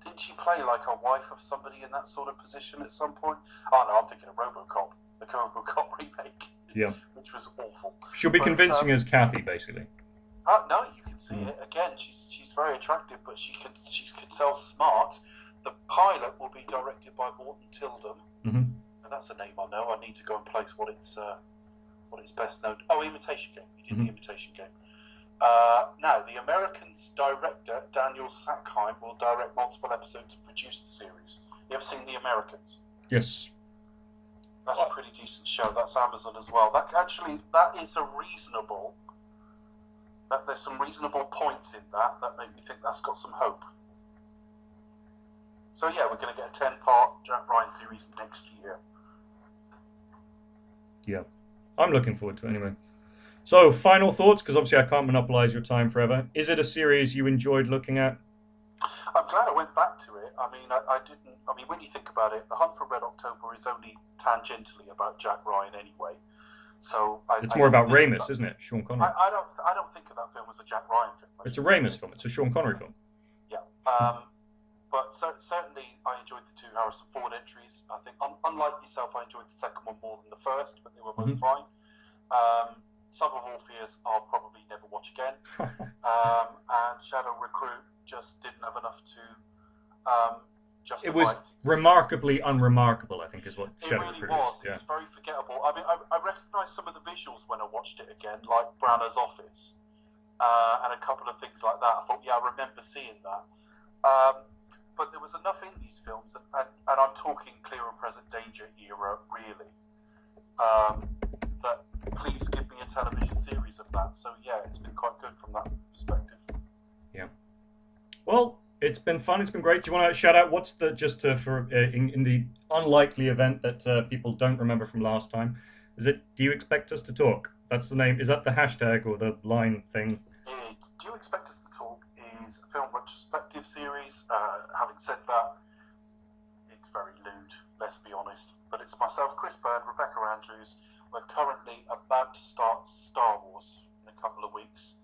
Didn't she play like a wife of somebody in that sort of position at some point? Oh no, I'm thinking of RoboCop, the RoboCop remake. Yeah. Which was awful. She'll be convincing as Kathy, basically. No, you can see it again. She's very attractive, but she could sell smart. The pilot will be directed by Morton Tilden, and that's a name I know. I need to go and place what it's best known. Oh, Imitation Game. You did the Imitation Game. Now, the Americans director Daniel Sackheim will direct multiple episodes and produce the series. You ever seen The Americans? Yes. That's a pretty decent show. That's Amazon as well. That is a reasonable. There's some reasonable points in that make me think that's got some hope. So yeah, we're going to get a 10-part Jack Ryan series next year. Yeah, I'm looking forward to it anyway. So, final thoughts, because obviously I can't monopolize your time forever. Is it a series you enjoyed looking at? I'm glad I went back to it. I mean, I didn't. I mean, when you think about it, The Hunt for Red October is only tangentially about Jack Ryan anyway. So it's more about Ramis, isn't it? Sean Connery. I don't think of that film as a Jack Ryan film. It's a Ramis film. It's a Sean Connery film. Yeah. But certainly I enjoyed the two Harrison Ford entries. I think, unlike yourself, I enjoyed the second one more than the first, but they were both fine. Some of All Fears I'll probably never watch again. And Shadow Recruit just didn't have enough to justify it was remarkably unremarkable, I think, is what Shadow Recruit was. is. Yeah. It's very forgettable. I mean, I recognised some of the visuals when I watched it again, like Branagh's Office, and a couple of things like that. I thought, yeah, I remember seeing that. But there was enough in these films, and I'm talking Clear and Present Danger era, really, that please give me a television series of that. So yeah, it's been quite good from that perspective. Yeah. Well, it's been fun. It's been great. Do you want to shout out what's the in the unlikely event that people don't remember from last time? Do you expect us to talk? That's the name. Is that the hashtag or the line thing? Do you expect us to talk? Is a film retrospective series. Having said that, it's very lewd. Let's be honest. But it's myself, Chris Byrne, Rebecca Andrews. We're currently about to start Star Wars in a couple of weeks.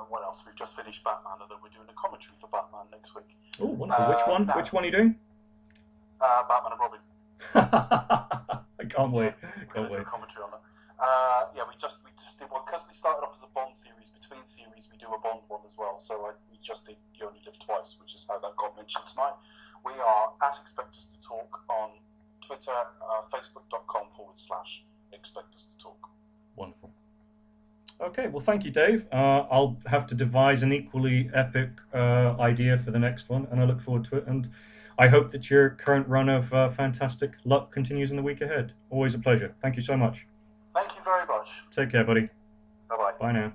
What else? We've just finished Batman, and then we're doing a commentary for Batman next week. Oh, wonderful! Which one? Which one are you doing? Batman and Robin. I can't wait. Can't wait. Do a commentary on that. Yeah, we just did one because we started off as a Bond series. Between series, we do a Bond one as well. So we just did You Only Live Twice, which is how that got mentioned tonight. We are at Expect Us to Talk on Twitter, facebook.com/Expect Us to Talk. Wonderful. Okay, well, thank you, Dave. I'll have to devise an equally epic idea for the next one, and I look forward to it. And I hope that your current run of fantastic luck continues in the week ahead. Always a pleasure. Thank you so much. Thank you very much. Take care, buddy. Bye-bye. Bye now.